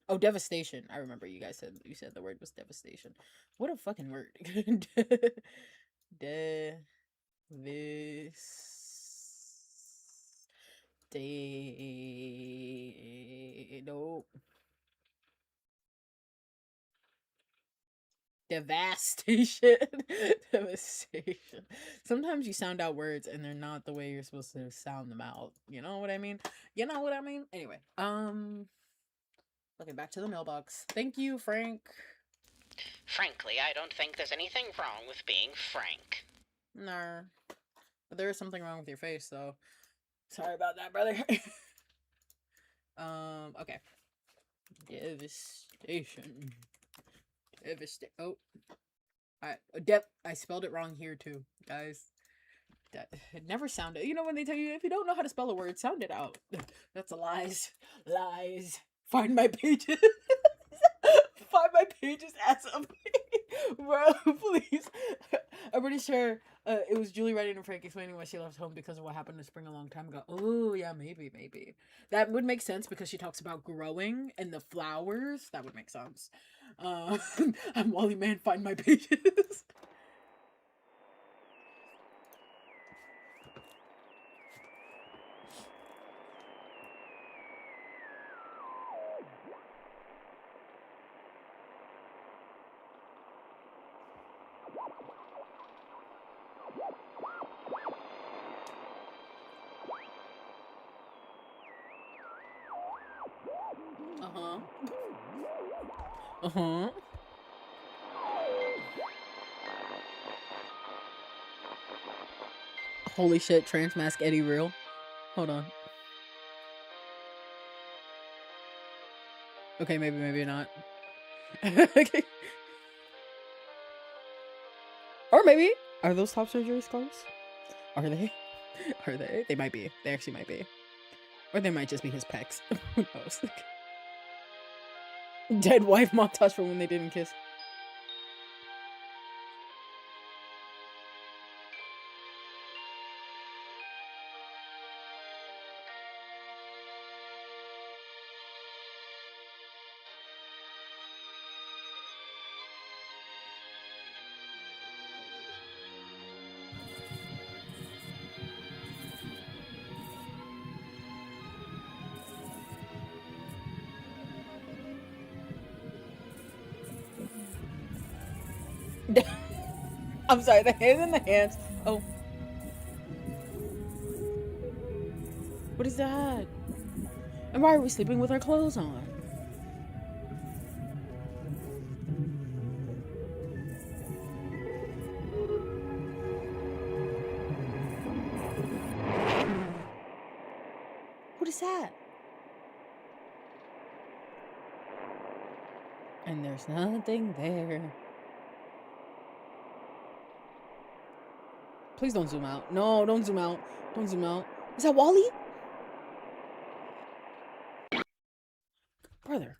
oh, devastation. I remember you said the word was devastation. What a fucking word. Devastation. Devastation. Sometimes you sound out words and they're not the way you're supposed to sound them out. You know what I mean? You know what I mean? Anyway, okay, back to the mailbox. Thank you, Frank. Frankly, I don't think there's anything wrong with being frank. No. But there is something wrong with your face, though. Sorry about that, brother. Okay. Devastation. Oh. I spelled it wrong here, too, guys. It never sounded... You know when they tell you, if you don't know how to spell a word, sound it out. That's a lies. Lies. Find my pages. Find my pages, ass up. Bro, please. I'm pretty sure it was Julie writing to Frank explaining why she left home because of what happened in spring a long time ago. Oh, yeah, maybe. That would make sense because she talks about growing and the flowers. That would make sense. I'm Wally Man, find my pages. Holy shit, Transmask Eddie real. Hold on. Okay, maybe not. Okay. Or maybe. Are those top surgery scars? Are they? Are they? They might be. They actually might be. Or they might just be his pecs. Who knows? Dead wife montage for when they didn't kiss. I'm sorry, the hands in the hands. Oh. What is that? And why are we sleeping with our clothes on? What is that? And there's nothing there. Please don't zoom out. No, don't zoom out. Don't zoom out. Is that Wally? brother.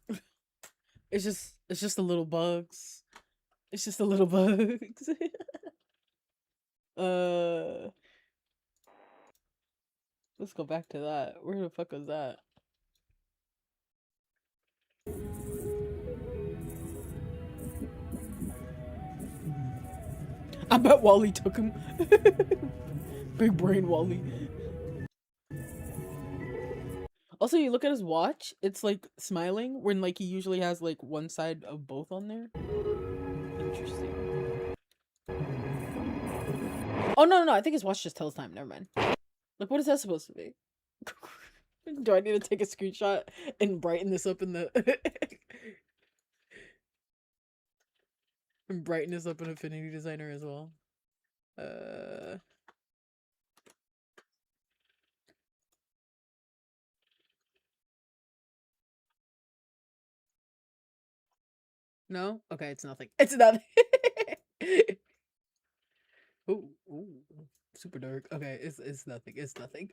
It's just the little bugs. It's just the little bugs. Let's go back to that. Where the fuck was that? I bet Wally took him. Big brain Wally. Also, you look at his watch, it's like smiling when like he usually has like one side of both on there. Interesting. Oh no, I think his watch just tells time. Never mind. Like, what is that supposed to be? Do I need to take a screenshot and brighten this up in the and brighten this up in Affinity Designer as well? No? Okay, it's nothing. It's nothing. Ooh, super dark. Okay, it's nothing. It's nothing.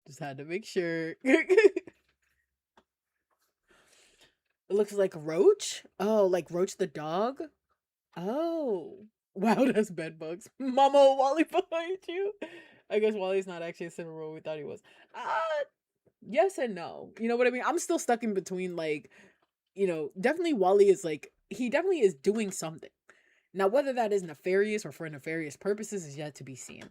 Just had to make sure. It looks like Roach. Oh, like Roach the dog. Oh, wow, that's bed bugs. Mama, Wally behind you. I guess Wally's not actually a Cinnamoroll we thought he was. Yes and no. You know what I mean? I'm still stuck in between, like, you know, definitely Wally is like, he definitely is doing something. Now, whether that is nefarious or for nefarious purposes is yet to be seen.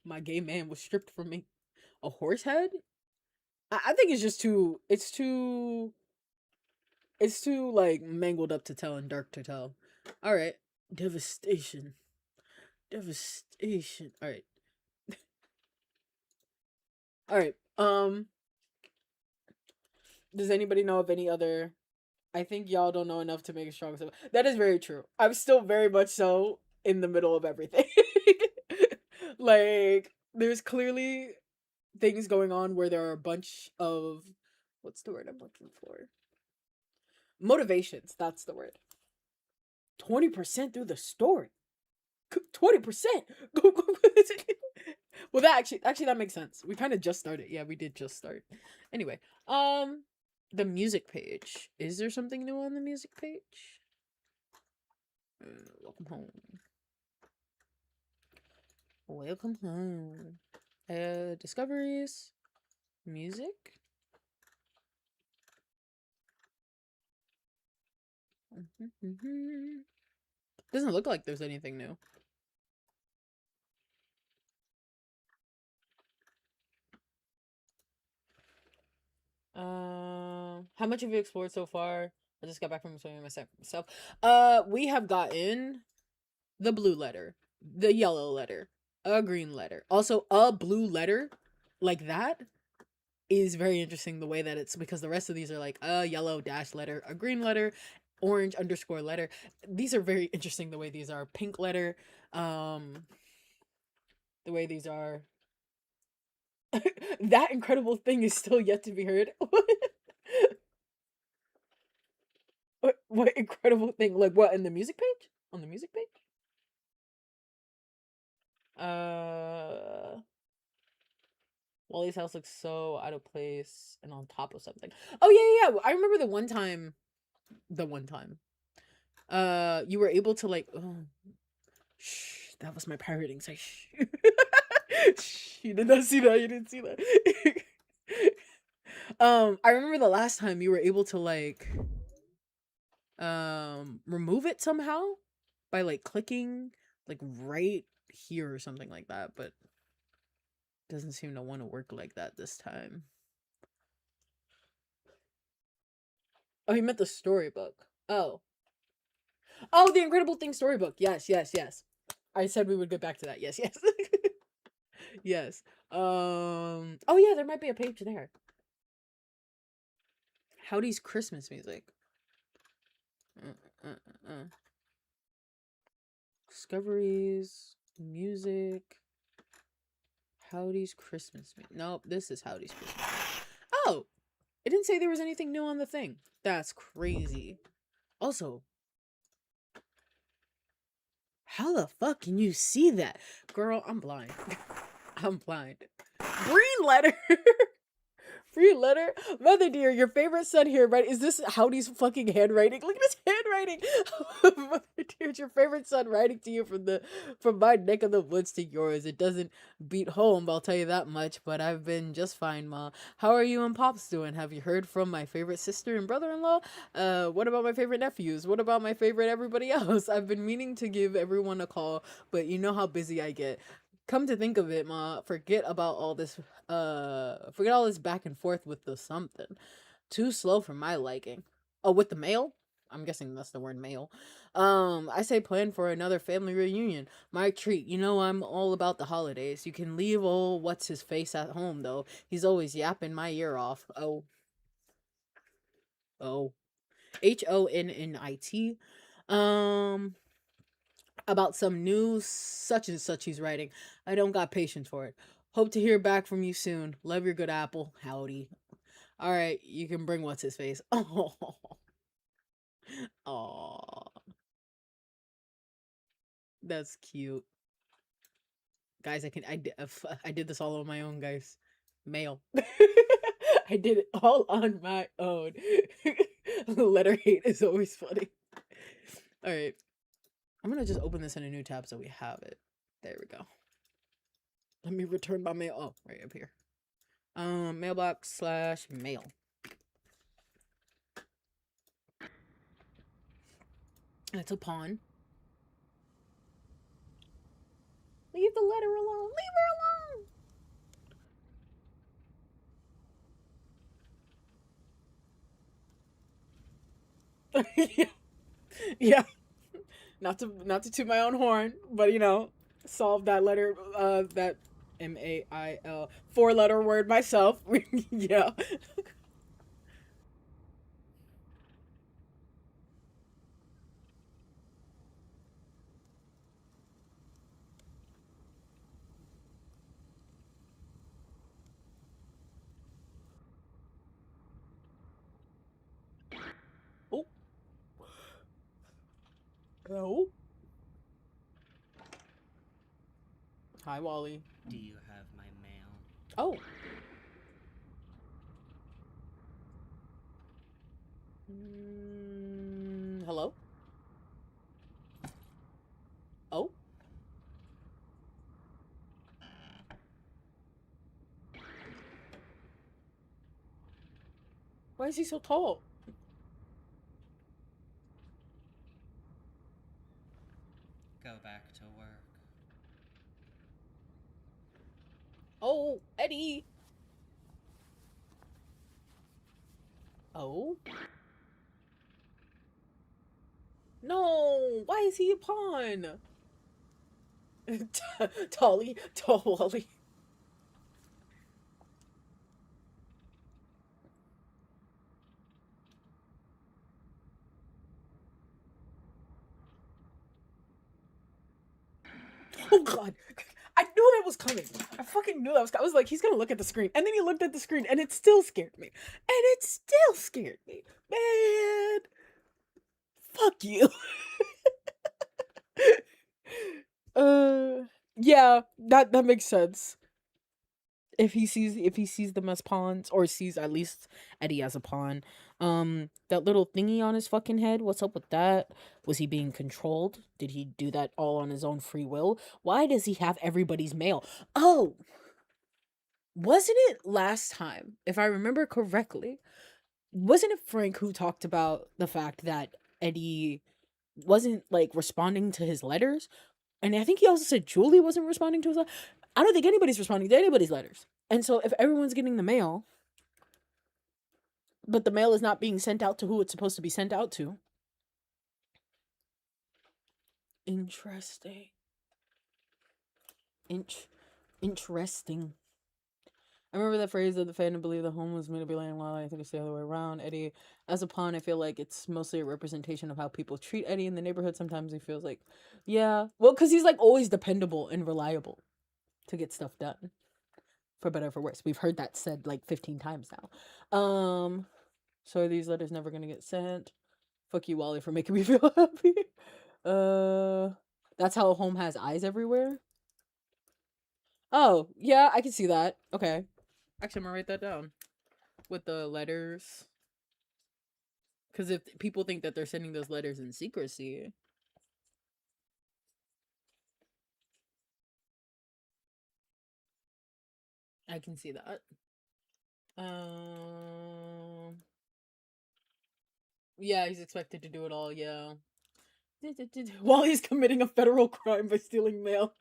My gay man was stripped from me. A horse head? I think it's just too, it's too like mangled up to tell and dark to tell. All right. Devastation. Devastation. All right. All right. Does anybody know of any other? I think y'all don't know enough to make a strong sub. That is very true. I'm still very much so in the middle of everything. Like, there's clearly things going on where there are a bunch of, what's the word I'm looking for? Motivations. That's the word. 20% through the story. 20%. Well, that actually that makes sense. We kind of just started. Yeah, we did just start. Anyway, the music page. Is there something new on the music page? Welcome home. Welcome home. Discoveries. Music. Doesn't look like there's anything new. How much have you explored so far? I just got back from swimming myself. We have gotten the blue letter, the yellow letter, a green letter. Also, a blue letter like that is very interesting the way that it's, because the rest of these are like a yellow dash letter, a green letter, orange underscore letter. These are very interesting the way these are. Pink letter, the way these are. That incredible thing is still yet to be heard. What incredible thing? Like what, in the music page? On the music page? Wally's house looks so out of place and on top of something. Oh yeah. I remember the one time. You were able to like. Oh, shh. That was my pirating. Say shh. Shh. You did not see that. You didn't see that. I remember the last time you were able to like. Remove it somehow by like clicking like right here or something like that, but doesn't seem to want to work like that this time. Oh, he meant the storybook. Oh, the Incredible Thing storybook. Yes. I said we would get back to that. Yes. Yes. Oh yeah, there might be a page there. Howdy's Christmas music. Discoveries, music. Howdy's Christmas music. Nope, this is Howdy's Christmas music. Oh, it didn't say there was anything new on the thing. That's crazy. Also, How the fuck can you see that? Girl, I'm blind. I'm blind. Green letter. Free letter, mother dear, your favorite son here, right? Is this Howdy's fucking handwriting? Look at his handwriting. Mother dear, it's your favorite son writing to you from my neck of the woods to yours. It doesn't beat home, I'll tell you that much. But I've been just fine, ma. How are you and pops doing? Have you heard from my favorite sister and brother-in-law? What about my favorite nephews? What about my favorite everybody else? I've been meaning to give everyone a call, but you know how busy I get. Come to think of it, ma, forget all this back and forth with the something. Too slow for my liking. Oh, with the mail? I'm guessing that's the word mail. I say plan for another family reunion. My treat. You know I'm all about the holidays. You can leave old what's his face at home though. He's always yapping my ear off. Oh. HONNIT. Um about some new such and such he's writing. I don't got patience for it. Hope to hear back from you soon. Love your good apple. Howdy. All right, you can bring what's his face. Oh, oh, that's cute, guys. I did this all on my own, guys. Mail. I did it all on my own. Letter hate is always funny. All right, I'm gonna just open this in a new tab so we have it. There we go. Let me return my mail. Oh, right up here. Mailbox/mail. It's a pawn. Leave the letter alone. Leave her alone. Yeah. Yeah. Not to toot my own horn, but you know, solve that letter that MAIL 4-letter word myself. Yeah. Oh. Hello. Hi, Wally. Do you have my mail? Oh. Hello? Oh? Why is he so tall? Go back to work. Oh, Eddie. Oh? No, why is he a pawn? Tall Wally. Oh god. I knew that was coming. I fucking knew that was coming. I was like, he's gonna look at the screen. And then he looked at the screen and it still scared me. And it still scared me. Man. Fuck you. Yeah, that makes sense. If he sees them as pawns, or sees at least Eddie as a pawn. That little thingy on his fucking head, what's up with that? Was he being controlled? Did he do that all on his own free will? Why does he have everybody's mail? Oh, wasn't it last time, if I remember correctly, wasn't it Frank who talked about the fact that Eddie wasn't like responding to his letters? And I think he also said Julie wasn't responding to his letters. I don't think anybody's responding to anybody's letters. And so if everyone's getting the mail, but the mail is not being sent out to who it's supposed to be sent out to. Interesting. Interesting. I remember that phrase that the fan to believe the home was made to be laying low. I think it's the other way around. Eddie, as a pawn, I feel like it's mostly a representation of how people treat Eddie in the neighborhood. Sometimes he feels like, yeah, well, because he's like always dependable and reliable to get stuff done. For better or for worse. We've heard that said like 15 times now. So are these letters never gonna get sent? Fuck you, Wally, for making me feel happy. That's how a home has eyes everywhere? Oh, yeah, I can see that. Okay. Actually, I'm gonna write that down. With the letters. Because if people think that they're sending those letters in secrecy. I can see that. Yeah, he's expected to do it all, yeah. While he's committing a federal crime by stealing mail.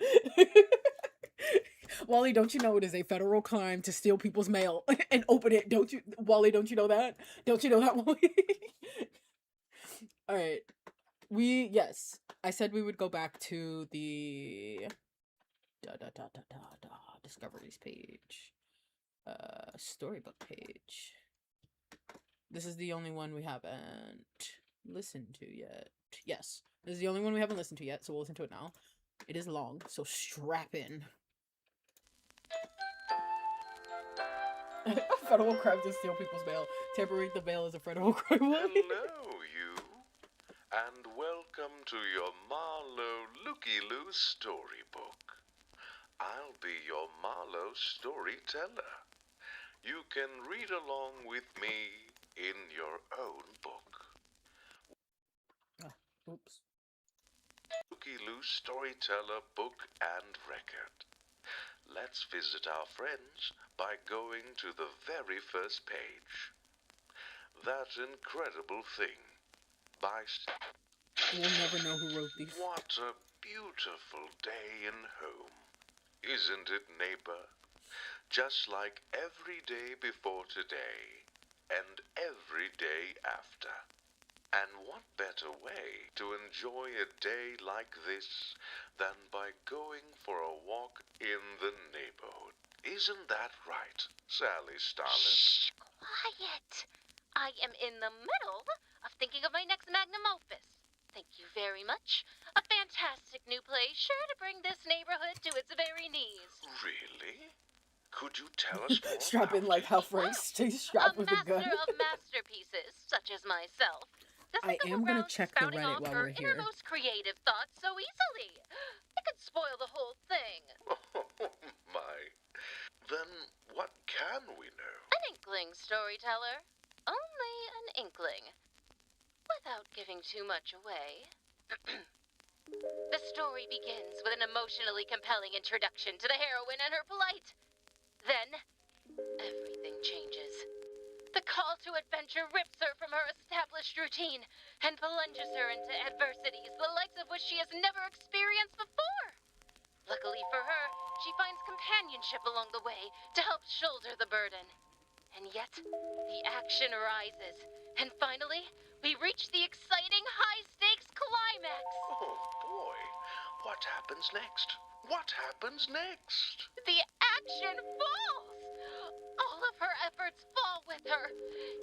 Wally, don't you know it is a federal crime to steal people's mail and open it? Don't you, Wally? Don't you know that? Don't you know that, Wally? All right, yes, I said we would go back to the discoveries page, storybook page. This is the only one we haven't listened to yet. Yes, this is the only one we haven't listened to yet, so we'll listen to it now. It is long, so strap in. Federal crime to steal people's mail. Tampering the mail is a federal crime. Hello, you, and welcome to your Marlowe Looky-Loo storybook. I'll be your Marlowe storyteller. You can read along with me in your own book. Oops. Looky-Loo storyteller book and record. Let's visit our friends by going to the very first page. That Incredible Thing by... We'll never know who wrote these. What a beautiful day in home. Isn't it, neighbor? Just like every day before today and every day after. And what better way to enjoy a day like this than by going for a walk in the neighborhood? Isn't that right, Sally Starlin? Shh, quiet. I am in the middle of thinking of my next magnum opus. Thank you very much. A fantastic new play sure to bring this neighborhood to its very knees. Really? Could you tell us more? Strap in like how Frank stays strapped with a gun. A master of masterpieces, such as myself. I am gonna check the Reddit while we're here. Innermost creative thoughts so easily. It could spoil the whole thing. Oh, my. Then what can we know? An inkling, storyteller. Only an inkling. Without giving too much away. The story begins with an emotionally compelling introduction to the heroine and her plight. Then, everything changes. The call to adventure rips her from her established routine and plunges her into adversities the likes of which she has never experienced before. Luckily for her, she finds companionship along the way to help shoulder the burden. And yet, the action rises, and finally, we reach the exciting high-stakes climax. Oh, boy. What happens next? What happens next? The action falls! All of her efforts fall with her.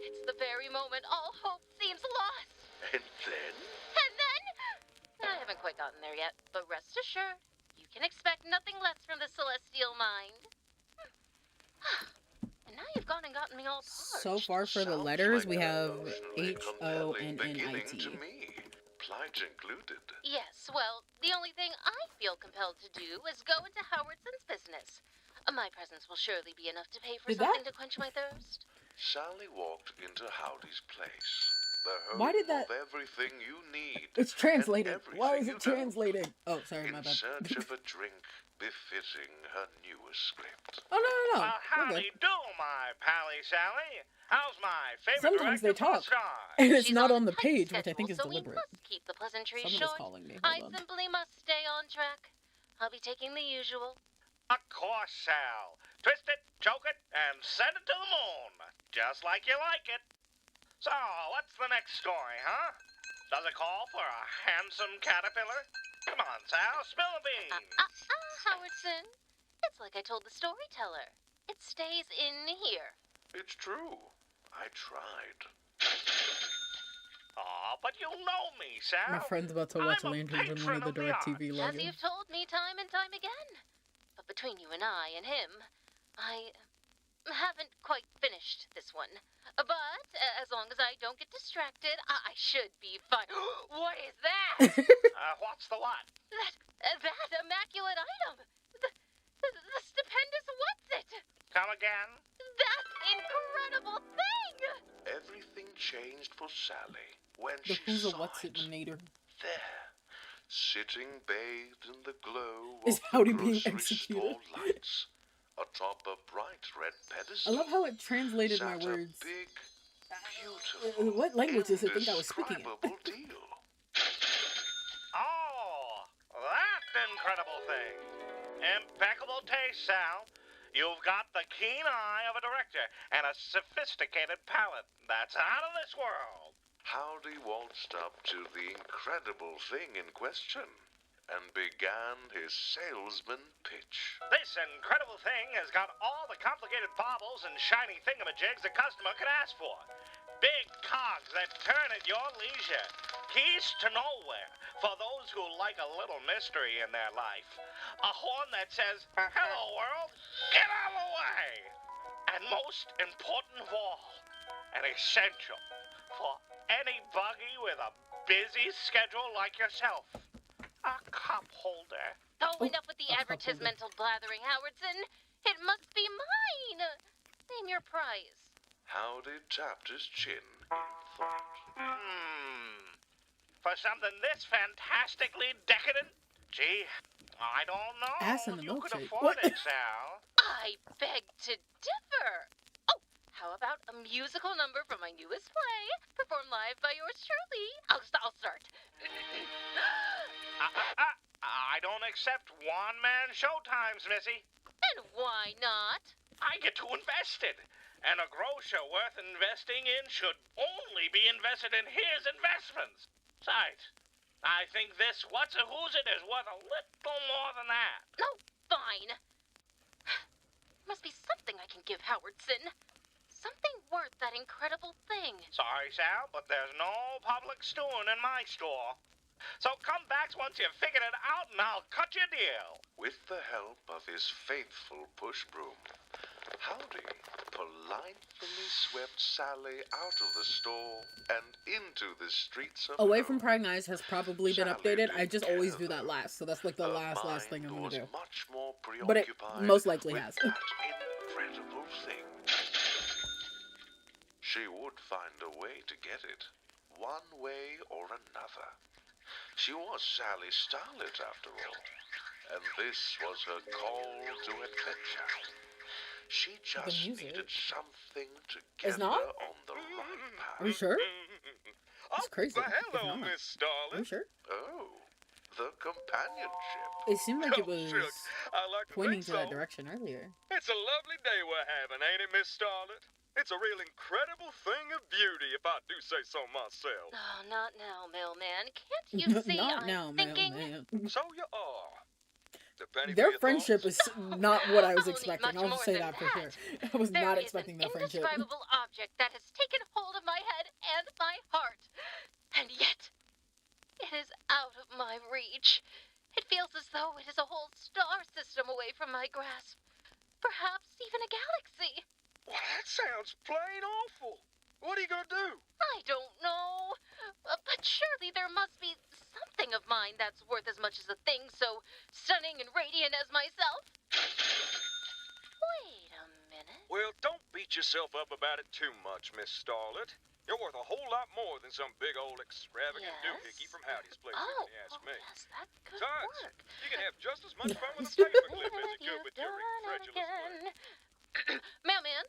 It's the very moment all hope seems lost. And then? And then? I haven't quite gotten there yet, but rest assured, you can expect nothing less from the celestial mind. And now you've gone and gotten me all parched. So far for the Sounds letters, like we an have emotionally compelling beginning HONNIT. to me. Plight included. Yes, well, the only thing I feel compelled to do is go into Howardson's business. My presence will surely be enough to pay for something to quench my thirst. Sally walked into Howdy's place. The home Why did that... of everything you need. It's translating. and Why is everything it you translating? Oh, sorry, In my bad. search of a drink befitting her newest script. Oh, no. We're Howdy good. do, my pally Sally. How's my favorite Sometimes they director for talk. star? And it's She's not on the tight page, which I schedule, think is so deliberate. we must keep the pleasantries Someone is short. calling me. I Hold on. simply must stay on track. I'll be taking the usual. Of course, Sal. Twist it, choke it, and send it to the moon. Just like you like it. So, what's the next story, huh? Does it call for a handsome caterpillar? Come on, Sal, spill the beans. Howardson. It's like I told the storyteller. It stays in here. It's true. I tried. Aw, but you know me, Sal. My friend's about to watch I'm a Lanterns in one of the patron of the DirecTV As logins. you've told me time and time again. But between you and I and him, I haven't quite finished this one. But as long as I don't get distracted, I should be fine. What is that? What's the what? That immaculate item. The stupendous what's it? Come again? That incredible thing. Everything changed for Sally when The she who's a saw what's it it nader. there, sitting bathed in the glow Is of Howdy the being grocery executed? store lights, atop a bright red I pedestal. love how it translated my sat words. A big, beautiful, What language does it think I was speaking in? indescribable deal. Oh, that incredible thing. Impeccable taste, Sal. You've got the keen eye of a director and a sophisticated palate that's out of this world. Howdy waltzed up to the incredible thing in question and began his salesman pitch. This incredible thing has got all the complicated baubles and shiny thingamajigs a customer could ask for. Big cogs that turn at your leisure. Keys to nowhere for those who like a little mystery in their life. A horn that says, "Hello, world, get out of the way." And most important of all, an essential for any buggy with a busy schedule like yourself. A cup holder. Oh, enough with the a cup holder. advertisemental blathering, Howardson. It must be mine. Name your price. Howdy tapped his chin in thought. For something this fantastically decadent? Gee, I don't know. Ass in the if you could milkshake. afford What? it, Sal. I beg to differ. Oh, how about a musical number from my newest play, performed live by yours truly? I'll start. I don't accept one-man showtimes, Missy. And why not? I get too invested. And a grocer worth investing in should only be invested in his investments. Besides, I think this what's-a-who's-it is worth a little more than that. No, fine. Must be something I can give Howardson. Something worth that incredible thing. Sorry, Sal, but there's no public stewing in my store. So come back once you've figured it out and I'll cut your deal. With the help of his faithful push broom, Howdy politely swept Sally out of the store and into the streets of Away home. from Prying Eyes has probably been Sally updated. I just didn't always care, do that though. last, so that's like the Her last mind thing I'm was gonna do. much more But it preoccupied most likely with has. that incredible thing. She would find a way to get it, one way or another. She was Sally Starlet, after all, and this was her call to adventure. She just music needed something to It's get not? her on the right path. Are you sure? That's crazy. Well, hello, If not. Miss Are you Starlet. sure? Oh, the companionship. It seemed like it Oh, was shucks. I like to pointing think to that so. direction earlier. It's a lovely day we're having, ain't it, Miss Starlet? It's a real incredible thing of beauty, if I do say so myself. Oh, not now, mailman. Can't you see Not I'm now, thinking? man. So you are. The penny for Their your friendship thoughts? is not what I was I'll need expecting. much I'll just more say than that for sure. that. I was There not is expecting an their friendship. indescribable object that has taken hold of my head and my heart. And yet, it is out of my reach. It feels as though it is a whole star system away from my grasp. Perhaps even a galaxy. Well, that sounds plain awful. What are you gonna do? I don't know. But surely there must be something of mine that's worth as much as a thing so stunning and radiant as myself. Wait a minute. Well, don't beat yourself up about it too much, Miss Starlet. You're worth a whole lot more than some big old extravagant Yes? doohickey from Howdy's place, Oh, if you ask me. yes, that could Besides, work. you can have just as much fun with a paperclip as you could You've with your done it incredulous again. way. Mailman,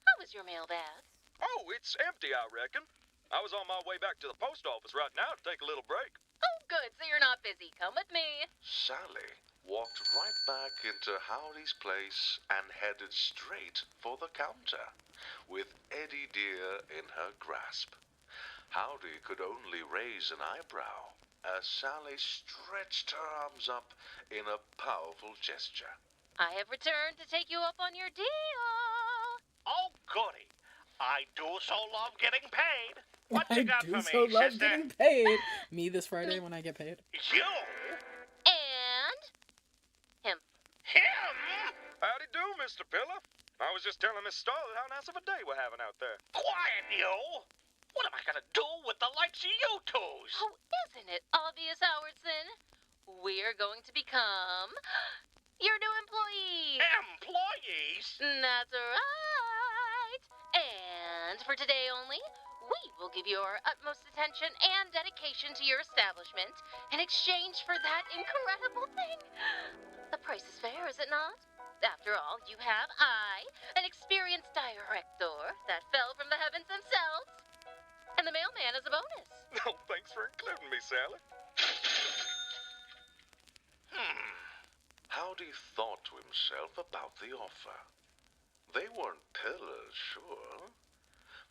how was your mail bag? Oh, it's empty, I reckon. I was on my way back to the post office right now to take a little break. Oh, good, so you're not busy. Come with me. Sally walked right back into Howdy's place and headed straight for the counter, with Eddie Dear in her grasp. Howdy could only raise an eyebrow as Sally stretched her arms up in a powerful gesture. I have returned to take you up on your deal. Oh, goody. I do so love getting paid. What I you got do for so me, love sister? getting paid. Me this Friday when I get paid. You? And him. Him? Howdy do, Mr. Pillar. I was just telling Miss Starlet how nice of a day we're having out there. Quiet, you! What am I gonna do with the likes of you twos? Oh, isn't it obvious, Howardson? We're going to become your new employees. Employees? That's right. And for today only, we will give you our utmost attention and dedication to your establishment in exchange for that incredible thing. The price is fair, is it not? After all, you have an experienced director that fell from the heavens themselves, and the mailman is a bonus. No, thanks for including me, Sally. Howdy thought to himself about the offer. They weren't pillars, sure,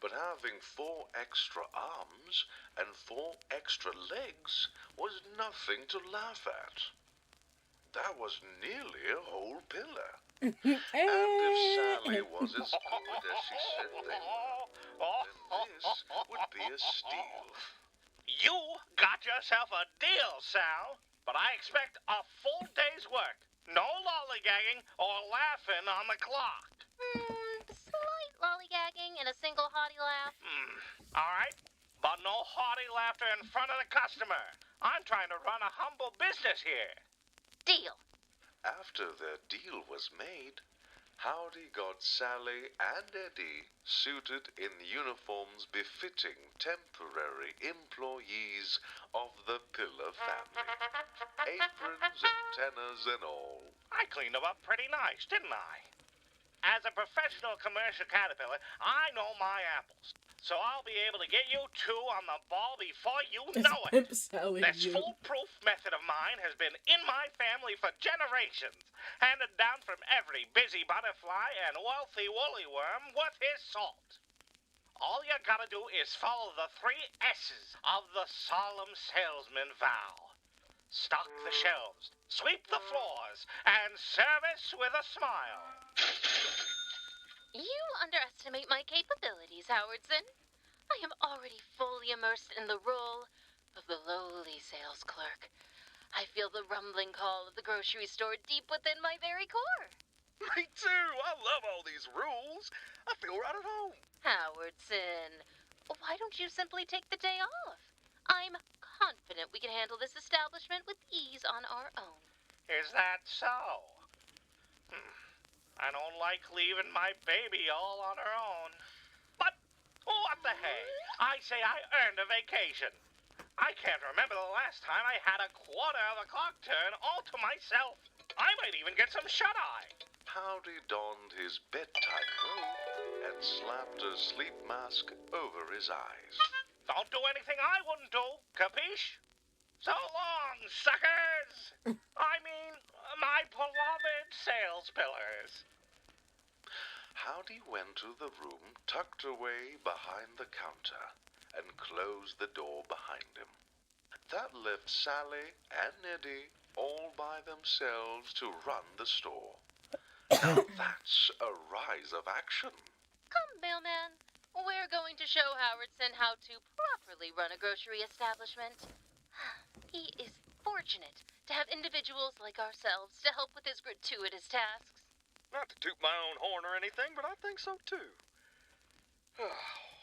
but having 4 extra arms and 4 extra legs was nothing to laugh at. That was nearly a whole pillar. And if Sally was as good as she said they were, then this would be a steal. You got yourself a deal, Sal, but I expect a full day's work. No lollygagging or laughing on the clock. Slight lollygagging and a single haughty laugh. All right, but no haughty laughter in front of the customer. I'm trying to run a humble business here. Deal. After their deal was made, Howdy got Sally and Eddie suited in uniforms befitting temporary employees of the Pillar family. Aprons, antennas, and all. I cleaned them up pretty nice, didn't I? As a professional commercial caterpillar, I know my apples. So I'll be able to get you two on the ball before you know it. This foolproof method of mine has been in my family for generations, handed down from every busy butterfly and wealthy woolly worm worth his salt. All you gotta do is follow the 3 S's of the solemn salesman vow. Stock the shelves, sweep the floors, and service with a smile. You underestimate my capabilities, Howardson. I am already fully immersed in the role of the lowly sales clerk. I feel the rumbling call of the grocery store deep within my very core. Me too. I love all these rules. I feel right at home. Howardson, why don't you simply take the day off? I'm confident we can handle this establishment with ease on our own. Is that so? I don't like leaving my baby all on her own. But what the hey? I say I earned a vacation. I can't remember the last time I had a quarter of a clock turn all to myself. I might even get some shut-eye. Howdy donned his bedtime robe and slapped a sleep mask over his eyes. Don't do anything I wouldn't do, capiche? So long, suckers! I mean, my beloved sales pillars. Howdy went to the room tucked away behind the counter and closed the door behind him. That left Sally and Eddie all by themselves to run the store. Now that's a rise of action. Come, mailman. We're going to show Howardson how to properly run a grocery establishment. He is fortunate to have individuals like ourselves to help with his gratuitous tasks. Not to toot my own horn or anything, but I think so too.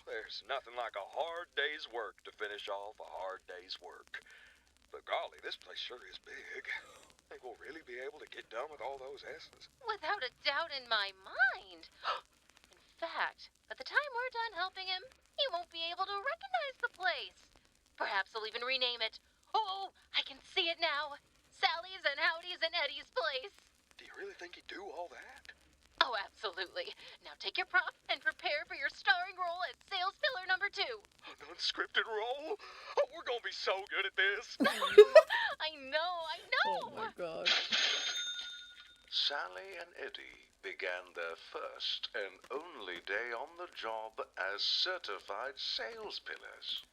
There's nothing like a hard day's work to finish off a hard day's work. But golly, this place sure is big. Think we'll really be able to get done with all those S's? Without a doubt in my mind. In fact, by the time we're done helping him, he won't be able to recognize the place. Perhaps he'll even rename it. Oh, I can see it now. Sally's and Howdy's and Eddie's place. Do you really think he'd do all that? Oh, absolutely. Now take your prop and prepare for your starring role as sales pillar number 2. An unscripted role? Oh, we're gonna be so good at this. I know. Oh my god. Sally and Eddie began their first and only day on the job as certified sales pillars.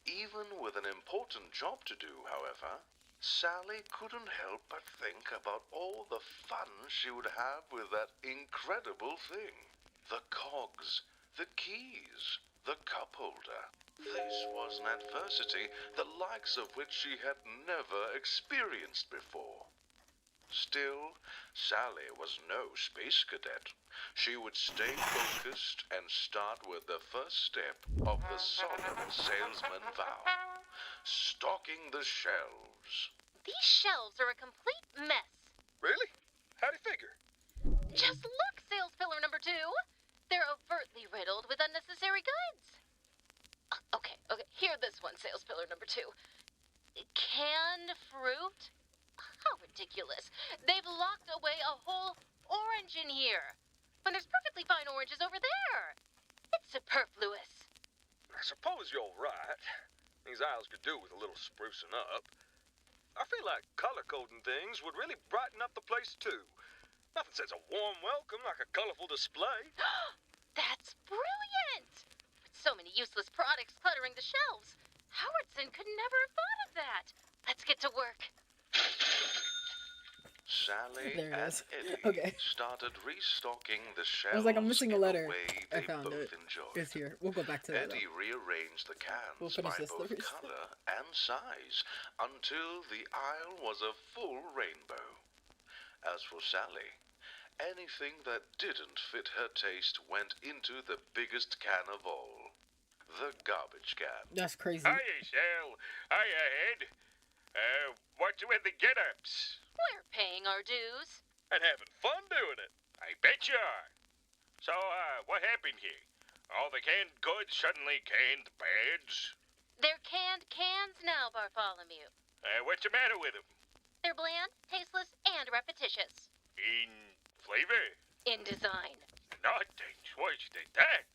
Even with an important job to do, however, Sally couldn't help but think about all the fun she would have with that incredible thing. The cogs, the keys, the cup holder. This was an adversity the likes of which she had never experienced before. Still, Sally was no space cadet. She would stay focused and start with the first step of the solemn salesman vow. Stocking the shelves. These shelves are a complete mess. Really? How'd you figure? Just look, sales pillar number 2. They're overtly riddled with unnecessary goods. Okay, hear this one, sales pillar number 2. Canned fruit? How ridiculous. They've locked away a whole orange in here, when there's perfectly fine oranges over there. It's superfluous. I suppose you're right. These aisles could do with a little sprucing up. I feel like color-coding things would really brighten up the place, too. Nothing says a warm welcome like a colorful display. That's brilliant! With so many useless products cluttering the shelves, Howardson could never have thought of that. Let's get to work. Sally There it and is. Eddie Okay. started restocking the shelves. I was like, I'm missing a in letter. way I they found both it. enjoyed. It's here. We'll go back to that. Eddie rearranged the cans We'll finish by this both first. color and size until the aisle was a full rainbow. As for Sally, anything that didn't fit her taste went into the biggest can of all, the garbage can. That's crazy. Hiya, Sal. Hiya, Ed. What's with the get-ups? We're paying our dues. And having fun doing it. I bet you are. So, what happened here? All the canned goods suddenly canned bads? They're canned cans now, Bartholomew. What's the matter with them? They're bland, tasteless, and repetitious. In flavor? In design. Nothing's worse than that.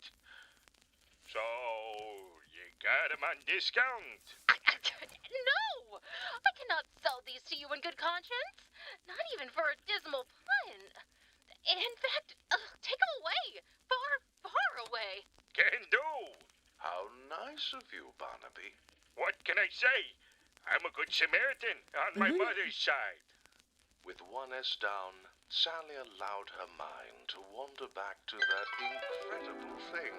So, you got them on discount? No! I cannot sell these to you in good conscience. Not even for a dismal pun. In fact, take them away. Far, far away. Can do. How nice of you, Barnaby. What can I say? I'm a good Samaritan on my mother's side. With one S down, Sally allowed her mind to wander back to that incredible thing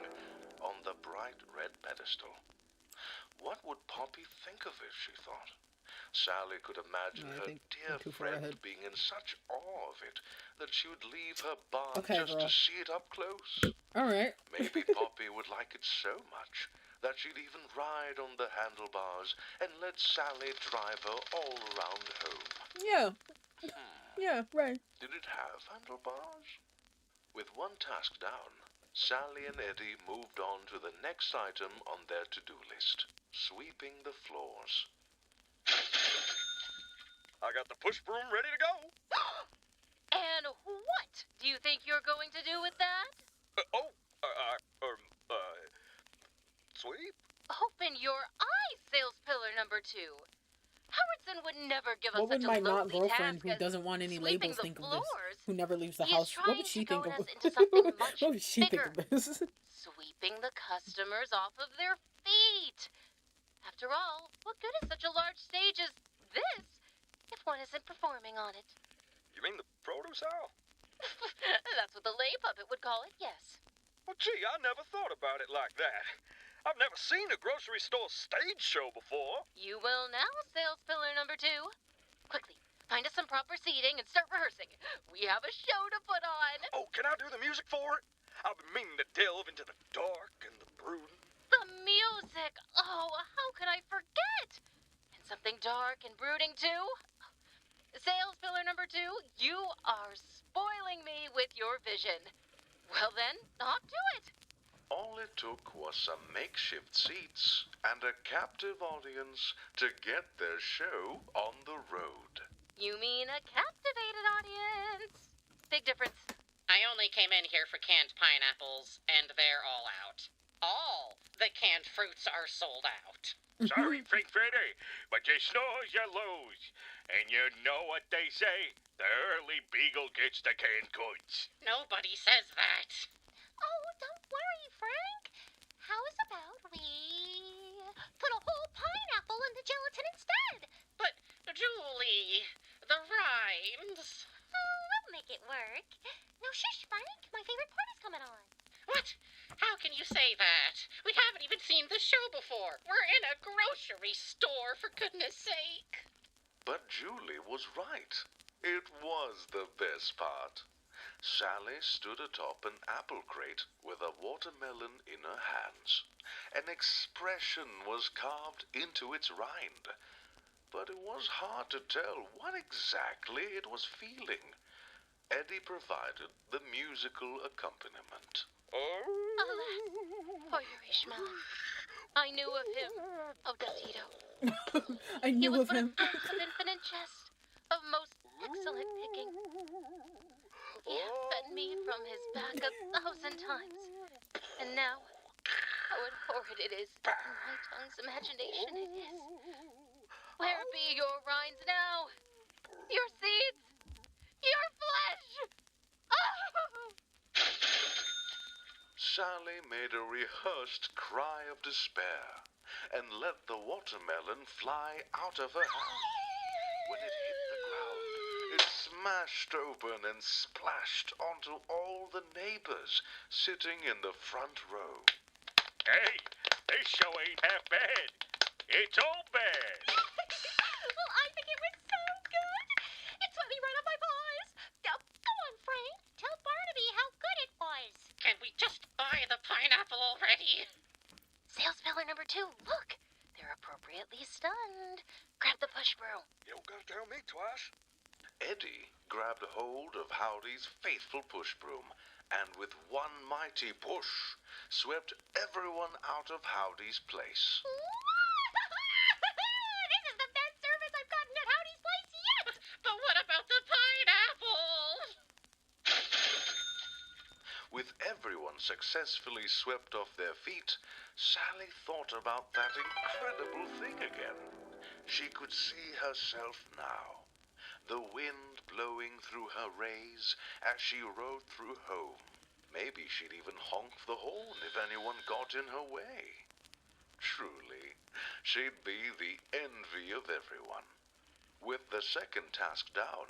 on the bright red pedestal. What would Poppy think of it, she thought. Sally could imagine No, I her think dear I'm too far friend ahead. being in such awe of it that she would leave her barn Okay, just girl. to see it up close. Alright. Maybe Poppy would like it so much that she'd even ride on the handlebars and let Sally drive her all around home. Yeah. Yeah, right. Did it have handlebars? With one task down, Sally and Eddie moved on to the next item on their to-do list, sweeping the floors. I got the push broom ready to go. And what do you think you're going to do with that? Sweep? Open your eyes, sales pillar number 2. Howardson would never give us What would such my a not lowly girlfriend task who as doesn't want any sweeping labels the think of this? floors. Who never leaves the He's house? What trying would she to think goad of us into something much what would she think of this? Sweeping the customers off of their feet. After all, what good is such a large stage as this if one isn't performing on it? You mean the produce aisle? That's what the lay puppet would call it, yes. Well, gee, I never thought about it like that. I've never seen a grocery store stage show before. You will now, sales pillar number 2. Quickly, find us some proper seating and start rehearsing. We have a show to put on. Oh, can I do the music for it? I've been meaning to delve into the dark and the brooding. The music! Oh, how could I forget? And something dark and brooding, too? Sales pillar number 2, you are spoiling me with your vision. Well then, off to it. All it took was some makeshift seats and a captive audience to get their show on the road. You mean a captivated audience. Big difference. I only came in here for canned pineapples, and they're all out. All the canned fruits are sold out. Sorry, Frankfurter, but you snooze, you lose. And you know what they say? The early beagle gets the canned goods. Nobody says that. Oh, don't worry, Frank. How's about we put a whole pineapple in the gelatin instead? But, Julie, the rhymes. Oh, we'll make it work. Now shush, Frank. My favorite part is coming on. What? How can you say that? We haven't even seen the show before. We're in a grocery store, for goodness sake. But Julie was right. It was the best part. Sally stood atop an apple crate with a watermelon in her hands. An expression was carved into its rind, but it was hard to tell what exactly it was feeling. Eddie provided the musical accompaniment. Alas, poor your Ishmael. I knew of him, Odetito. I He knew was of but a him. fruit of infinite jest, of most excellent picking. He hath fed me from his back 1,000 times, and now, how horrid it is, in my tongue's imagination it is. Where be your rinds now? Your seeds? Your flesh? Oh! Sally made a rehearsed cry of despair and let the watermelon fly out of her hand. When it hit the ground, it smashed open and splashed onto all the neighbors sitting in the front row. Hey, this show ain't half bad. It's all bad. Well, I think it was so good. It swept me right off my paws. Go on, Frank. Tell Barnaby how good it was. Can we just buy the pineapple already? Sales pillar number 2. Look, they're appropriately stunned. Grab the push broom. You don't gotta tell me twice. Eddie grabbed hold of Howdy's faithful push broom and with one mighty push swept everyone out of Howdy's place. This is the best service I've gotten at Howdy's place yet. But what about the pineapple? With everyone successfully swept off their feet, Sally thought about that incredible thing again. She could see herself now, the wind blowing through her rays as she rode through home. Maybe she'd even honk the horn if anyone got in her way. Truly, she'd be the envy of everyone. With the second task down,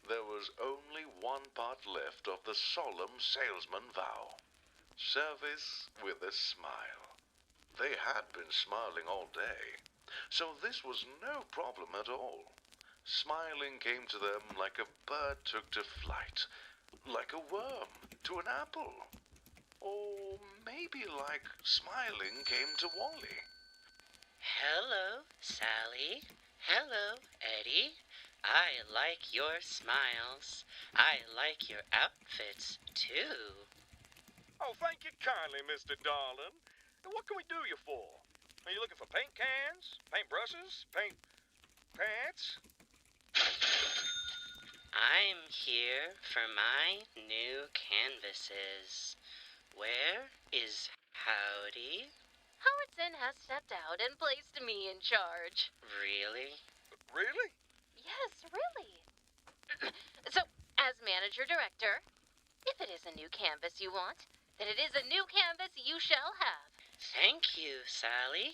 there was only one part left of the solemn salesman vow. Service with a smile. They had been smiling all day, so this was no problem at all. Smiling came to them like a bird took to flight, like a worm to an apple. Or maybe like smiling came to Wally. Hello, Sally. Hello, Eddie. I like your smiles. I like your outfits, too. Oh, thank you kindly, Mr. Darling. And what can we do you for? Are you looking for paint cans, paint brushes, paint pants? I'm here for my new canvases. Where is Howdy? Howardson has stepped out and placed me in charge. Really? Really? Yes, really. So, as manager-director, if it is a new canvas you want, then it is a new canvas you shall have. Thank you, Sally.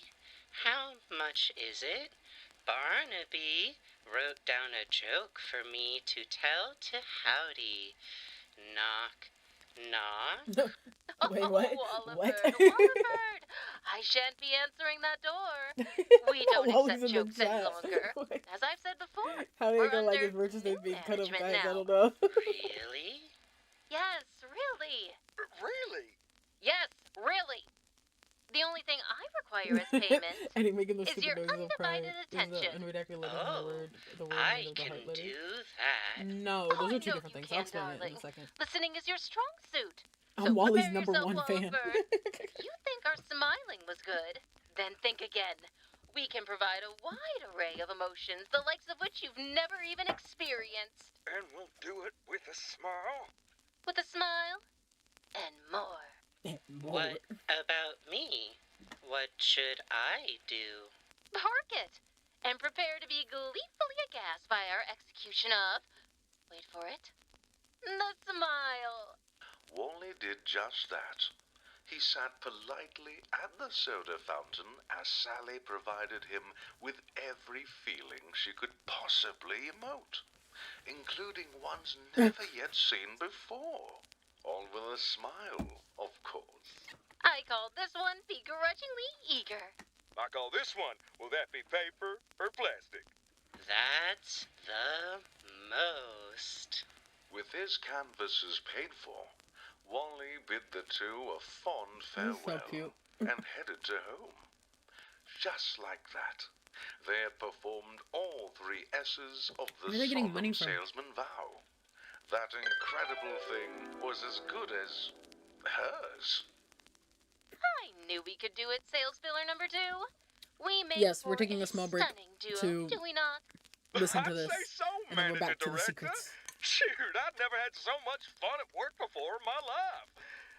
How much is it? Barnaby wrote down a joke for me to tell to Howdy. Knock, knock. Wait, what? Wallenberg, What? Wallenberg! I shan't be answering that door. We don't Wally's accept in the jokes any chat. longer. Wait. As I've said before, How are they we're gonna like under his merchant name new being cut off management guys? I now. don't know. Really? Yes, really. Really? Yes, really. The only thing I require as payment And he making those is stupid your noises of crying. undivided Is the attention. unredacted letter Oh, the word I of the can heart letter? do that. No, Oh, those I are two know different you things. can, I'll explain it in darling. a second. Listening is your strong suit. I'm So Wally's prepare number yourself, 1 fan. Wallenberg. You think our smiling was good? Then think again. We can provide a wide array of emotions, the likes of which you've never even experienced. And we'll do it with a smile? With a smile and more. What about me? What should I do? Park it and prepare to be gleefully aghast by our execution of, wait for it, the smile. Wally did just that. He sat politely at the soda fountain as Sally provided him with every feeling she could possibly emote, including ones never yet seen before. All with a smile, of course. I called this one begrudgingly eager. I call this one, will that be paper or plastic? That's the most his canvases paid for, Wally bid the two a fond He's so farewell cute. and headed to home. Just like that, they had performed all 3 S's of the Where are they getting solemn money from? salesman vow. That incredible thing was as good as hers. I knew we could do it, sales filler number 2. We made Yes, we're for taking a small break stunning duo, to do we not? listen to I'd this, say so, and then we're back to Manager the Director. secrets. Shoot, I've never had so much fun at work before in my life.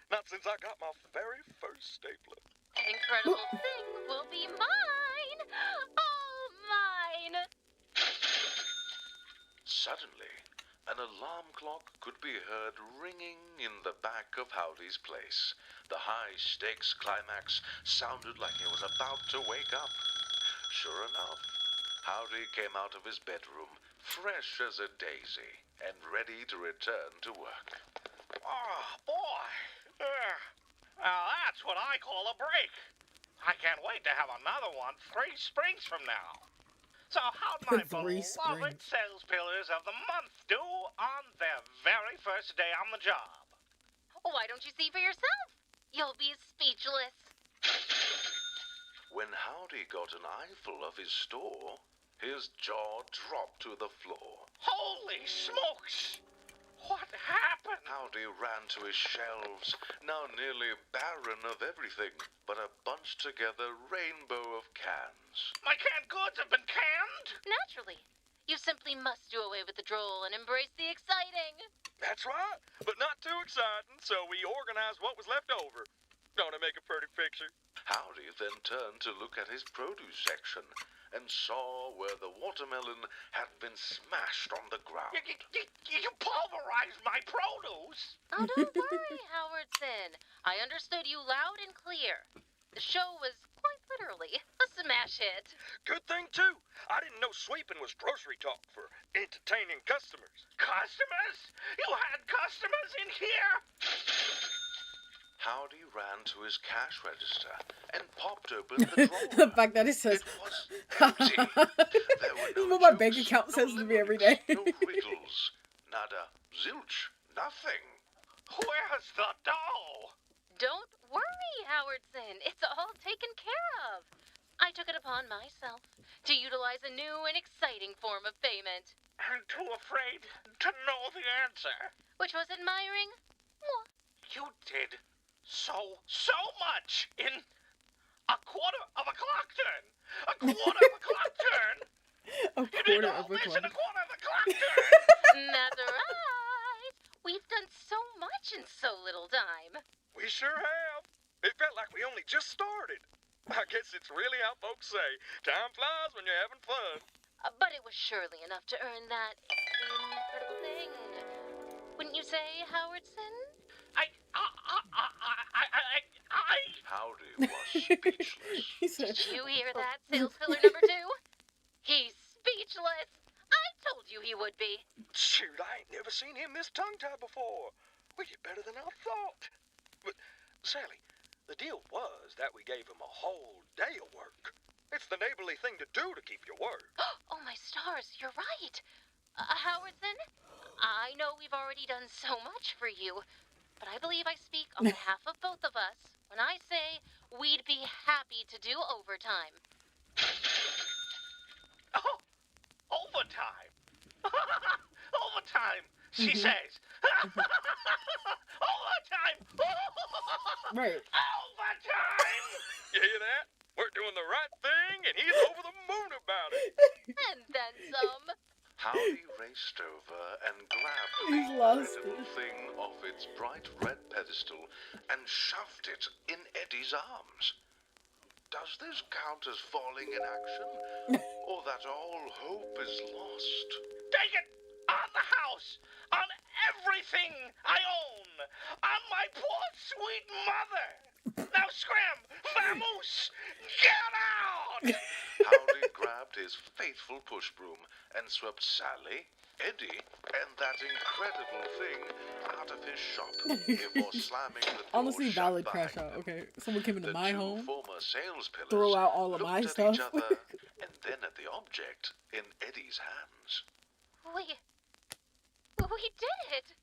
Not since I got my very first stapler. That incredible thing will be mine! All mine! Suddenly, an alarm clock could be heard ringing in the back of Howdy's place. The high-stakes climax sounded like he was about to wake up. Sure enough, Howdy came out of his bedroom, fresh as a daisy, and ready to return to work. Oh, boy. Now that's what I call a break. I can't wait to have another one 3 springs from now. So how'd my 3 beloved springs. sales pillars of the month do on their very first day on the job? Why don't you see for yourself? You'll be speechless. When Howdy got an eyeful of his store, his jaw dropped to the floor. Holy smokes! What happened? Howdy ran to his shelves, now nearly barren of everything but a bunched together rainbow of cans. My canned goods have been canned? Naturally. You simply must do away with the droll and embrace the exciting. That's right, but not too exciting, so we organized what was left over. Don't it make a pretty picture? Howdy then turned to look at his produce section and saw where the watermelon had been smashed on the ground. You pulverized my produce. Oh, don't worry, Howardson. I understood you loud and clear. The show was quite literally a smash hit. Good thing, too. I didn't know sweeping was grocery talk for entertaining customers. Customers? You had customers in here? Howdy ran to his cash register and popped open the drawer. The fact that it says, It was empty. There were this is no what my bank jokes, account no says to me every day. limerick, no riddles, nada, zilch, nothing. Where's the dough? Don't worry, Howardson. It's all taken care of. I took it upon myself to utilize a new and exciting form of payment. I'm too afraid to know the answer. Which was admiring. Mwah. You did so much in a quarter of a clock turn. A quarter of a clock turn. A You did quarter all of a this clock. in a quarter of a clock turn. That's right. We've done so much in so little time. We sure have. It felt like we only just started. I guess it's really how folks say, time flies when you're having fun. But it was surely enough to earn that incredible thing. Wouldn't you say, Howardson? Howdy was speechless. He said, Did you hear that, sales filler number 2? He's speechless. I told you he would be. Shoot, I ain't never seen him this tongue-tied before. We did better than I thought. But, Sally, the deal was that we gave him a whole day of work. It's the neighborly thing to do to keep your word. Oh, my stars, you're right. Howardson, I know we've already done so much for you, but I believe I speak on behalf of both of us when I say we'd be happy to do overtime. Oh, overtime. Overtime, she says. Overtime. right. Overtime. You hear that? We're doing the right thing, and he's over the moon about it. And then some. Howdy raced over and grabbed He's the lost incredible it. thing off its bright red pedestal and shoved it in Eddie's arms. Does this count as falling in action, or that all hope is lost? Take it on the house, on everything I own, on my poor sweet mother. Now scram, vamoose, get out! Howdy grabbed his faithful push broom and swept Sally, Eddie, and that incredible thing out of his shop before slamming the door Honestly, shut valid behind crash out. them. Okay, someone came into The my two home, former sales pillars throw out all of looked my at stuff. each other and then at the object in Eddie's hands. We did it.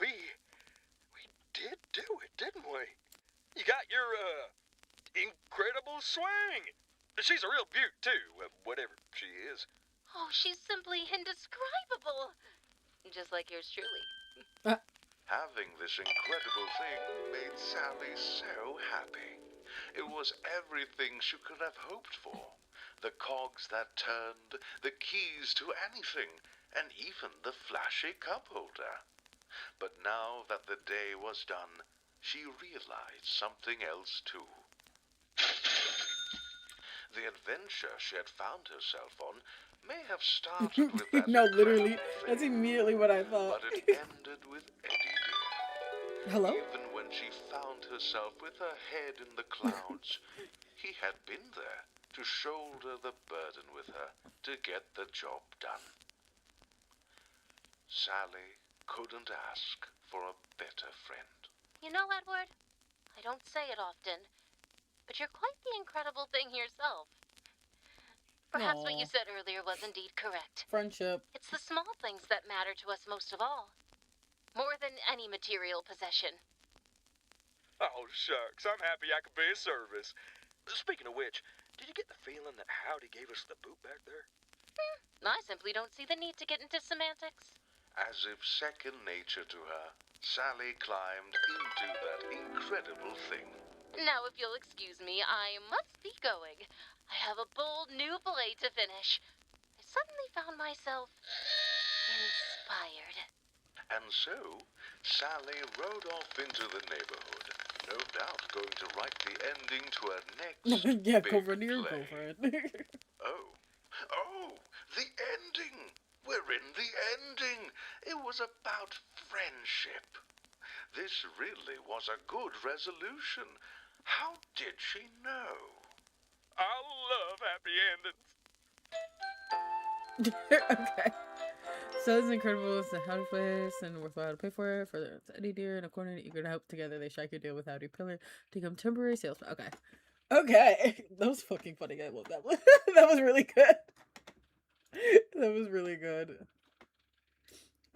We did do it, didn't we? You got your, incredible swing. She's a real beaut, too, whatever she is. Oh, she's simply indescribable. Just like yours truly. Having this incredible thing made Sally so happy. It was everything she could have hoped for. The cogs that turned, the keys to anything, and even the flashy cup holder. But now that the day was done, she realized something else too. The adventure she had found herself on may have started with that No, literally, incredible that's thing, immediately what I thought. but it ended with Eddie dear. Hello? Even when she found herself with her head in the clouds, he had been there to shoulder the burden with her to get the job done. Sally couldn't ask for a better friend. You know, Edward, I don't say it often, but you're quite the incredible thing yourself. Perhaps what you Aw. said earlier was indeed correct. Friendship. It's the small things that matter to us most of all. More than any material possession. Oh, shucks, I'm happy I could be of service. Speaking of which, did you get the feeling that Howdy gave us the boot back there? I simply don't see the need to get into semantics. As if second nature to her, Sally climbed into that incredible thing. Now, if you'll excuse me, I must be going. I have a bold new play to finish. I suddenly found myself inspired. And so, Sally rode off into the neighborhood, no doubt going to write the ending to her next Yeah, big go for your play. girlfriend. Oh, the ending! We're in the ending! It was about friendship. This really was a good resolution. How did she know? I love happy endings. Okay. So it's incredible. It's a howdy place and worthwhile to pay for it. For it's Eddie Deer and according to eager to help together, they strike a deal with Howdy Pillar to become temporary salesman. Okay. Okay. That was fucking funny. I love that one. That was really good. That was really good.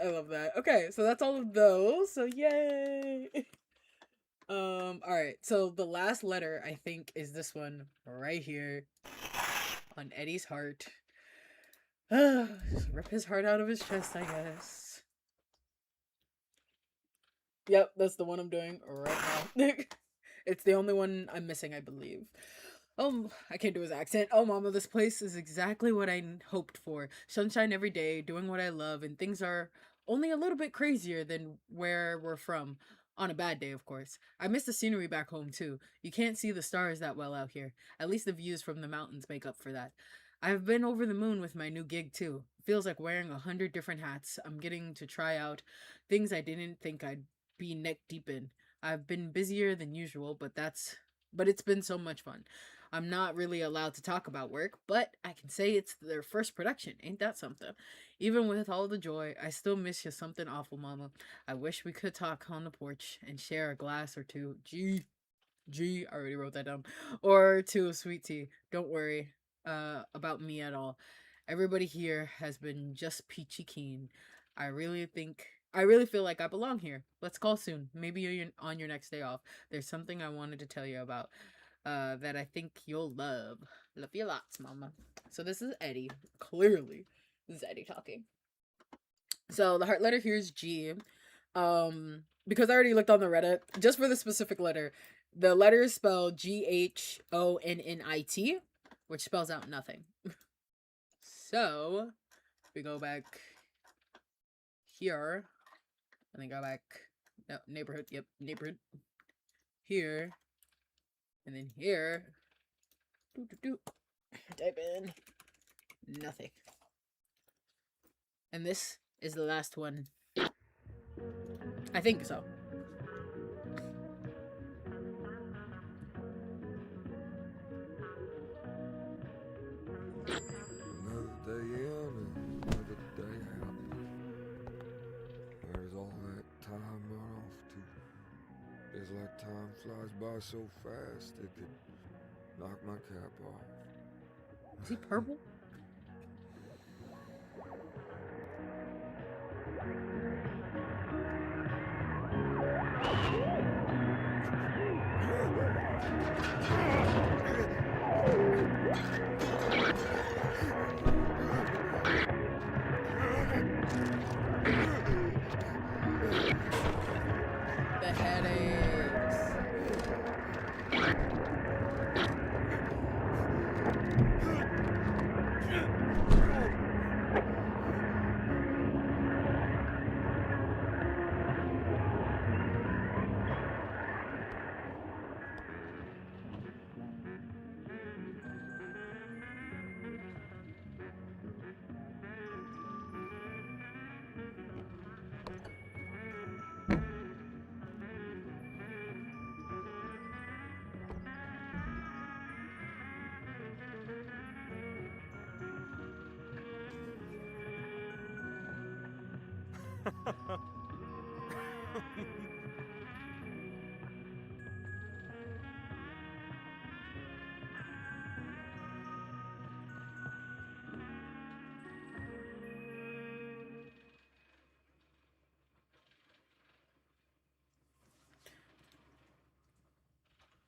I love that. Okay, so that's all of those. So yay. Alright, so the last letter I think is this one right here on Eddie's heart. Just rip his heart out of his chest, I guess. Yep, that's the one I'm doing right now. It's the only one I'm missing, I believe. I can't do his accent. Oh, mama, this place is exactly what I hoped for. Sunshine every day, doing what I love, and things are only a little bit crazier than where we're from. On a bad day, of course. I miss the scenery back home, too. You can't see the stars that well out here. At least the views from the mountains make up for that. I've been over the moon with my new gig, too. Feels like wearing 100 different hats. I'm getting to try out things I didn't think I'd be neck deep in. I've been busier than usual, but it's been so much fun. I'm not really allowed to talk about work, but I can say it's their first production. Ain't that something? Even with all the joy, I still miss you something awful, mama. I wish we could talk on the porch and share a glass or two. I already wrote that down. Or two of sweet tea. Don't worry about me at all. Everybody here has been just peachy keen. I really feel like I belong here. Let's call soon. Maybe you're on your next day off. There's something I wanted to tell you about that I think you'll love. Love you lots, mama. So this is Eddie. Clearly, this is Eddie talking. So the heart letter here is G. Because I already looked on the Reddit, just for the specific letter, the letter is spelled GHONNIT, which spells out nothing. So we go back here, and then go back, no, neighborhood, yep, neighborhood, here, and then here, type in nothing. And this is the last one. I think so. Another day in and another day out. Where's all that time run off to? It's like time flies by so fast it could knock my cap off. Is he purple?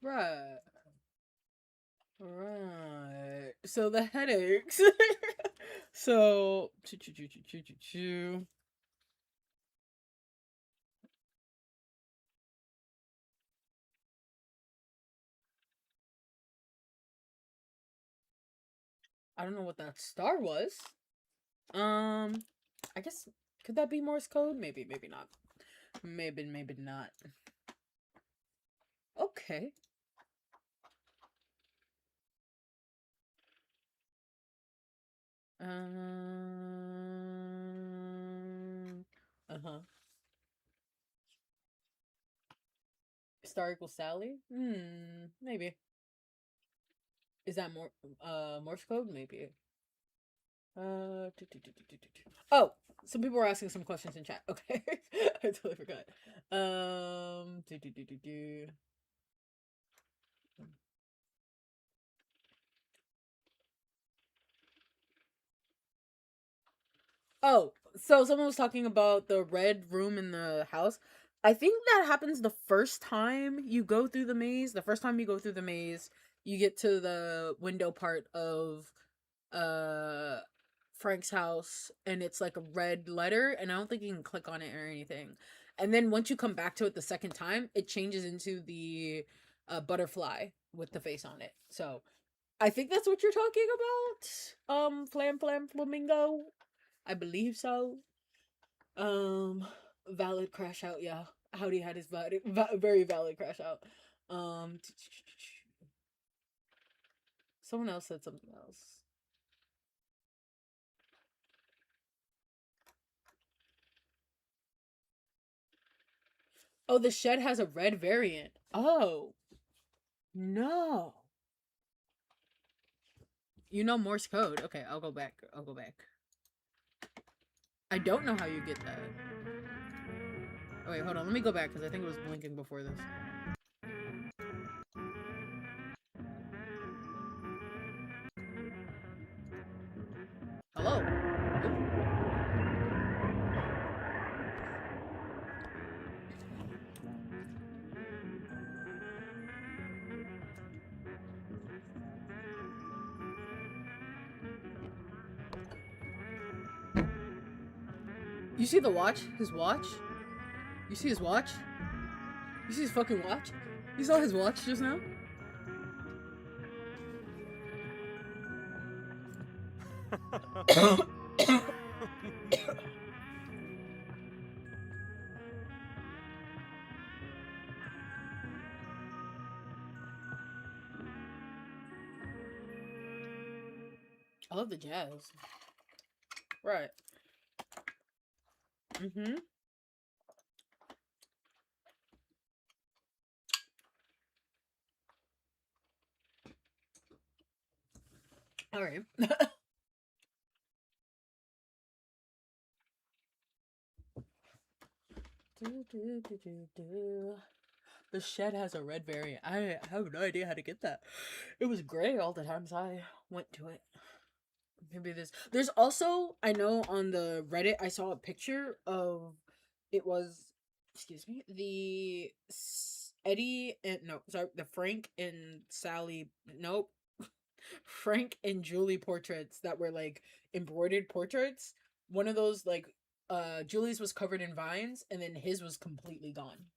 Right. Right. So the headaches. So I don't know what that star was. I guess could that be Morse code? Maybe, maybe not. Maybe, maybe not. Okay. Uh-huh. Star equals Sally? Maybe. Is that more Morse code? Maybe. Oh, some people were asking some questions in chat. Okay. I totally forgot. Do, do, do, do, do. Oh, so someone was talking about the red room in the house. I think that happens the first time you go through the maze. The first time you go through the maze, you get to the window part of uh Frank's house and it's like a red letter and I don't think you can click on it or anything. And then once you come back to it the second time, it changes into the butterfly with the face on it. So, I think that's what you're talking about. Flam Flam Flamingo. I believe so. Valid crash out, yeah. Howdy had his very valid crash out. Um, Someone else said something else. Oh, the shed has a red variant. Oh. No. You know Morse code. Okay, I'll go back. I'll go back. I don't know how you get that. Oh, wait, hold on. Let me go back because I think it was blinking before this. Hello? You see the watch? His watch? You see his watch? You see his fucking watch? You saw his watch just now? I love the jazz. Right. Mm-hmm. Alright. The shed has a red variant. I have no idea how to get that. It was gray all the times I went to it. Maybe there's also, I know on the Reddit I saw a picture of, it was, excuse me, the Eddie and no, sorry, the Frank and Sally, nope, Frank and Julie portraits that were like embroidered portraits. One of those like Julie's was covered in vines and then his was completely gone.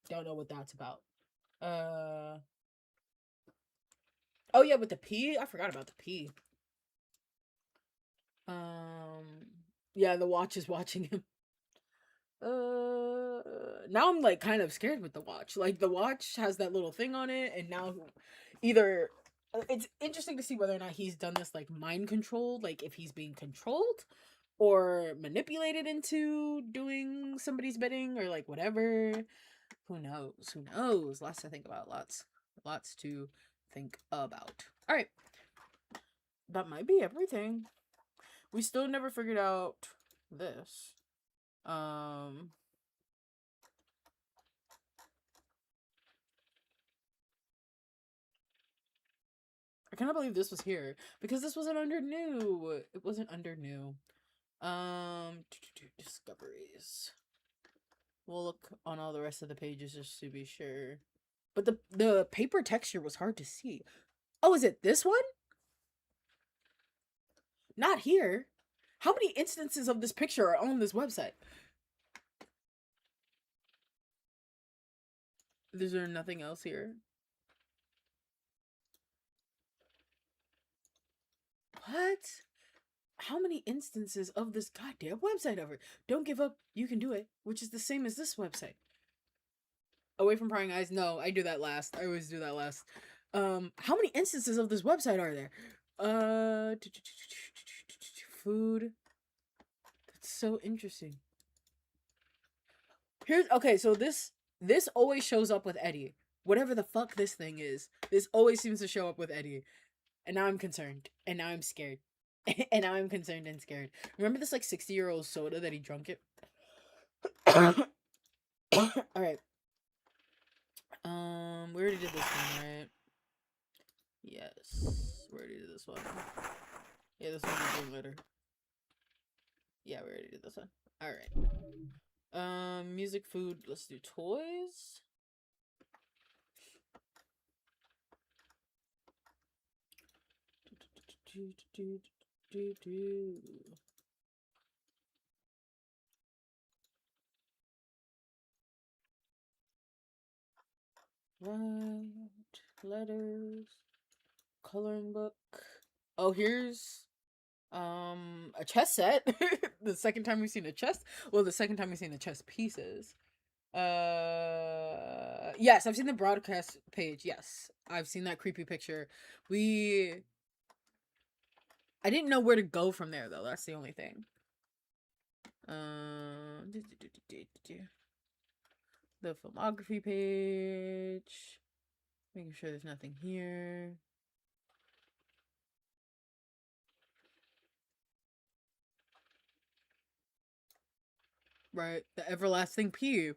Don't know what that's about. Uh oh yeah, with the P? I forgot about the P. Um yeah, the watch is watching him. Now I'm like kind of scared with the watch. Like the watch has that little thing on it and now either it's interesting to see whether or not he's done this like mind controlled, like if he's being controlled or manipulated into doing somebody's bidding or like whatever. Who knows? Who knows? Lots to think about. Lots to think about. All right. That might be everything. We still never figured out this. I cannot believe this was here because this wasn't under new. It wasn't under new. Discoveries. We'll look on all the rest of the pages just to be sure. But the paper texture was hard to see. Oh, is it this one? Not here. How many instances of this picture are on this website? Is there nothing else here? What? How many instances of this goddamn website over? Don't give up, you can do it, which is the same as this website. Away from prying eyes? No, I do that last. I always do that last. How many instances of this website are there? Food. That's so interesting. Okay, so this always shows up with Eddie. Whatever the fuck this thing is, this always seems to show up with Eddie. And now I'm concerned. And now I'm scared. And now I'm concerned and scared. Remember this like 60-year-old soda that he drunk it? Alright. We already did this one, right? Yes. We already did this one. Yeah, this one we're doing later. Yeah, we already did this one. Alright. Music, food, let's do toys. Right. Letters. Coloring book. Oh, here's a chess set. The second time we've seen a chess. Well, the second time we've seen the chess pieces. Yes, I've seen the broadcast page. Yes, I've seen that creepy picture. I didn't know where to go from there though. That's the only thing. The filmography page. Making sure there's nothing here. Right, the everlasting P.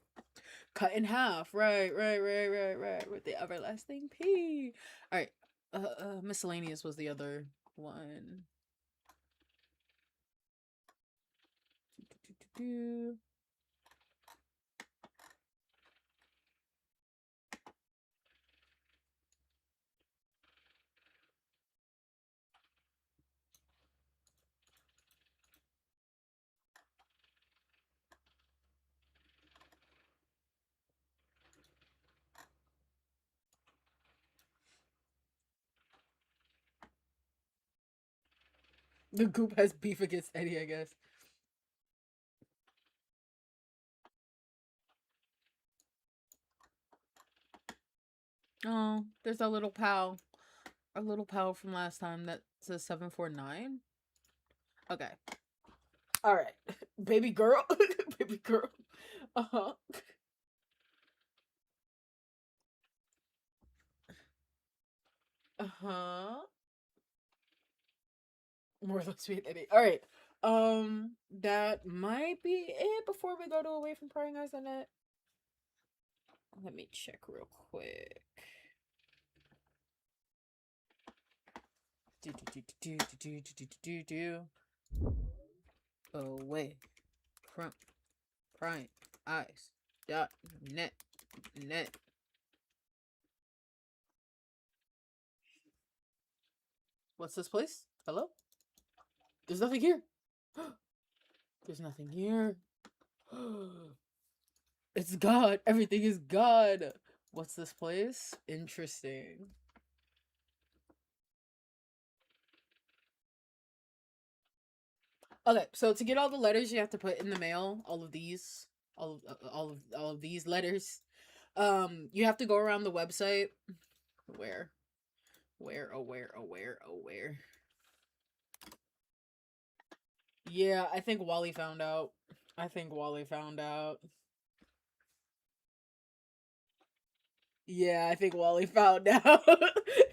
Cut in half. Right. With the everlasting P. Alright. Miscellaneous was the other one. The goop has beef against Eddie, I guess. Oh, there's a little pal. Our little pal from last time that says 749. Okay. Alright. Baby girl. Baby girl. Uh-huh. Uh-huh. More than sweet Eddie. Alright. That might be it before we go to Away from Prying Eyes on It. Let me check real quick. Away from Prying Eyes .net. What's this place? Hello? There's nothing here. There's nothing here. It's God. Everything is God. What's this place? Interesting. Okay, so to get all the letters you have to put in the mail, all of these letters, you have to go around the website. Where? Yeah, I think Wally found out. Yeah, I think Wally found out.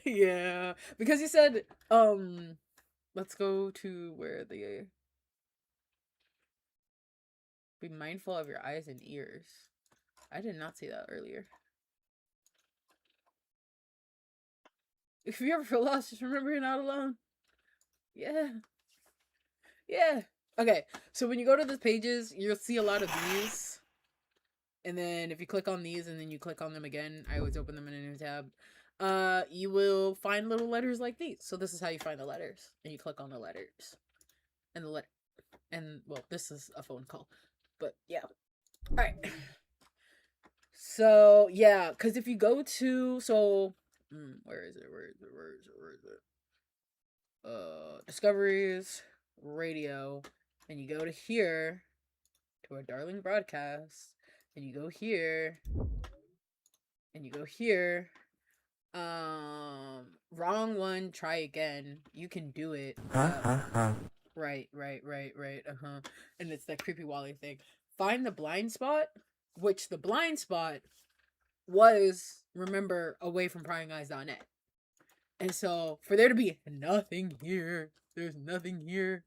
Yeah, because he said, let's go to where the Be mindful of your eyes and ears. I did not see that earlier. If you ever feel lost, just remember you're not alone. Yeah. Yeah. Okay, so when you go to the pages, you'll see a lot of these. And then if you click on these and then you click on them again, I always open them in a new tab. You will find little letters like these. So this is how you find the letters. And you click on the letters. And the letter. And, well, this is a phone call. But, yeah. Alright. So, yeah, because if you go to, so, where is it? Discoveries, radio, and you go to here, to our darling broadcast, and you go here, and you go here, wrong one, try again, you can do it. Right, and it's that creepy Wally thing. Find the blind spot, which the blind spot was, remember, away from pryingeyes.net. And so, for there to be nothing here, there's nothing here.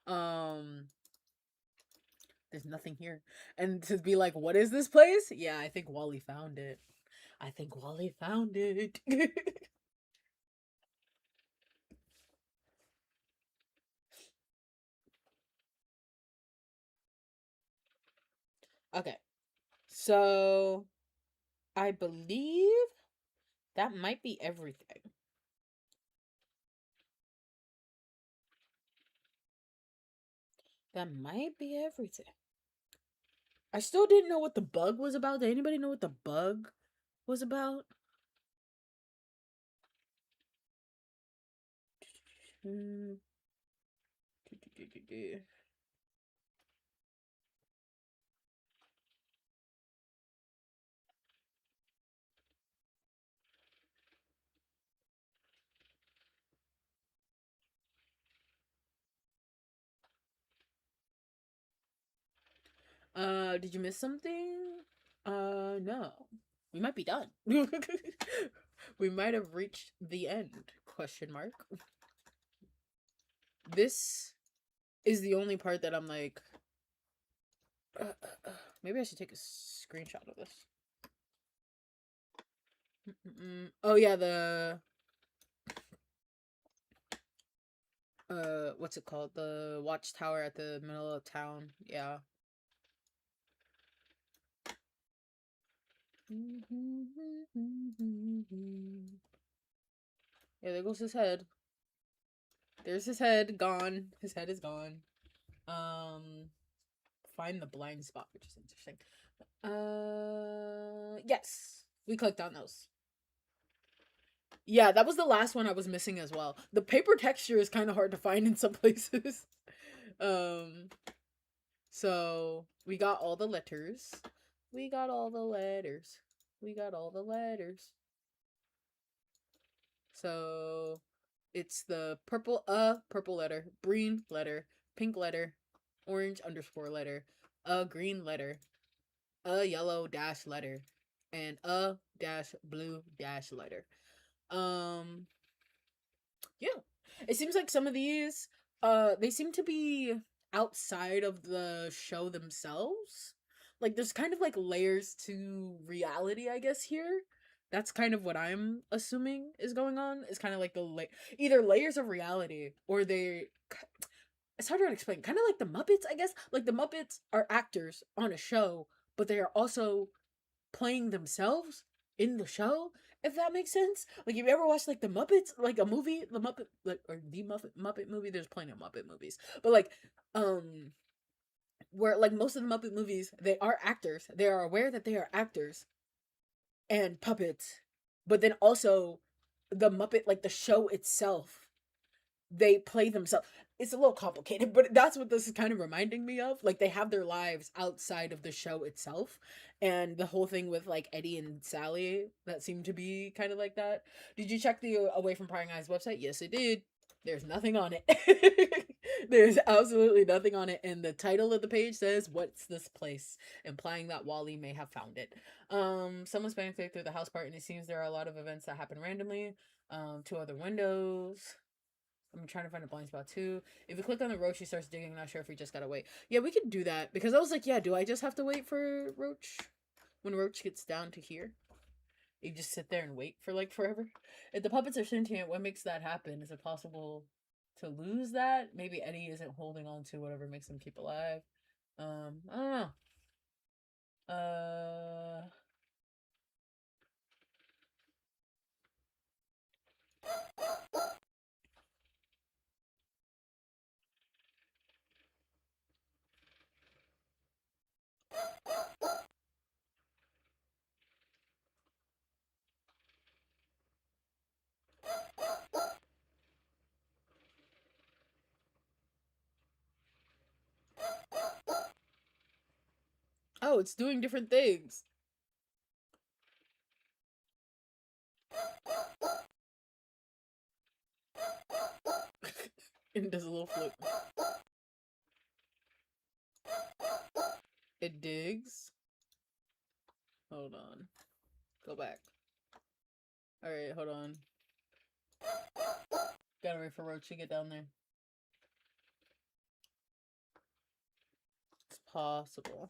There's nothing here. And to be like, what is this place? Yeah, I think Wally found it. Okay. So, I believe that might be everything. That might be everything. I still didn't know what the bug was about. Did anybody know what the bug was about? Did you miss something? No. We might be done. We might have reached the end, question mark. This is the only part that I'm like, maybe I should take a screenshot of this. Oh yeah, the what's it called? The watchtower at the middle of town. Yeah. Yeah, there goes his head. There's his head gone. His head is gone. Find the blind spot, which is interesting. Yes. We clicked on those. Yeah, that was the last one I was missing as well. The paper texture is kind of hard to find in some places. So we got all the letters. We got all the letters. So it's the purple letter, green letter, pink letter, orange underscore letter, a green letter, a yellow dash letter, and a dash blue dash letter. Yeah. It seems like some of these, they seem to be outside of the show themselves. Like, there's kind of like layers to reality, I guess, here. That's kind of what I'm assuming is going on. It's kind of like either layers of reality or it's hard to explain. Kind of like the Muppets, I guess. Like, the Muppets are actors on a show, but they are also playing themselves in the show, if that makes sense. Like, if you ever watched like the Muppets, like a movie, the Muppet, like, or the Muppet movie, there's plenty of Muppet movies, but like where like most of the Muppet movies, they are actors, they are aware that they are actors and puppets, but then also the Muppet, like the show itself, they play themselves. It's a little complicated, but that's what this is kind of reminding me of. Like, they have their lives outside of the show itself, and the whole thing with like Eddie and Sally, that seemed to be kind of like that. Did you check the Away from Prying Eyes website? Yes, I did. There's nothing on it. There's absolutely nothing on it, and the title of the page says, "What's this place?" implying that Wally may have found it. Someone's spanning through the house part, and it seems there are a lot of events that happen randomly. Two other windows. I'm trying to find a blind spot too. If you click on the roach, she starts digging. Not sure if we just gotta wait. Yeah, we could do that because I was like, yeah, do I just have to wait for roach when roach gets down to here? You just sit there and wait for like forever. If the puppets are sentient, what makes that happen? Is it possible to lose that? Maybe Eddie isn't holding on to whatever makes him keep alive. I don't know. Oh, it's doing different things. It does a little flip. It digs. Hold on. Go back. Alright, hold on. Gotta wait for Roach to get down there. It's possible.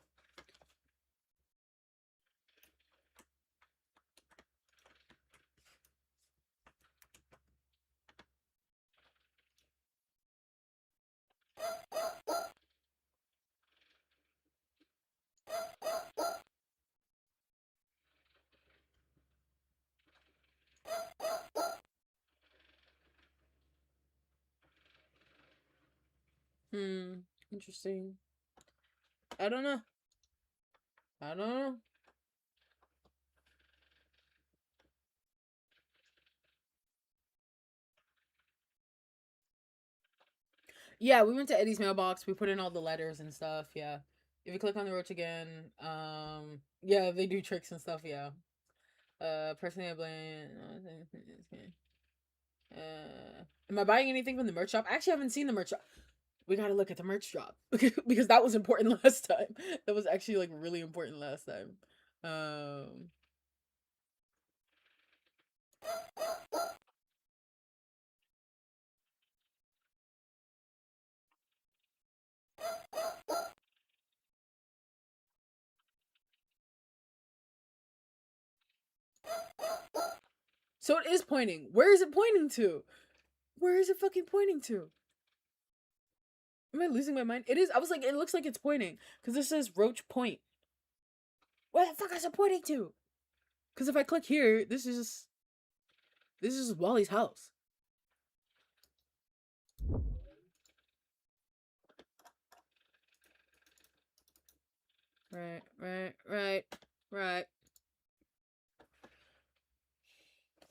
Interesting. I don't know. I don't know. Yeah, we went to Eddie's mailbox. We put in all the letters and stuff. Yeah. If you click on the roach again, yeah, they do tricks and stuff. Yeah. Personally, I blame. Am I buying anything from the merch shop? I actually haven't seen the merch shop. We gotta look at the merch shop because that was important last time. That was actually like really important last time. So it is pointing. Where is it pointing to? Where is it fucking pointing to? Am I losing my mind? It is. I was like, it looks like it's pointing because this says Roach Point. Where the fuck is it pointing to? Because if I click here, this is Wally's house. Right.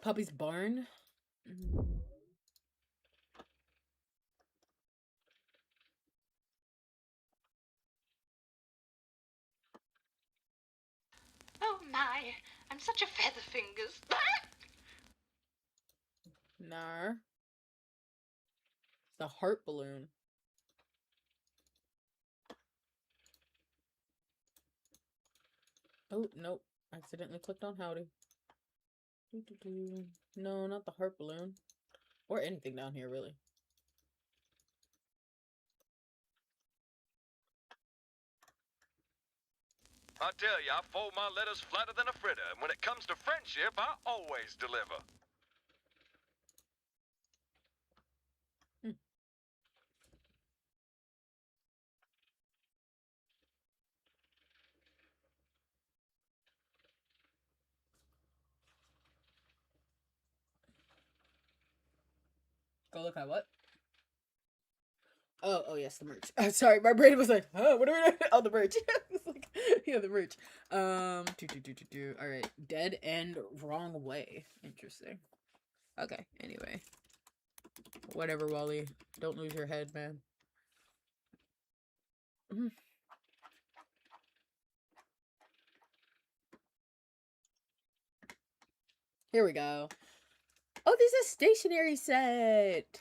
Puppy's barn. Oh my, I'm such a featherfingers. Nar. The heart balloon. Oh, nope. Accidentally clicked on howdy. No, not the heart balloon. Or anything down here, really. I tell you, I fold my letters flatter than a fritter, and when it comes to friendship, I always deliver. Go look at what? Oh, yes, the merch. Sorry, my brain was like, oh, what are we doing? Oh, the merch. It's like, yeah, the merch. All right, dead end wrong way. Interesting. Okay, anyway. Whatever, Wally. Don't lose your head, man. Here we go. Oh, there's a stationery set.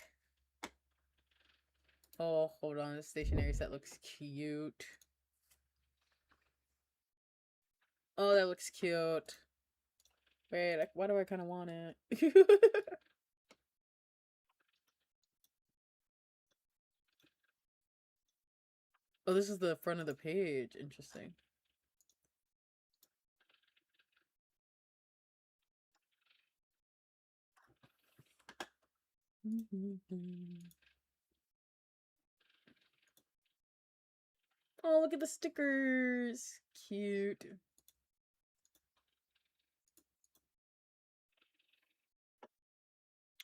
Oh, hold on. The stationery set looks cute. Oh, that looks cute. Wait, why do I kind of want it? Oh, this is the front of the page. Interesting. Oh, look at the stickers. Cute.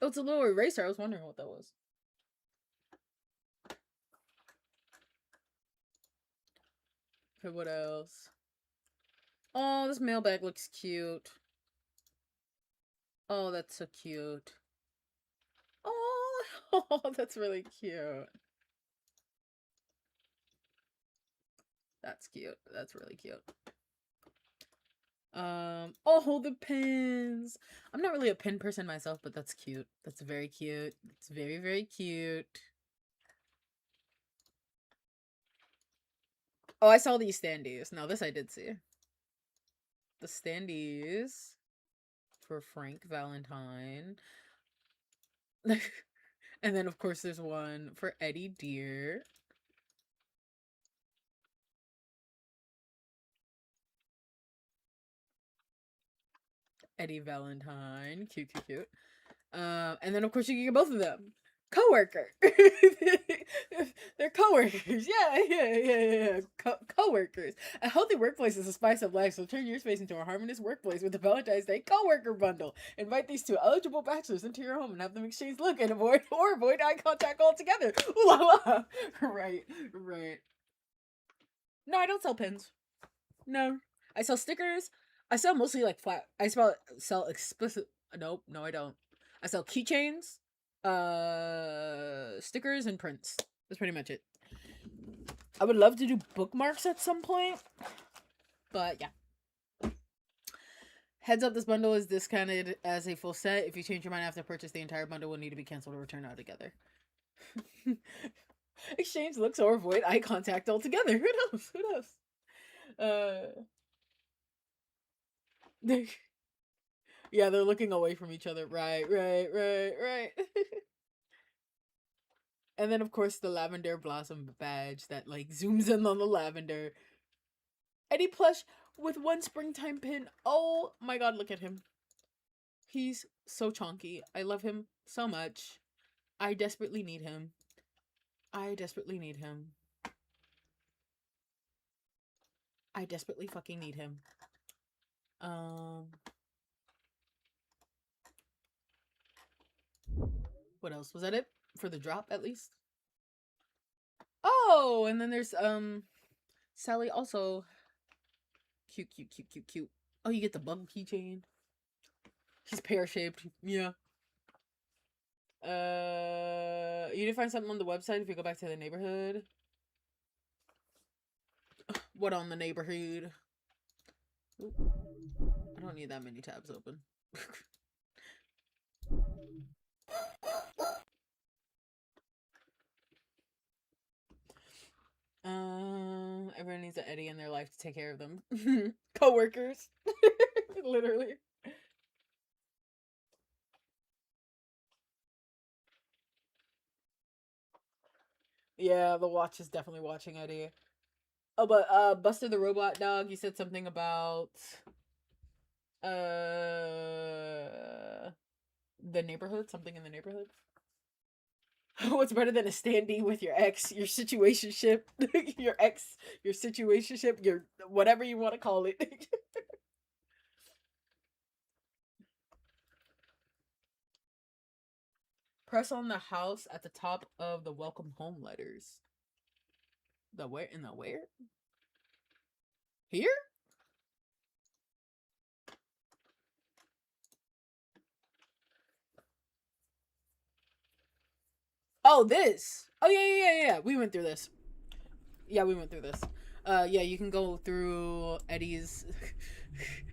Oh, it's a little eraser. I was wondering what that was. Okay, what else? Oh, this mailbag looks cute. Oh, that's so cute. Oh, oh, that's really cute. That's cute. That's really cute. Oh, the pins. I'm not really a pin person myself, but that's cute. That's very cute. It's very, very cute. Oh, I saw these standees. Now, this I did see. The standees for Frank Valentine. And then, of course, there's one for Eddie Deer. Eddie Valentine. Cute, cute, cute. And then, of course, you can get both of them. Coworker. They're coworkers. Yeah. Coworkers. A healthy workplace is a spice of life, so turn your space into a harmonious workplace with the Valentine's Day Coworker Bundle. Invite these two eligible bachelors into your home and have them exchange look and avoid eye contact altogether. Ooh la la. Right. No, I don't sell pins. No. I sell stickers. I sell mostly like flat. I sell explicit. Nope. No, I don't. I sell keychains, stickers, and prints. That's pretty much it. I would love to do bookmarks at some point, but yeah. Heads up, this bundle is discounted as a full set. If you change your mind after purchase, the entire bundle will need to be canceled or returned altogether. Exchange looks or avoid eye contact altogether. Who knows? Yeah, they're looking away from each other. Right. And then, of course, the lavender blossom badge that, like, zooms in on the lavender. Eddie plush with one springtime pin. Oh my god, look at him. He's so chonky. I love him so much. I desperately need him. I desperately fucking need him. What else? Was that it? For the drop, at least? Oh, and then there's, Sally also. Cute. Oh, you get the bug keychain. He's pear-shaped. Yeah. You did find something on the website if you go back to the neighborhood. What on the neighborhood? Ooh. I don't need that many tabs open. Everyone needs an Eddie in their life to take care of them. Co-workers. Literally. Yeah, the watch is definitely watching Eddie. Oh, but Buster the Robot Dog, you said something about the neighborhood, something in the neighborhood. What's better than a standee with your ex, your situationship, your ex, your situationship, your whatever you want to call it. Press on the house at the top of the welcome home letters. The where? In the where? Here? Oh, this. Oh, yeah. We went through this. Yeah, we went through this. Yeah, you can go through Eddie's.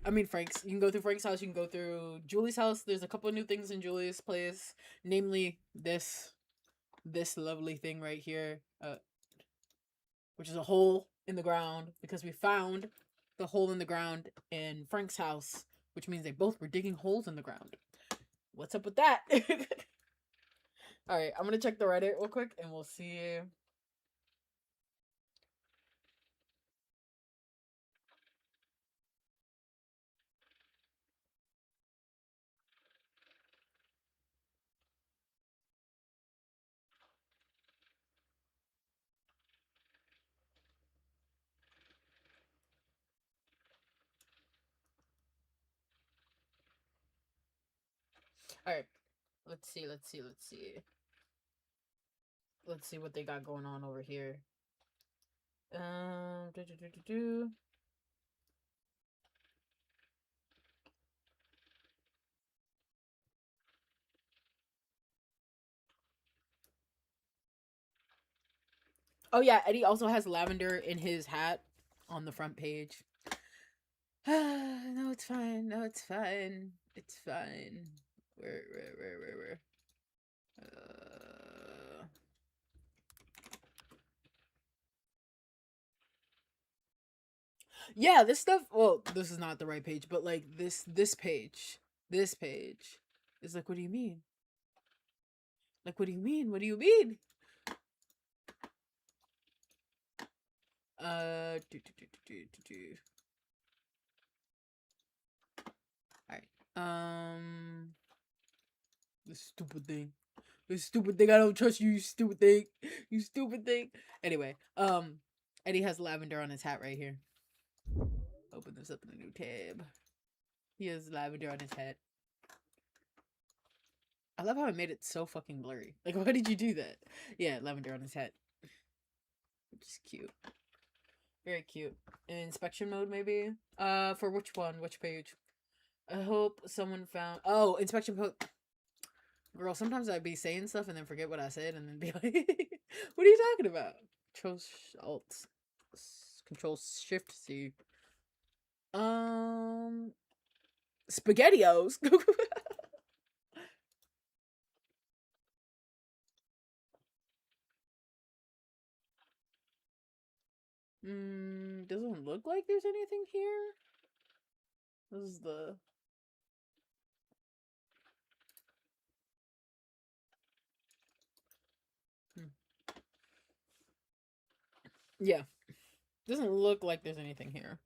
I mean, Frank's. You can go through Frank's house. You can go through Julie's house. There's a couple of new things in Julie's place, namely this lovely thing right here, which is a hole in the ground because we found the hole in the ground in Frank's house, which means they both were digging holes in the ground. What's up with that? All right, I'm gonna check the Reddit real quick, and we'll see. Alright. Let's see. Let's see what they got going on over here. Do, do, do, do, do. Oh yeah, Eddie also has lavender in his hat on the front page. No, it's fine. No, it's fine. It's fine. Where? Yeah, this stuff. Well, this is not the right page, but like this page is like, what do you mean? Like, what do you mean? What do you mean? Alright. This stupid thing. This stupid thing. I don't trust you, you stupid thing. You stupid thing. Anyway, Eddie has lavender on his hat right here. Open this up in a new tab. He has lavender on his hat. I love how I made it so fucking blurry. Like, why did you do that? Yeah, lavender on his hat. Which is cute. Very cute. In inspection mode, maybe? For which one? Which page? I hope someone found... Oh, inspection mode. Girl, sometimes I'd be saying stuff and then forget what I said and then be like, what are you talking about? Control Alt. Control Shift C. SpaghettiOs. Doesn't look like there's anything here. This is the... Yeah. Doesn't look like there's anything here.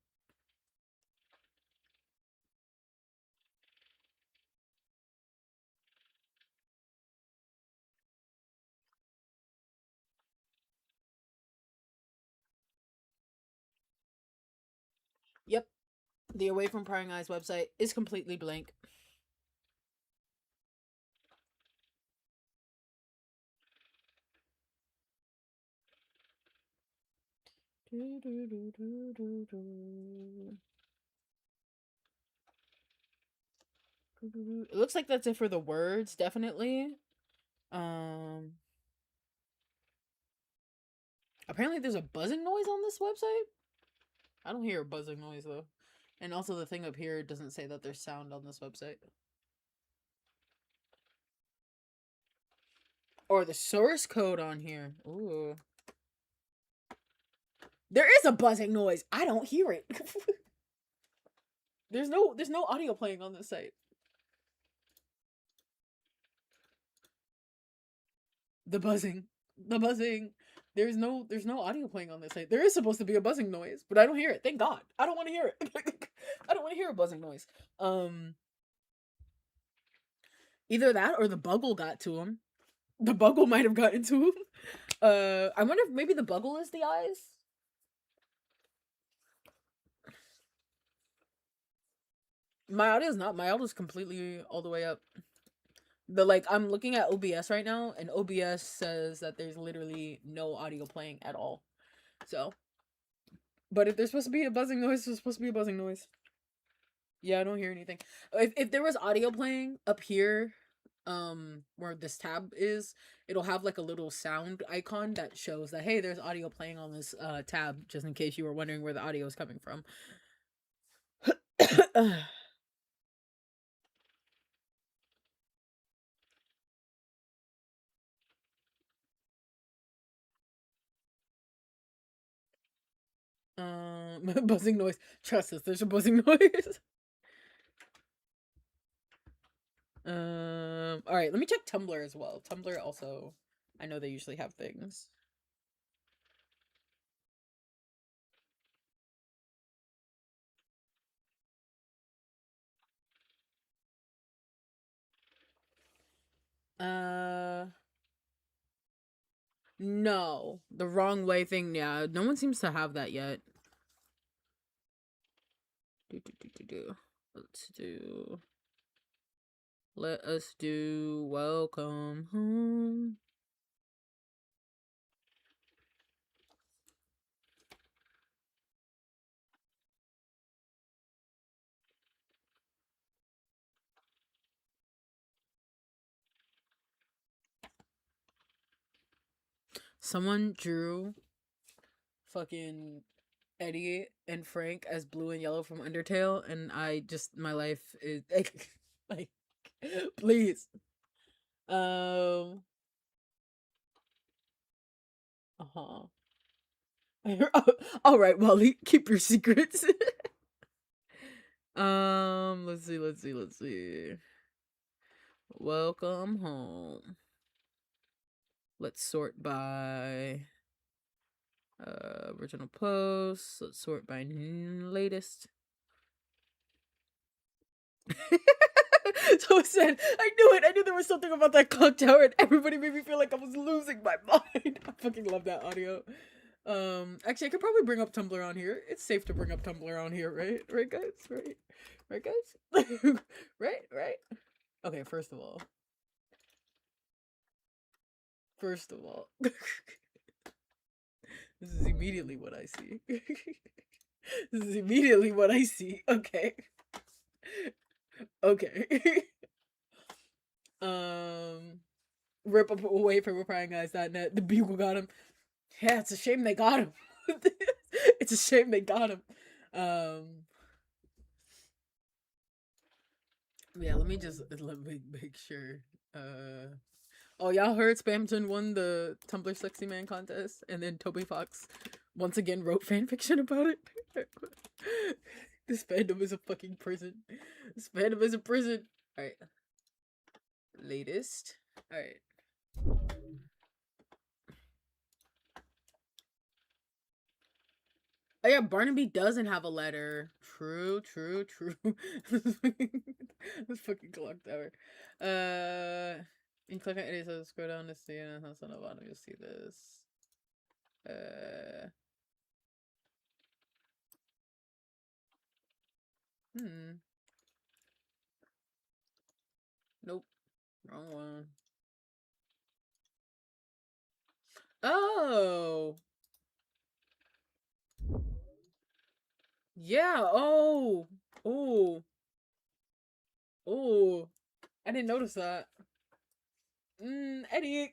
Yep. The Away from Prying Eyes website is completely blank. It looks like that's it for the words, definitely. Apparently there's a buzzing noise on this website. I don't hear a buzzing noise though. And also the thing up here doesn't say that there's sound on this website. Or the source code on here. Ooh. There is a buzzing noise. I don't hear it. There's no audio playing on this site. The buzzing. There's no audio playing on this site. There is supposed to be a buzzing noise, but I don't hear it. Thank God. I don't want to hear it. I don't want to hear a buzzing noise. Either that or the buggle got to him. The buggle might have gotten to him. I wonder if maybe the buggle is the eyes. My audio is not. My audio is completely all the way up. I'm looking at OBS right now, and OBS says that there's literally no audio playing at all. So, but if there's supposed to be a buzzing noise, there's supposed to be a buzzing noise. Yeah, I don't hear anything. If there was audio playing up here, where this tab is, it'll have like a little sound icon that shows that, hey, there's audio playing on this tab, just in case you were wondering where the audio is coming from. Buzzing noise. Trust us, there's a buzzing noise. All right, let me check Tumblr as well. Tumblr also, I know they usually have things. No, the wrong way thing. Yeah, no one seems to have that yet. Let's do. Let us do welcome home. Someone drew fucking Eddie and Frank as blue and yellow from Undertale, and I just, my life is like, please. Uh-huh. All right, Molly, keep your secrets. Let's see. Welcome home. Let's sort by original posts. Let's sort by latest. So it said, I knew it. I knew there was something about that clock tower, and everybody made me feel like I was losing my mind. I fucking love that audio. Actually, I could probably bring up Tumblr on here. It's safe to bring up Tumblr on here, right? Right, guys? Right, guys? Right? Okay, first of all, this is immediately what I see. This is immediately what I see. Okay. Rip up away from repryingguys.net. The Bugle got him. Yeah, it's a shame they got him. It's a shame they got him. Yeah, let me make sure. Oh, y'all heard Spamton won the Tumblr Sexy Man contest, and then Toby Fox once again wrote fanfiction about it. This fandom is a fucking prison. This fandom is a prison. Alright. Latest. Alright. Oh yeah, Barnaby doesn't have a letter. True. This fucking clock tower. You click on it, so scroll down to see it, and on the bottom you'll see this. Nope. Wrong one. Oh! Yeah, oh! Oh! Oh! I didn't notice that. Eddie!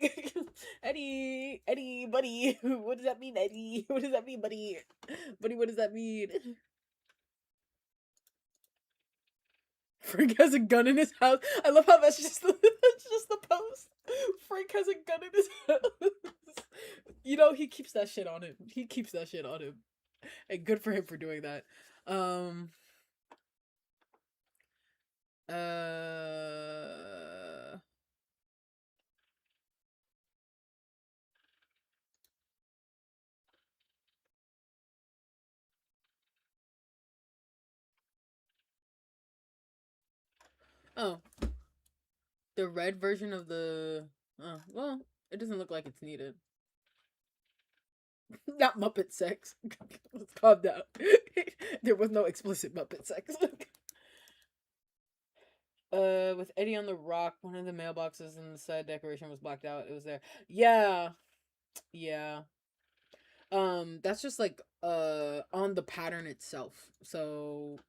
Eddie, buddy! What does that mean, Eddie? What does that mean, buddy? Buddy, what does that mean? Frank has a gun in his house. I love how that's just the post. Frank has a gun in his house. You know, he keeps that shit on him. And good for him for doing that. Oh. The red version of the... Oh, well, it doesn't look like it's needed. Not Muppet sex. Let's calm down. There was no explicit Muppet sex. With Eddie on the rock, one of the mailboxes in the side decoration was blacked out. It was there. Yeah. That's just like on the pattern itself. So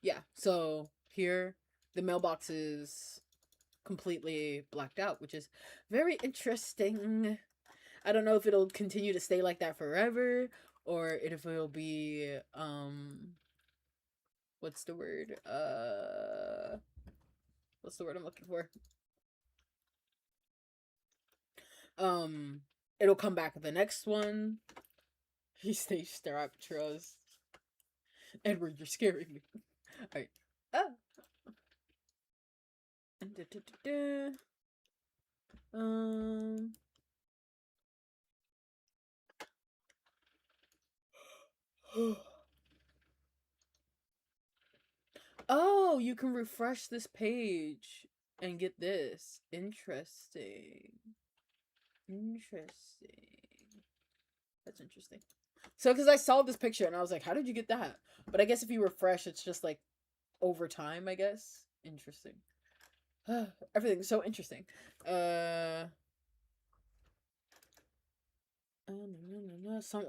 yeah. So here the mailbox is completely blacked out, which is very interesting. I don't know if it'll continue to stay like that forever, or if it'll be what's the word? What's the word I'm looking for? It'll come back with the next one. He stays strapped, trust. Edward, you're scaring me. Alright. Oh. Oh, you can refresh this page and get this. Interesting. That's interesting. So, because I saw this picture and I was like, how did you get that? But I guess if you refresh, it's just like over time, I guess. Interesting. Everything's so interesting. Some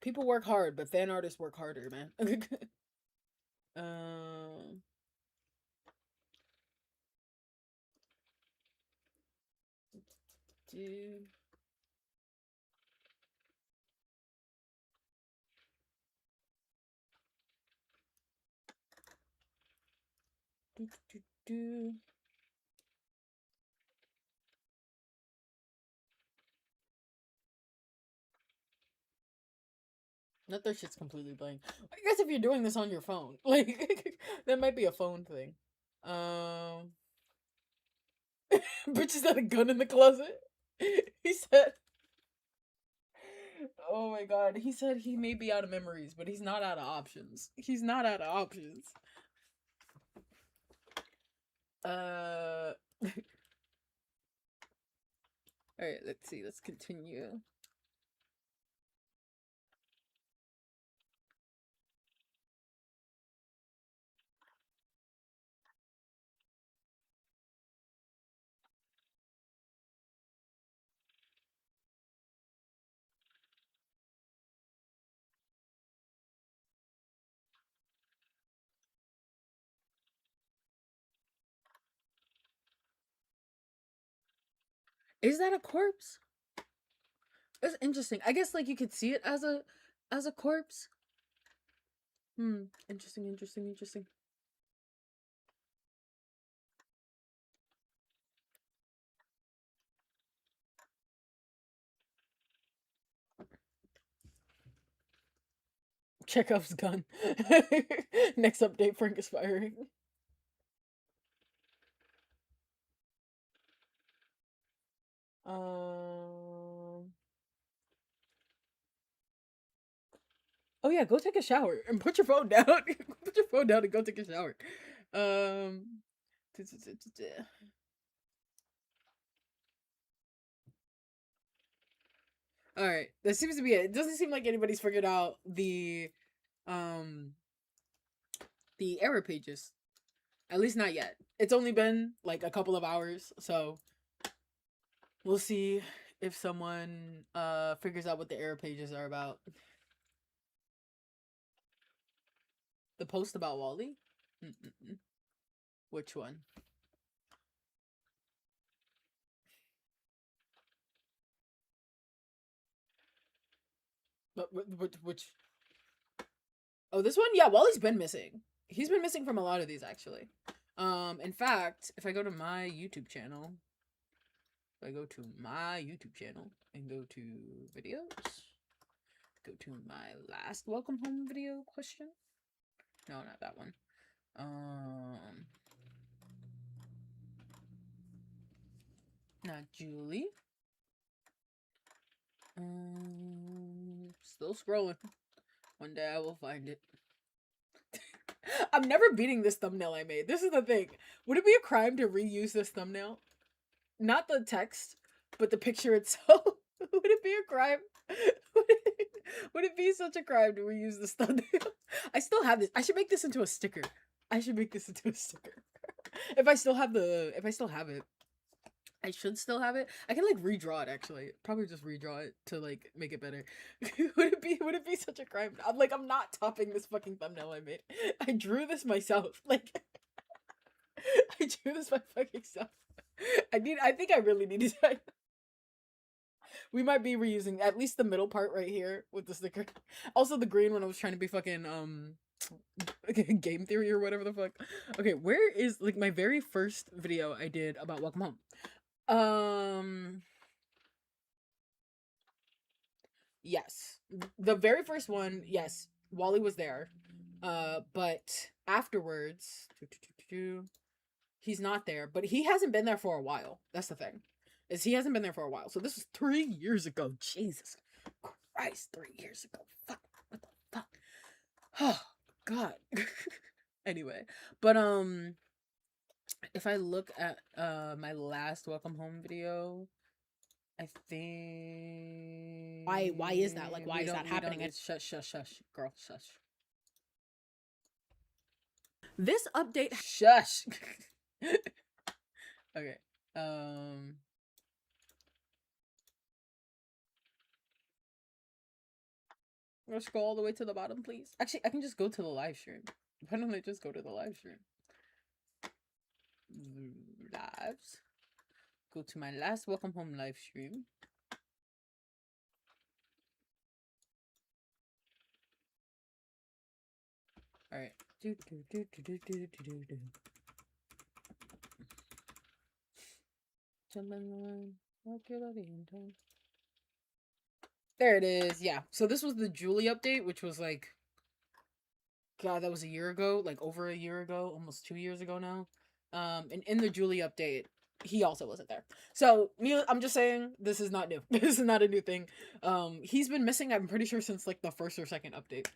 people work hard, but fan artists work harder, man. Dude. Do. Not their shit's completely blank. I guess if you're doing this on your phone, like that might be a phone thing. Bitches had a gun in the closet. He said, "Oh my god." He said he may be out of memories, but he's not out of options. He's not out of options. All right. Let's see. Let's continue. Is that a corpse? It's interesting. I guess like you could see it as a corpse. Interesting, interesting, interesting. Chekhov's gun. Next update, Frank is firing. Oh yeah, go take a shower and put your phone down. Put your phone down and go take a shower. All right, that seems to be it. It doesn't seem like anybody's figured out the error pages. At least not yet. It's only been like a couple of hours, so we'll see if someone figures out what the error pages are about. The post about Wally? Which one? But which? Oh, this one? Yeah, Wally's been missing. He's been missing from a lot of these, actually. In fact, if I go to my YouTube channel, and go to videos, go to my last welcome home video question. No, not that one. Not Julie. Still scrolling. One day I will find it. I'm never beating this thumbnail I made. This is the thing. Would it be a crime to reuse this thumbnail? Not the text, but the picture itself. Would it be a crime? Would it be such a crime to reuse this thumbnail? I still have this. I should make this into a sticker. If I still have it. I should still have it. I can like redraw it actually. Probably just redraw it to like make it better. Would it be such a crime? I'm not topping this fucking thumbnail I made. I drew this myself. Like I drew this my fucking self. I think I really need to. We might be reusing at least the middle part right here with the sticker. Also the green one I was trying to be fucking game theory or whatever the fuck. Okay, where is like my very first video I did about Welcome Home? Yes. The very first one, yes, Wally was there. But afterwards, he's not there, but he hasn't been there for a while. That's the thing. Is he hasn't been there for a while. So this was 3 years ago. Jesus Christ, 3 years ago. Fuck. What the fuck? Oh God. Anyway, but if I look at my last welcome home video, I think Why is that? Like, why is that happening? It's shush, girl, shush. This update. Shush. Okay. Let's go all the way to the bottom, please. Actually, I can just go to the live stream. Why don't I just go to the live stream? Lives. Go to my last welcome home live stream. All right. There it is. Yeah. So this was the Julie update, which was like, God, that was a year ago, like over a year ago, almost 2 years ago now. And in the Julie update, he also wasn't there. So I'm just saying, this is not new. This is not a new thing. He's been missing, I'm pretty sure, since like the first or second update.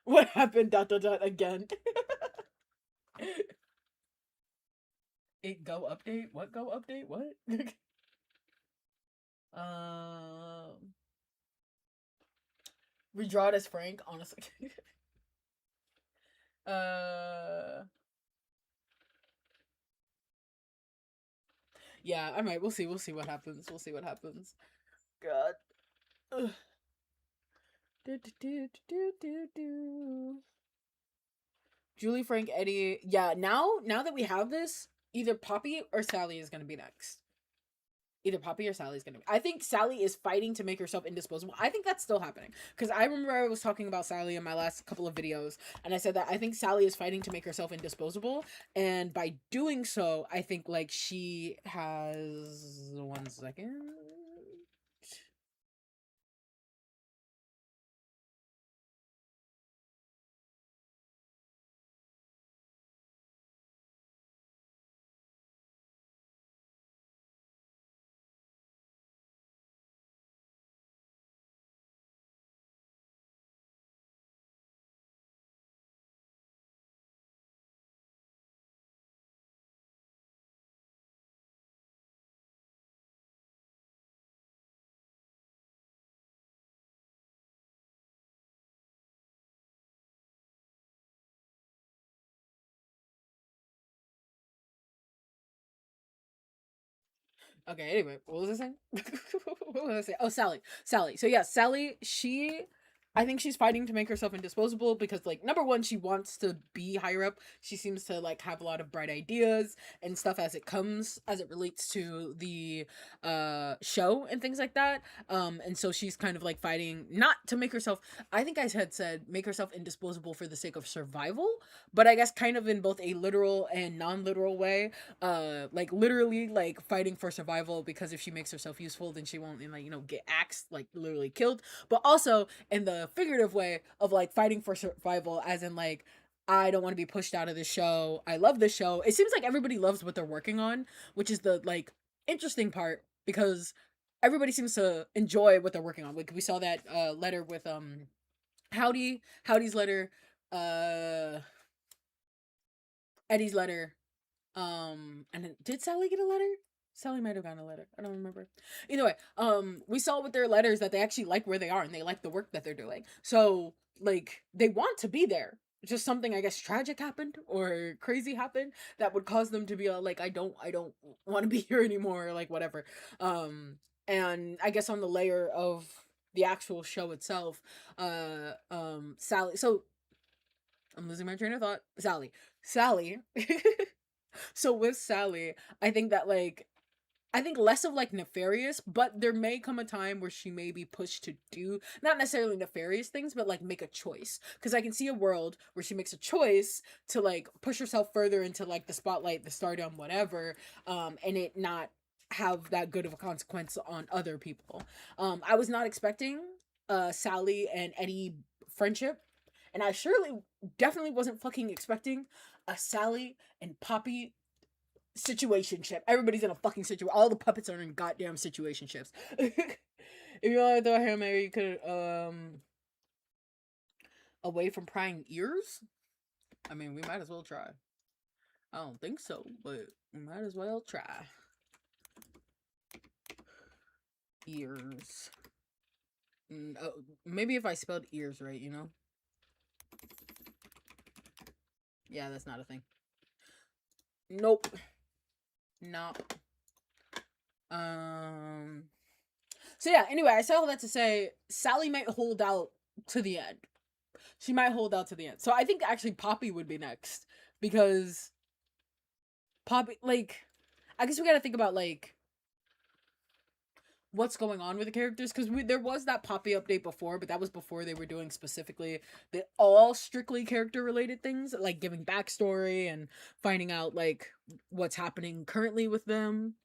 What happened? ... again. It go update? What go update? What? Redraw it as Frank, honestly. Yeah, I might. We'll see. We'll see what happens. We'll see what happens. God. Ugh. Julie, Frank, Eddie. Yeah, now that we have this, either Poppy or Sally is gonna be next. Either Poppy or Sally's gonna be. I think Sally is fighting to make herself indisposable. I think that's still happening. Because I remember I was talking about Sally in my last couple of videos, and I said that I think Sally is fighting to make herself indisposable, and by doing so, I think like she has 1 second. Okay, anyway, what was I saying? What was I saying? Oh, Sally. Sally. So yeah, Sally, I think she's fighting to make herself indisposable because like number one, she wants to be higher up. She seems to like have a lot of bright ideas and stuff as it comes as it relates to the show and things like that. And so she's kind of like fighting not to make herself, I think I had said make herself indisposable for the sake of survival, but I guess kind of in both a literal and non-literal way. Like literally like fighting for survival because if she makes herself useful then she won't like get axed, like literally killed, but also in the figurative way of like fighting for survival as in like I don't want to be pushed out of the show. I love this show. It seems like everybody loves what they're working on, which is the like interesting part because everybody seems to enjoy what they're working on. Like we saw that letter with Howdy's letter, Eddie's letter. And then, did Sally get a letter? Sally might have gotten a letter. I don't remember. Either way, we saw with their letters that they actually like where they are and they like the work that they're doing. So, like, they want to be there. Just something I guess tragic happened or crazy happened that would cause them to be like, I don't want to be here anymore, or like whatever. And I guess on the layer of the actual show itself, Sally. So I'm losing my train of thought. Sally. So with Sally, I think that like I think less of like nefarious, but there may come a time where she may be pushed to do not necessarily nefarious things, but like make a choice. Because I can see a world where she makes a choice to like push herself further into like the spotlight, the stardom, whatever, and it not have that good of a consequence on other people. I was not expecting Sally and Eddie friendship, and I surely definitely wasn't fucking expecting a Sally and Poppy situationship. Everybody's in a fucking situation. All the puppets are in goddamn situationships. If you want to throw a Hail Mary, you could away from prying ears. I mean, we might as well try. I don't think so, but we might as well try. Ears. Oh, maybe if I spelled ears right, Yeah, that's not a thing. Nope. Nope. So yeah, anyway, I said all that to say Sally might hold out to the end. She might hold out to the end. So I think actually Poppy would be next. Because Poppy, like, I guess we gotta think about, like, what's going on with the characters, because there was that Poppy update before, but that was before they were doing specifically the all strictly character related things, like giving backstory and finding out like what's happening currently with them.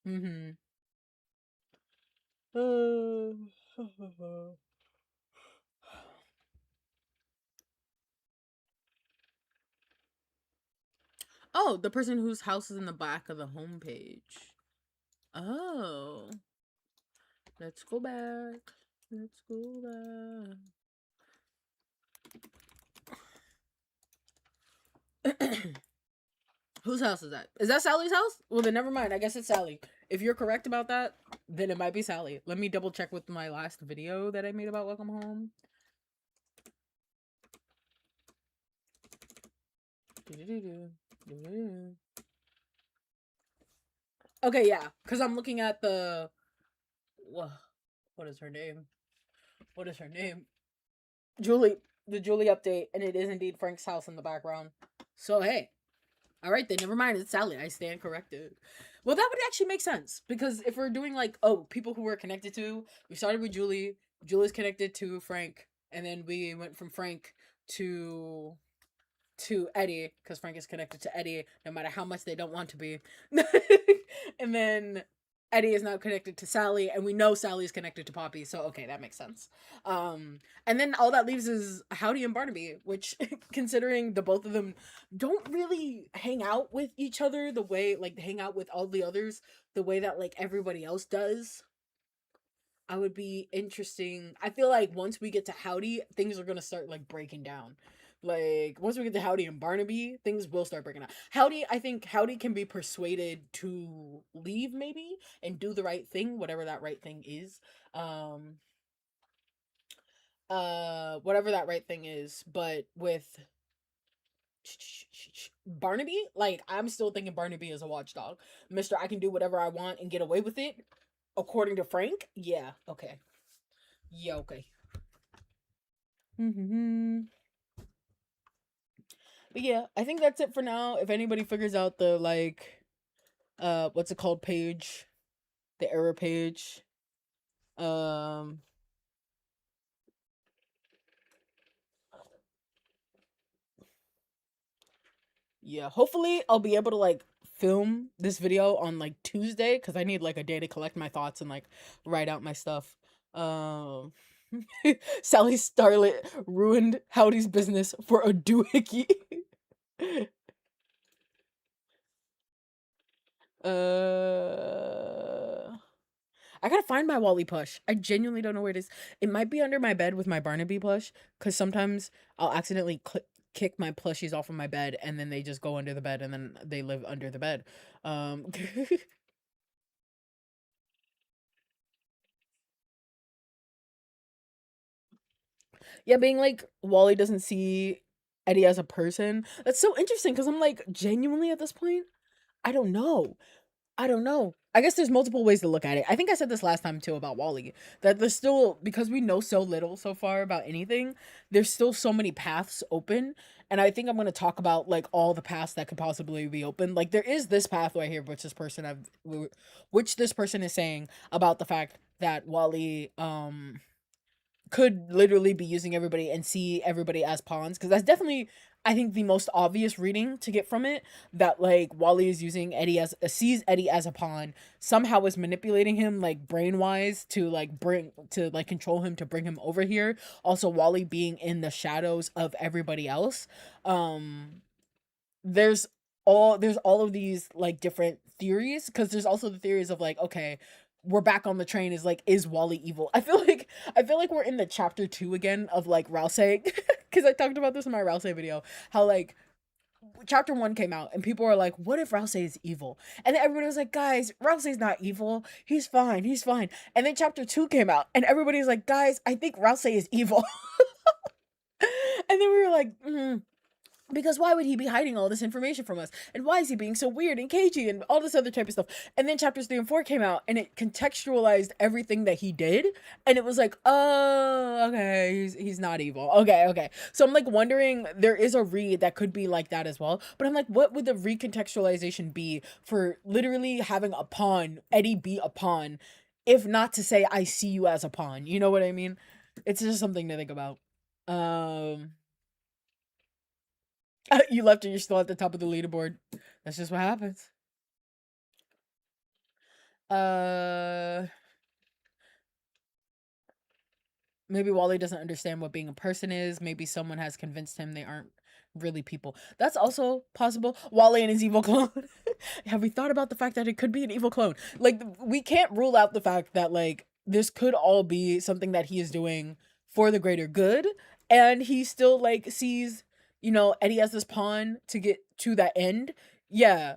Mm-hmm. Oh, the person whose house is in the back of the homepage. Oh. Let's go back. Let's go back. Whose house is that? Is that Sally's house? Well, then never mind. I guess it's Sally. If you're correct about that, then it might be Sally. Let me double check with my last video that I made about Welcome Home. Okay, yeah, because I'm looking at the... What is her name? What is her name? Julie. The Julie update, and it is indeed Frank's house in the background. So, hey. Alright then, never mind, it's Sally. I stand corrected. Well, that would actually make sense. Because if we're doing, like, people who we're connected to, we started with Julie. Julie's connected to Frank. And then we went from Frank to Eddie. Because Frank is connected to Eddie, no matter how much they don't want to be. And then Eddie is now connected to Sally, and we know Sally's connected to Poppy, so okay, that makes sense. And then all that leaves is Howdy and Barnaby, which, considering the both of them don't really hang out with each other the way, like, hang out with all the others the way that, like, everybody else does, I would be interesting. I feel like once we get to Howdy, things are gonna start, like, breaking down. Like, once we get to Howdy and Barnaby, things will start breaking down. I think Howdy can be persuaded to leave, maybe, and do the right thing, whatever that right thing is. Whatever that right thing is. But with Barnaby, like, I'm still thinking Barnaby is a watchdog. Mr. I can do whatever I want and get away with it. According to Frank, yeah, okay. Yeah, okay. But yeah, I think that's it for now. If anybody figures out the, like, what's it called page, the error page, yeah, hopefully I'll be able to, like, film this video on, like, Tuesday, because I need, like, a day to collect my thoughts and, like, write out my stuff. Sally Starlet ruined Howdy's business for a doohickey. I gotta find my Wally plush. I genuinely don't know where it is. It might be under my bed with my Barnaby plush, because sometimes I'll accidentally kick my plushies off of my bed, and then they just go under the bed, and then they live under the bed. Yeah, being like, Wally doesn't see Eddie as a person. That's so interesting, because I'm like, genuinely at this point, I don't know. I don't know. I guess there's multiple ways to look at it. I think I said this last time too about Wally, that there's still, because we know so little so far about anything, there's still so many paths open. And I think I'm going to talk about, like, all the paths that could possibly be open. Like, there is this path right here, which this person is saying about the fact that Wally, could literally be using everybody and see everybody as pawns, because that's definitely, I think, the most obvious reading to get from it, that, like, Wally is using Eddie as sees Eddie as a pawn, somehow is manipulating him, like, brain wise, to, like, control him, to bring him over here. Also, Wally being in the shadows of everybody else. There's all of these, like, different theories, because there's also the theories of, like, okay, we're back on the train, is Wally evil? I feel like we're in the chapter 2 again of, like, Rousey, because I talked about this in my Rousey video, how, like, chapter 1 came out and people were like, what if Rousey is evil? And then everybody was like, guys, Rousey's not evil. He's fine. He's fine. And then chapter 2 came out and everybody's like, guys, I think Rousey is evil. And then we were like, because why would he be hiding all this information from us? And why is he being so weird and cagey and all this other type of stuff? And then chapters 3 and 4 came out and it contextualized everything that he did. And it was like, oh, okay, he's not evil. Okay. So I'm like wondering, there is a read that could be like that as well. But I'm like, what would the recontextualization be for literally having a pawn, Eddie be a pawn, if not to say, I see you as a pawn? You know what I mean? It's just something to think about. You left and you're still at the top of the leaderboard. That's just what happens. Maybe Wally doesn't understand what being a person is. Maybe someone has convinced him they aren't really people. That's also possible. Wally and his evil clone. Have we thought about the fact that it could be an evil clone? Like, we can't rule out the fact that, like, this could all be something that he is doing for the greater good. And he still, like, sees, you know, Eddie as this pawn to get to that end. Yeah.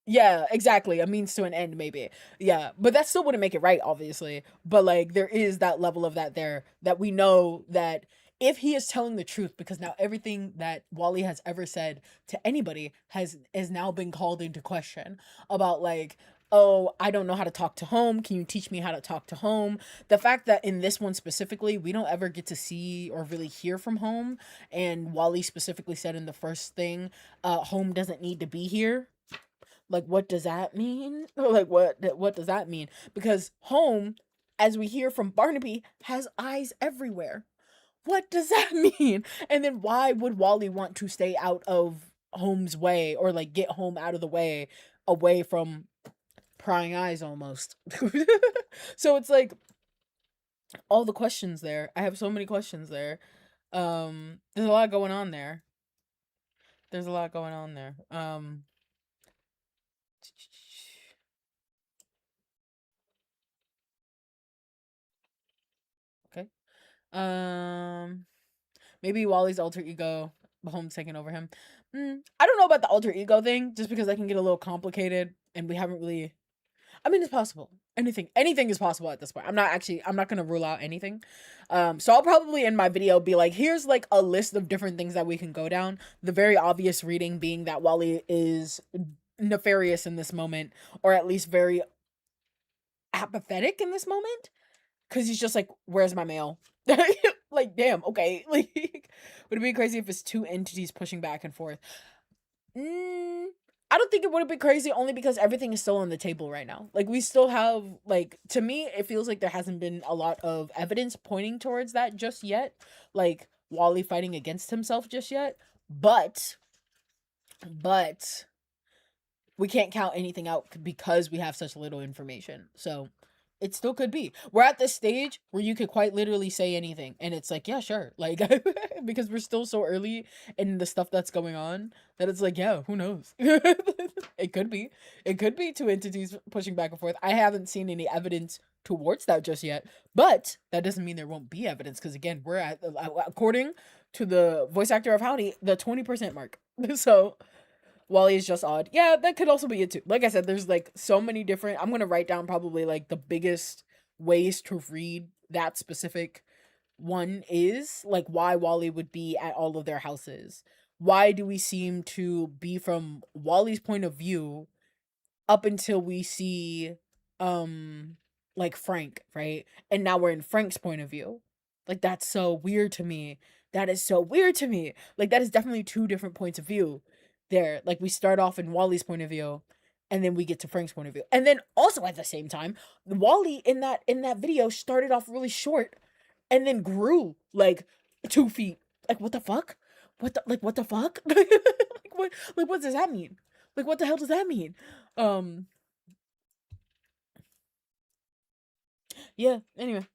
Yeah, exactly. A means to an end, maybe. Yeah, but that still wouldn't make it right, obviously. But like, there is that level of that there that we know that if he is telling the truth, because now everything that Wally has ever said to anybody has now been called into question about like, oh, I don't know how to talk to home. Can you teach me how to talk to home? The fact that in this one specifically, we don't ever get to see or really hear from home, and Wally specifically said in the first thing, home doesn't need to be here. Like, what does that mean? Like, what does that mean? Because home, as we hear from Barnaby, has eyes everywhere. What does that mean? And then why would Wally want to stay out of home's way, or like get home out of the way, away from prying eyes almost? So it's like all the questions there. I have so many questions there. There's a lot going on there. There's a lot going on there. Okay. Maybe Wally's alter ego, Home's taking over him. I don't know about the alter ego thing, just because that can get a little complicated, and we haven't really. I mean, it's possible. Anything is possible at this point. I'm not gonna rule out anything. So I'll probably in my video be like, here's like a list of different things that we can go down. The very obvious reading being that Wally is nefarious in this moment, or at least very apathetic in this moment. Cause he's just like, where's my mail? Like, damn, okay. Like, would it be crazy if it's two entities pushing back and forth? I don't think it would have been crazy, only because everything is still on the table right now. Like, we still have, like, to me, it feels like there hasn't been a lot of evidence pointing towards that just yet. Like, Wally fighting against himself just yet. But we can't count anything out because we have such little information. So it still could be. We're at this stage where you could quite literally say anything, and it's like, yeah, sure. Like, because we're still so early in the stuff that's going on that it's like, yeah, who knows? It could be. It could be two entities pushing back and forth. I haven't seen any evidence towards that just yet, but that doesn't mean there won't be evidence, because again, we're at, according to the voice actor of Howdy, the 20% mark. So Wally is just odd. Yeah, that could also be it too. Like I said, there's like so many different. I'm gonna write down probably like the biggest ways to read that specific one is like why Wally would be at all of their houses. Why do we seem to be from Wally's point of view up until we see like Frank, right? And now we're in Frank's point of view. Like, that's so weird to me. That is so weird to me. Like, that is definitely two different points of view there. Like, we start off in Wally's point of view and then we get to Frank's point of view. And then also at the same time, Wally in that video started off really short and then grew like 2 feet. Like, what the fuck? What the fuck? What does that mean? Like, what the hell does that mean? Yeah, anyway.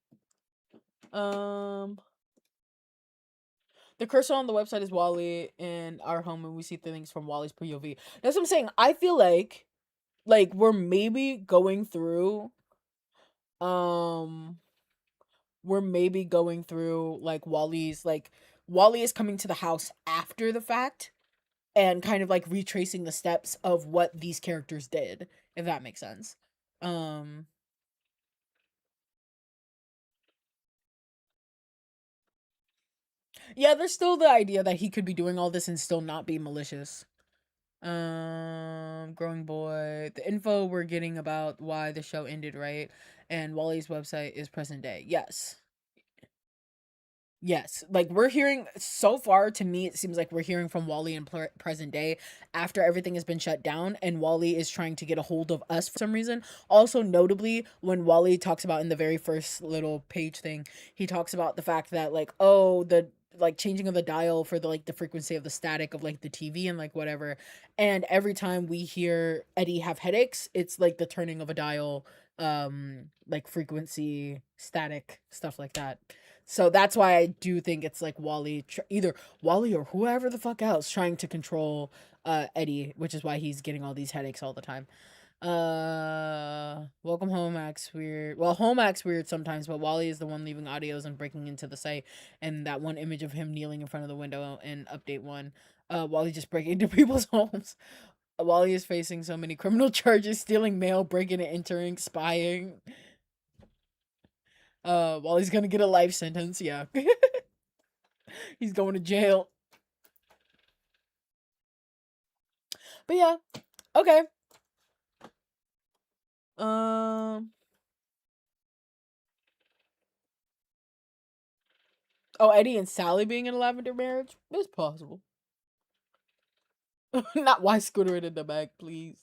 The cursor on the website is Wally in our home, and we see things from Wally's POV. That's what I'm saying. I feel like we're maybe going through like Wally's, like Wally is coming to the house after the fact, and kind of like retracing the steps of what these characters did, if that makes sense. Um yeah, there's still the idea that he could be doing all this and still not be malicious. Growing boy, the info we're getting about why the show ended, right? And Wally's website is present day. Yes. Yes, like we're hearing so far. To me, it seems like we're hearing from Wally in present day after everything has been shut down, and Wally is trying to get a hold of us for some reason. Also, notably, when Wally talks about in the very first little page thing, he talks about the fact that like, oh, the like changing of the dial for the like the frequency of the static of like the TV and like whatever. And every time we hear Eddie have headaches, it's like the turning of a dial, like frequency, static, stuff like that. So that's why I do think it's like Wally, either Wally or whoever the fuck else trying to control Eddie, which is why he's getting all these headaches all the time. Welcome home acts weird. Well, home acts weird sometimes, but Wally is the one leaving audios and breaking into the site. And that one image of him kneeling in front of the window in update 1. Wally just breaking into people's homes. Wally is facing so many criminal charges: stealing mail, breaking and entering, spying. Wally's gonna get a life sentence. Yeah. He's going to jail. But yeah, okay. Um. Oh, Eddie and Sally being in a lavender marriage? It's possible. Not why Scooter it in the back, please.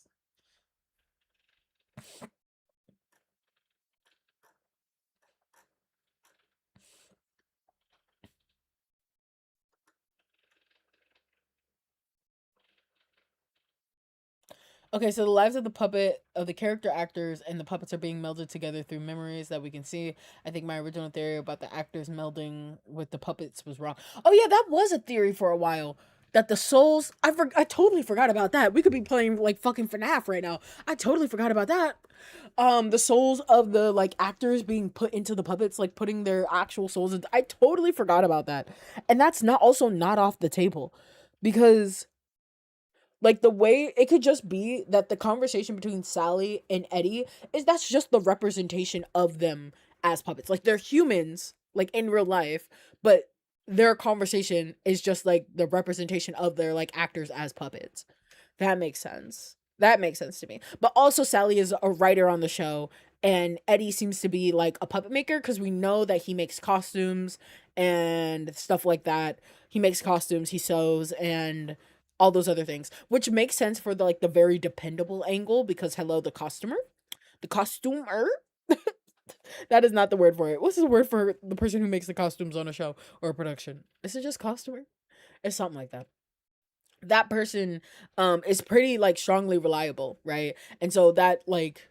Okay, so the lives of the character actors and the puppets are being melded together through memories that we can see. I think my original theory about the actors melding with the puppets was wrong. Oh yeah, that was a theory for a while. That the souls, I totally forgot about that. We could be playing like fucking FNAF right now. I totally forgot about that. The souls of the like actors being put into the puppets, like putting their actual souls in. I totally forgot about that. And that's not off the table, because like the way it could just be that the conversation between Sally and Eddie is that's just the representation of them as puppets. Like they're humans, like in real life, but their conversation is just like the representation of their like actors as puppets. That makes sense. That makes sense to me. But also Sally is a writer on the show, and Eddie seems to be like a puppet maker because we know that he makes costumes and stuff like that. He makes costumes, he sews, and all those other things, which makes sense for the like the very dependable angle because hello, the costumer. That is not the word for it. What's the word for the person who makes the costumes on a show or a production? Is it just costumer? It's something like that. That person is pretty like strongly reliable, right? And so that like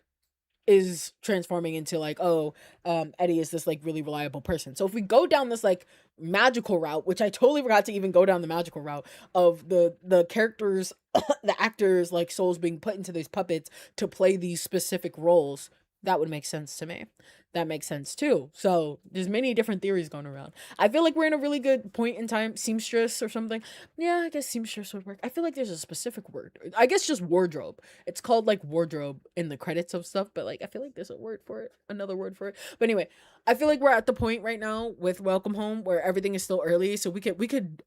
is transforming into like, oh, Eddie is this like really reliable person. So if we go down this like magical route, which I totally forgot to even go down the magical route of the characters, the actors like souls being put into these puppets to play these specific roles, that would make sense to me. That makes sense too. So there's many different theories going around. I feel like we're in a really good point in time. Seamstress or something. Yeah, I guess seamstress would work. I feel like there's a specific word. I guess just wardrobe. It's called like wardrobe in the credits of stuff, but like I feel like there's a word for it, another word for it. But anyway, I feel like we're at the point right now with Welcome Home where everything is still early, so we could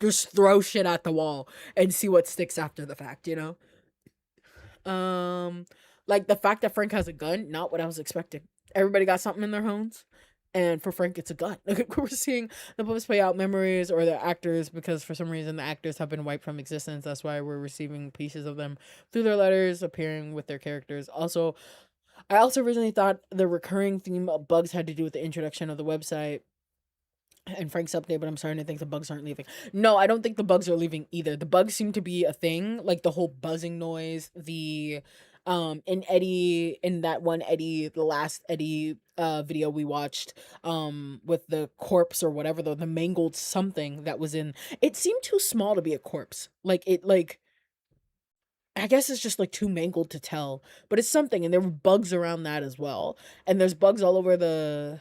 just throw shit at the wall and see what sticks after the fact, you know? Um, like the fact that Frank has a gun, not what I was expecting. Everybody got something in their homes, and for Frank, it's a gun. We're seeing the puppets play out memories or the actors because for some reason the actors have been wiped from existence. That's why we're receiving pieces of them through their letters, appearing with their characters. Also, I also originally thought the recurring theme of bugs had to do with the introduction of the website and Frank's update, but I'm starting to think the bugs aren't leaving. No, I don't think the bugs are leaving either. The bugs seem to be a thing, like the whole buzzing noise, the in Eddie, in that one Eddie, the last Eddie video we watched, with the corpse or whatever, the mangled something that was in, it seemed too small to be a corpse. Like it like I guess it's just like too mangled to tell, but it's something, and there were bugs around that as well. And there's bugs all over the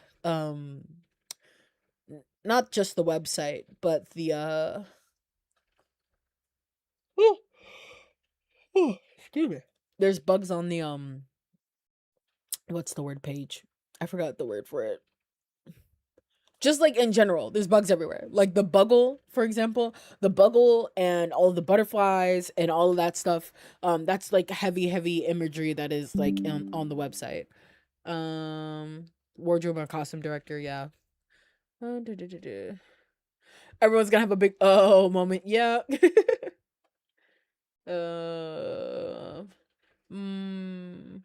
not just the website, but the Oh, oh, excuse me. There's bugs on the what's the word page? I forgot the word for it. Just like in general, there's bugs everywhere. Like the buggle, for example, the buggle and all of the butterflies and all of that stuff. That's like heavy imagery that is like on the website. Um, Wardrobe and costume director, yeah. Everyone's gonna have a big oh moment, yeah. uh, mm,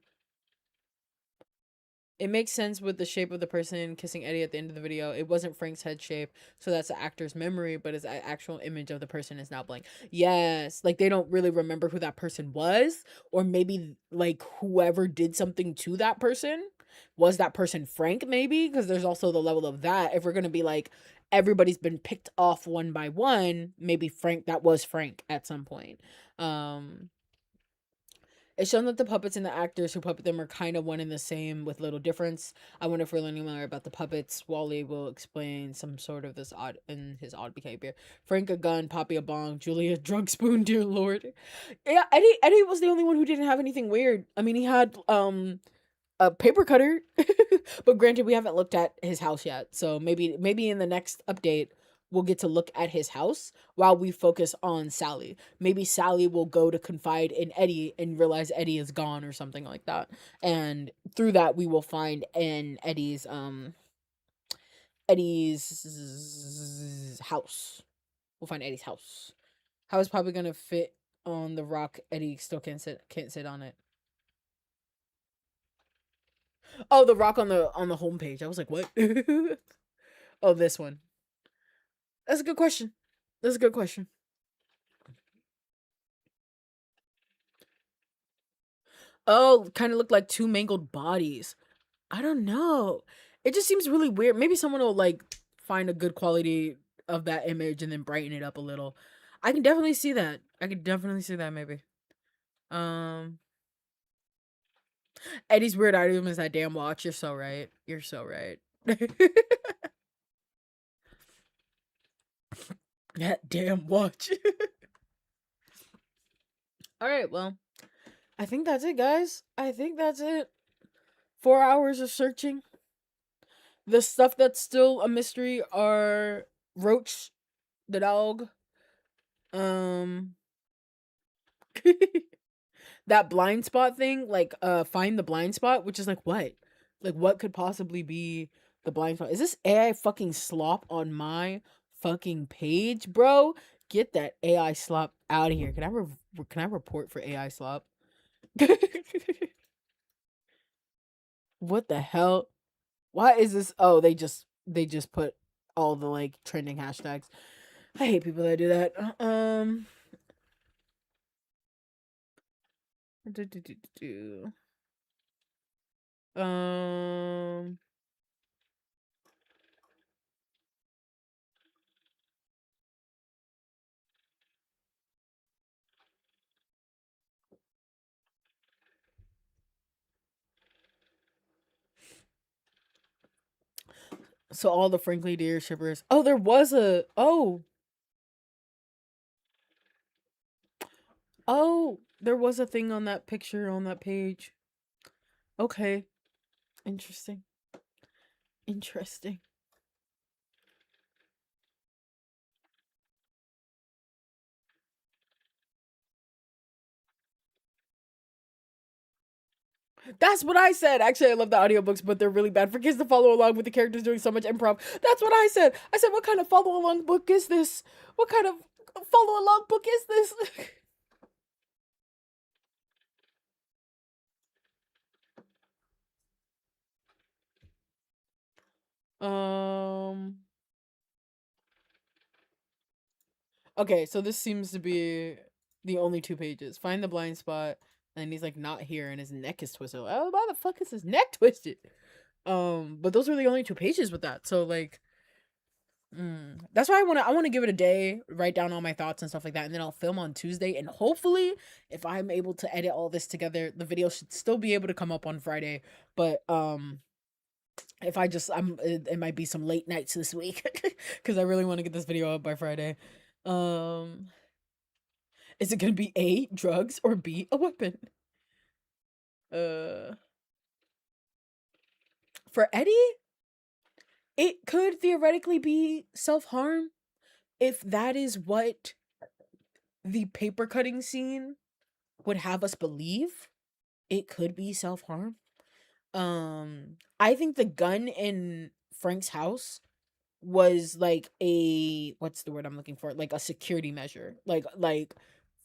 It makes sense with the shape of the person kissing Eddie at the end of the video. It wasn't Frank's head shape, so that's the actor's memory, but his actual image of the person is now blank. Yes, like they don't really remember who that person was, or maybe like whoever did something to that person was that person Frank, maybe, because there's also the level of that. If we're gonna be like everybody's been picked off one by one, maybe that was Frank at some point. Um, it's shown that the puppets and the actors who puppet them are kind of one and the same with little difference. I wonder if we're learning more about the puppets. Wally will explain some sort of this odd in his odd behavior. Frank a gun, Poppy a bong, Julie a drug spoon, dear lord. Yeah, Eddie was the only one who didn't have anything weird. I mean, he had a paper cutter, but granted, we haven't looked at his house yet. So maybe in the next update, we'll get to look at his house while we focus on Sally. Maybe Sally will go to confide in Eddie and realize Eddie is gone or something like that. And through that, we will find in Eddie's house. We'll find Eddie's house. How is probably gonna fit on the rock? Eddie still can't sit on it. Oh, the rock on the homepage. I was like, what? Oh, this one. That's a good question. That's a good question. Oh, kind of look like two mangled bodies. I don't know. It just seems really weird. Maybe someone will like find a good quality of that image and then brighten it up a little. I can definitely see that. I can definitely see that maybe. Um Eddie's weird item is that damn watch. You're so right. You're so right. That damn watch. All right, well, I think that's it, guys. I think that's it. 4 hours of searching. The stuff that's still a mystery are Roach, the dog, um, that blind spot thing, like find the blind spot, which is like what? Like what could possibly be the blind spot? Is this AI fucking slop on my fucking page, bro? Get that AI slop out of here. Can I report for AI slop? What the hell? Why is this? Oh, they just put all the like trending hashtags. I hate people that do that. Do, do, do, do, do. So all the Frankly Deer shippers. Oh, there was a there was a thing on that picture on that page. Okay, interesting. Interesting. That's what I said. Actually, I love the audiobooks, but they're really bad for kids to follow along with the characters doing so much improv. That's what I said. I said, what kind of follow along book is this? What kind of follow along book is this? um Okay, so this seems to be the only 2 pages. Find the blind spot, and he's like not here, and his neck is twisted. Oh, why the fuck is his neck twisted? But those are the only 2 pages with that. So like, that's why I wanna give it a day, write down all my thoughts and stuff like that, and then I'll film on Tuesday. And hopefully, if I'm able to edit all this together, the video should still be able to come up on Friday. But if it might be some late nights this week because I really want to get this video up by Friday. Um Is it gonna be A, drugs, or B, a weapon? For Eddie, it could theoretically be self-harm if that is what the paper cutting scene would have us believe. It could be self-harm. I think the gun in Frank's house was like a, what's the word I'm looking for? Like a security measure. Like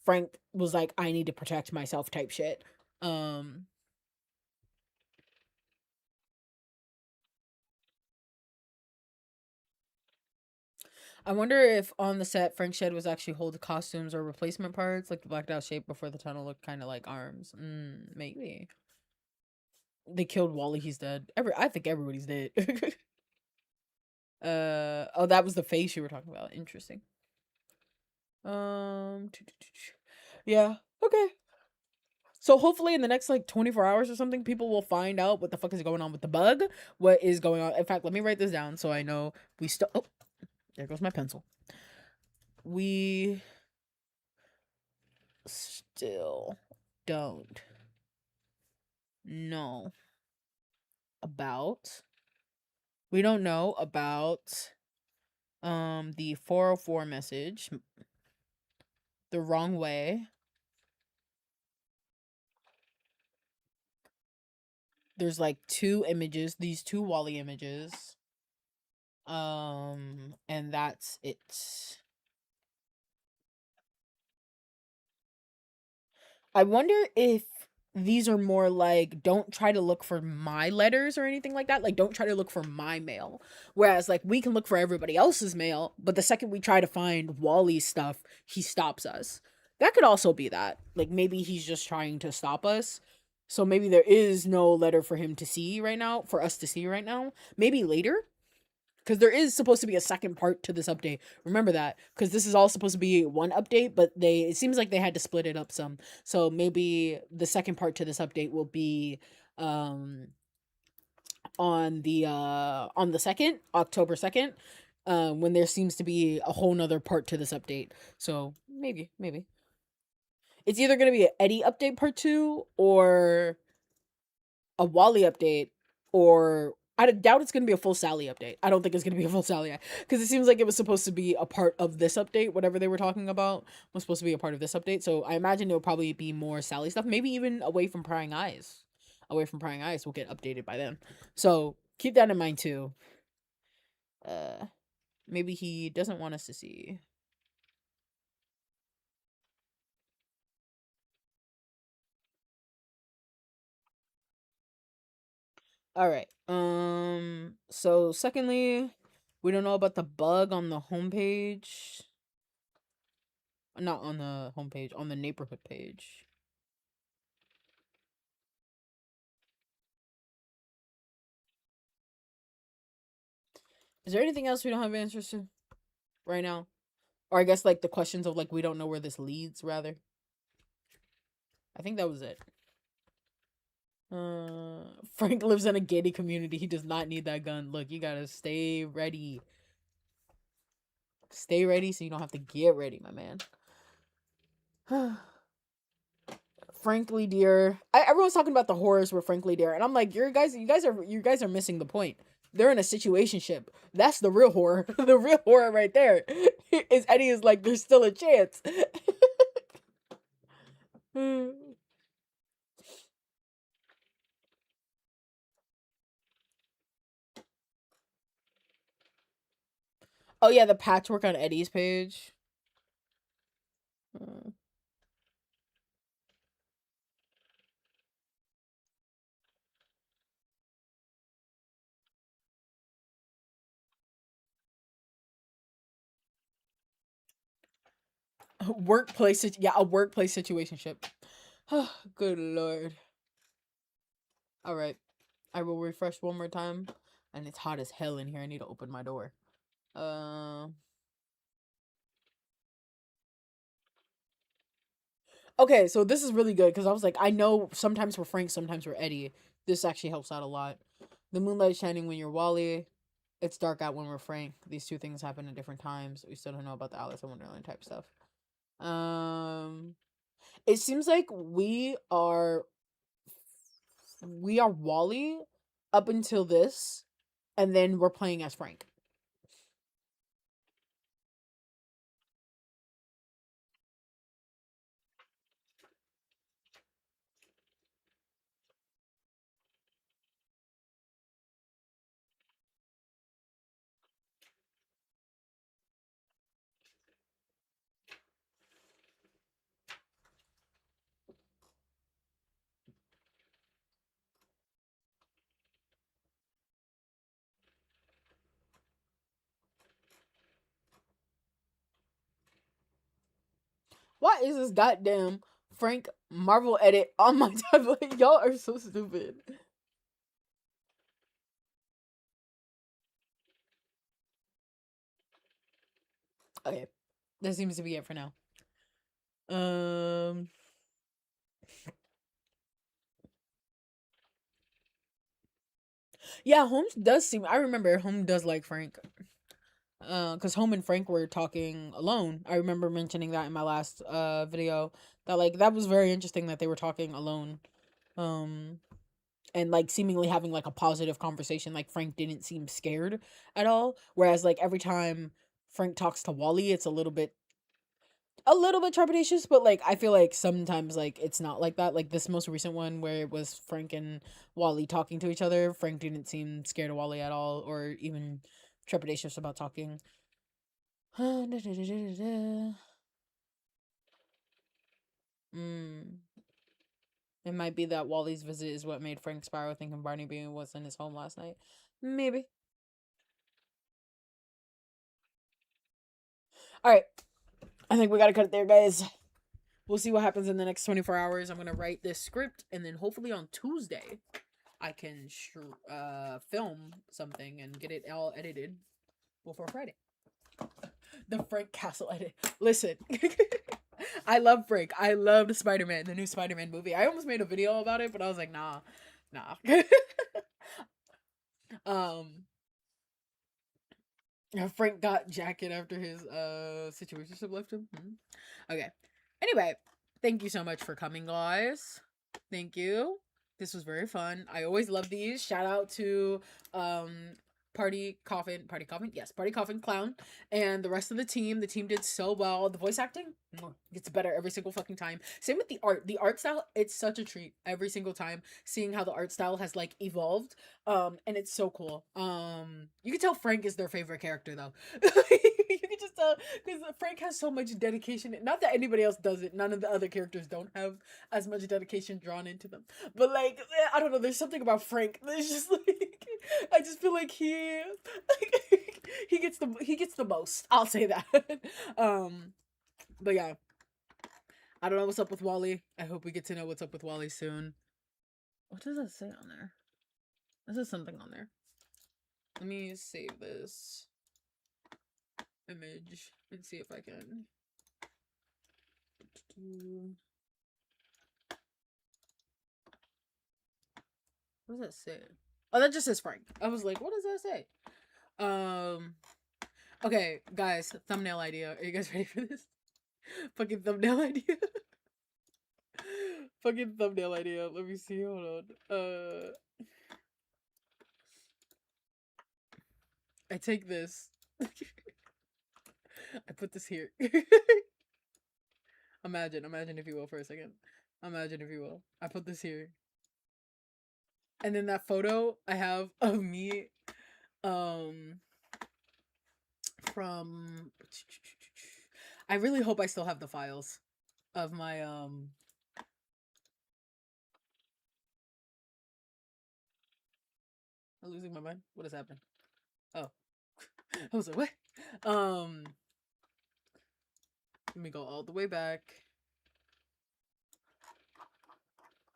Frank was like, I need to protect myself type shit. I wonder if on the set Frank Shed was actually hold costumes or replacement parts, like the blacked out shape before the tunnel looked kind of like arms. Maybe they killed Wally. He's dead. I think everybody's dead. Oh, that was the face you were talking about. Interesting. Yeah. Okay. So hopefully in the next like 24 hours or something, people will find out what the fuck is going on with the bug. What is going on? In fact, let me write this down so I know we still. Oh, there goes my pencil. We still don't know about. We don't know about the 404 message, the wrong way. There's like two images, these two Wally images. And that's it. I wonder if these are more like, don't try to look for my letters or anything like that. Like, don't try to look for my mail. Whereas, like, we can look for everybody else's mail, but the second we try to find Wally's stuff, he stops us. That could also be that. Like, maybe he's just trying to stop us. So maybe there is no letter for him to see right now, for us to see right now. Maybe later, because there is supposed to be a second part to this update. Remember that, because this is all supposed to be one update, but it seems like they had to split it up some. So maybe the second part to this update will be on the 2nd, October 2nd, when there seems to be a whole nother part to this update. So maybe it's either going to be an Eddie update part 2 or a Wally update, or I doubt it's going to be a full Sally update. I don't think it's going to be a full Sally, because it seems like it was supposed to be a part of this update. Whatever they were talking about was supposed to be a part of this update. So I imagine it'll probably be more Sally stuff. Maybe even Away from Prying Eyes. Away from Prying Eyes will get updated by then. So keep that in mind too. Maybe he doesn't want us to see. All right. So secondly, we don't know about the bug on the homepage. Not on the homepage, on the neighborhood page. Is there anything else we don't have answers to right now? Or I guess like the questions of like we don't know where this leads, rather. I think that was it. Frank lives in a gated community. He does not need that gun. Look, you gotta stay ready. Stay ready so you don't have to get ready, my man. Frankly, dear, everyone's talking about the horrors with Frankly, dear, and I'm like, you guys are missing the point. They're in a situationship. That's the real horror. The real horror right there is Eddie is like, there's still a chance. Oh yeah, the patchwork on Eddie's page. Workplace, yeah, a workplace situationship. Good lord. All right, I will refresh one more time, and it's hot as hell in here. I need to open my door. Okay, so this is really good because I was like, I know sometimes we're Frank, sometimes we're Eddie. This actually helps out a lot. The moonlight is shining when you're Wally. It's dark out when we're Frank. These two things happen at different times. We still don't know about the Alice in Wonderland type stuff. It seems like we are Wally up until this, and then we're playing as Frank. Why is this goddamn Frank Marvel edit on my tablet? Y'all are so stupid. Okay, that seems to be it for now. Yeah, Holmes does seem. I remember Holmes does like Frank. Because Home and Frank were talking alone. I remember mentioning that in my last video. That like that was very interesting that they were talking alone. Um, and like seemingly having like a positive conversation. Like Frank didn't seem scared at all. Whereas like every time Frank talks to Wally, it's a little bit trepidatious, but like I feel like sometimes like it's not like that. Like this most recent one where it was Frank and Wally talking to each other, Frank didn't seem scared of Wally at all or even trepidatious about talking. Mm. It might be that Wally's visit is what made Frank Sparrow think of Barney Bean was in his home last night. Maybe. Alright. I think we gotta cut it there, guys. We'll see what happens in the next 24 hours. I'm gonna write this script, and then hopefully on Tuesday, I can film something and get it all edited before Friday. The Frank Castle edit. Listen. I love Frank. I loved Spider-Man, the new Spider-Man movie. I almost made a video about it, but I was like, nah. Frank got jacket after his situationship left him. Okay. Anyway, thank you so much for coming, guys. Thank you. This was very fun. I always love these. Shout out to Party Coffin, yes, Party Coffin Clown, and the rest of the team. The team did so well. The voice acting gets better every single fucking time. Same with the art. The art style, it's such a treat every single time seeing how the art style has like evolved. And it's so cool. You can tell Frank is their favorite character though. You can just tell because Frank has so much dedication. Not that anybody else does it. None of the other characters don't have as much dedication drawn into them. But like, I don't know. There's something about Frank. There's just like, I just feel like he gets the most. I'll say that. But yeah, I don't know what's up with Wally. I hope we get to know what's up with Wally soon. What does that say on there? This is something on there. Let me save this image and see if I can. What does that say? Oh, that just says Frank. I was like, what does that say? Okay, guys, thumbnail idea. Are you guys ready for this? Fucking thumbnail idea. Fucking thumbnail idea. Let me see. Hold on. I take this. I put this here. Imagine if you will for a second. Imagine if you will. I put this here. And then that photo I have of me from I really hope I still have the files of my I'm losing my mind. What has happened? Oh. I was like, what? Let me go all the way back.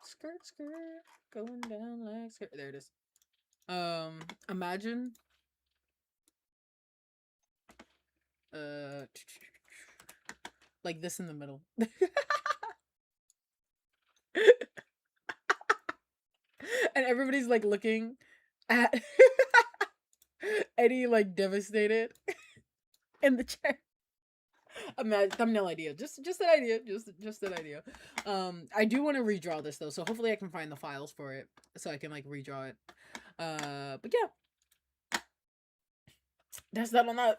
Skirt, skirt, going down like skirt. There it is. Imagine. Like this in the middle. And everybody's like looking at Eddie like devastated in the chair. a thumbnail idea. Just an idea. Just an idea. I do want to redraw this though, so hopefully I can find the files for it so I can like redraw it. But yeah, that's that on that.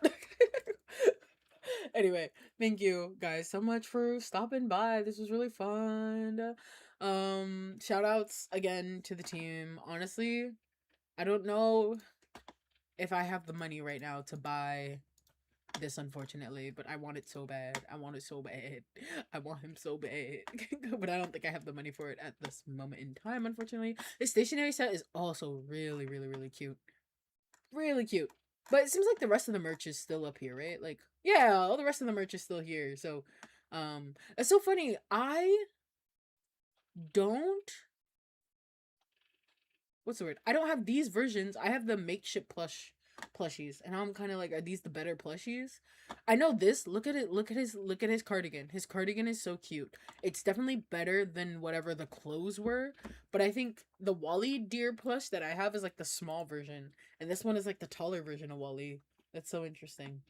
Anyway, thank you guys so much for stopping by. This was really fun. Shout outs again to the team. Honestly, I don't know if I have the money right now to buy this, unfortunately, but I want it so bad. I want it so bad. I want him so bad. But I don't think I have the money for it at this moment in time, unfortunately. The stationery set is also really, really, really cute. Really cute. But it seems like the rest of the merch is still up here, right? Like, yeah, all the rest of the merch is still here. So, it's so funny. I don't... What's the word? I don't have these versions. I have the makeshift plushies, and I'm kind of like, are these the better plushies? I know this. Look at it. Look at his cardigan. His cardigan is so cute. It's definitely better than whatever the clothes were, but I think the Wally deer plush that I have is like the small version, and this one is like the taller version of Wally. That's so interesting.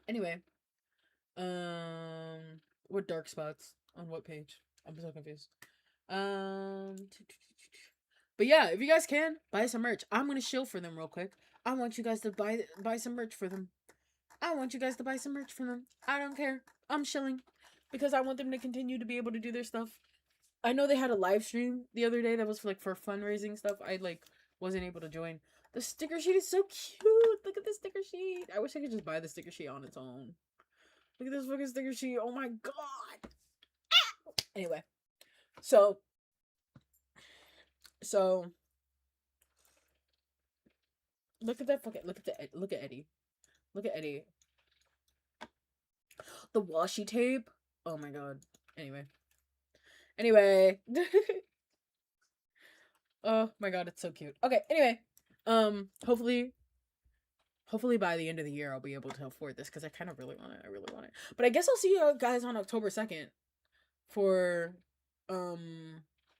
Anyway, what dark spots on what page? I'm so confused. But yeah, if you guys can, buy some merch. I'm gonna shill for them real quick. I want you guys to buy some merch for them. I want you guys to buy some merch for them. I don't care. I'm shilling because I want them to continue to be able to do their stuff. I know they had a live stream the other day that was for fundraising stuff. I like wasn't able to join. The sticker sheet is so cute. Look at the sticker sheet. I wish I could just buy the sticker sheet on its own. Look at this fucking sticker sheet. Oh my god. Anyway, so look at that fucking look at Eddie. Look at Eddie. The washi tape. Oh my god. Anyway. Oh my god, it's so cute. Okay, anyway. Hopefully by the end of the year I'll be able to afford this because I kind of really want it. I really want it. But I guess I'll see you guys on October 2nd for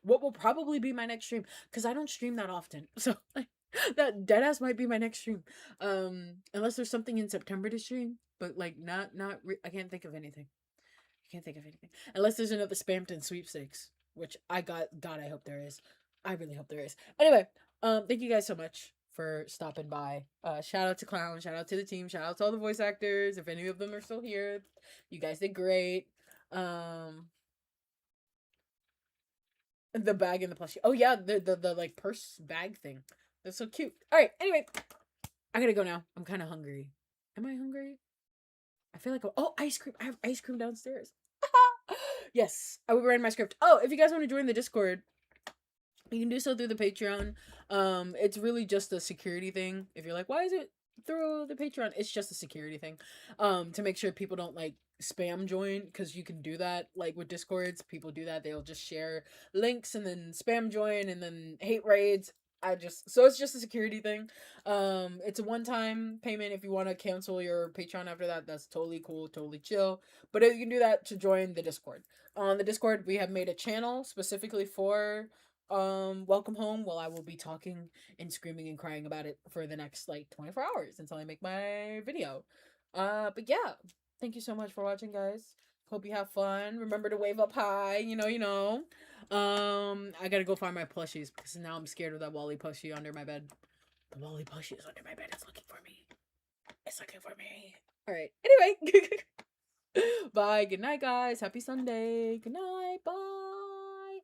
what will probably be my next stream because I don't stream that often. So that deadass might be my next stream. Unless there's something in September to stream, but like I can't think of anything. Unless there's another Spampton sweepstakes, which I God, I hope there is. I really hope there is. Anyway, thank you guys so much for stopping by. Shout out to Clown, shout out to the team, shout out to all the voice actors. If any of them are still here, you guys did great. The bag and the plushie. Oh yeah, the like purse bag thing. That's so cute. Alright, anyway. I gotta go now. I'm kinda hungry. Am I hungry? I feel like ice cream. I have ice cream downstairs. Yes, I will write my script. Oh, if you guys want to join the Discord, you can do so through the Patreon. It's really just a security thing. If you're like, why is it through the Patreon? It's just a security thing. To make sure people don't like spam join, because you can do that like with Discords. People do that. They'll just share links and then spam join and then hate raids. So it's just a security thing. It's a one-time payment. If you want to cancel your Patreon after that, that's totally cool, totally chill. But you can do that to join the Discord. On the Discord, we have made a channel specifically for Welcome Home. Well, I will be talking and screaming and crying about it for the next like 24 hours until I make my video. But yeah, thank you so much for watching, guys. Hope you have fun. Remember to wave up high, you know. I gotta go find my plushies because now I'm scared of that Wally plushie under my bed. The Wally plushie is under my bed. It's looking for me. Alright, anyway. Bye. Good night, guys. Happy Sunday. Good night. Bye.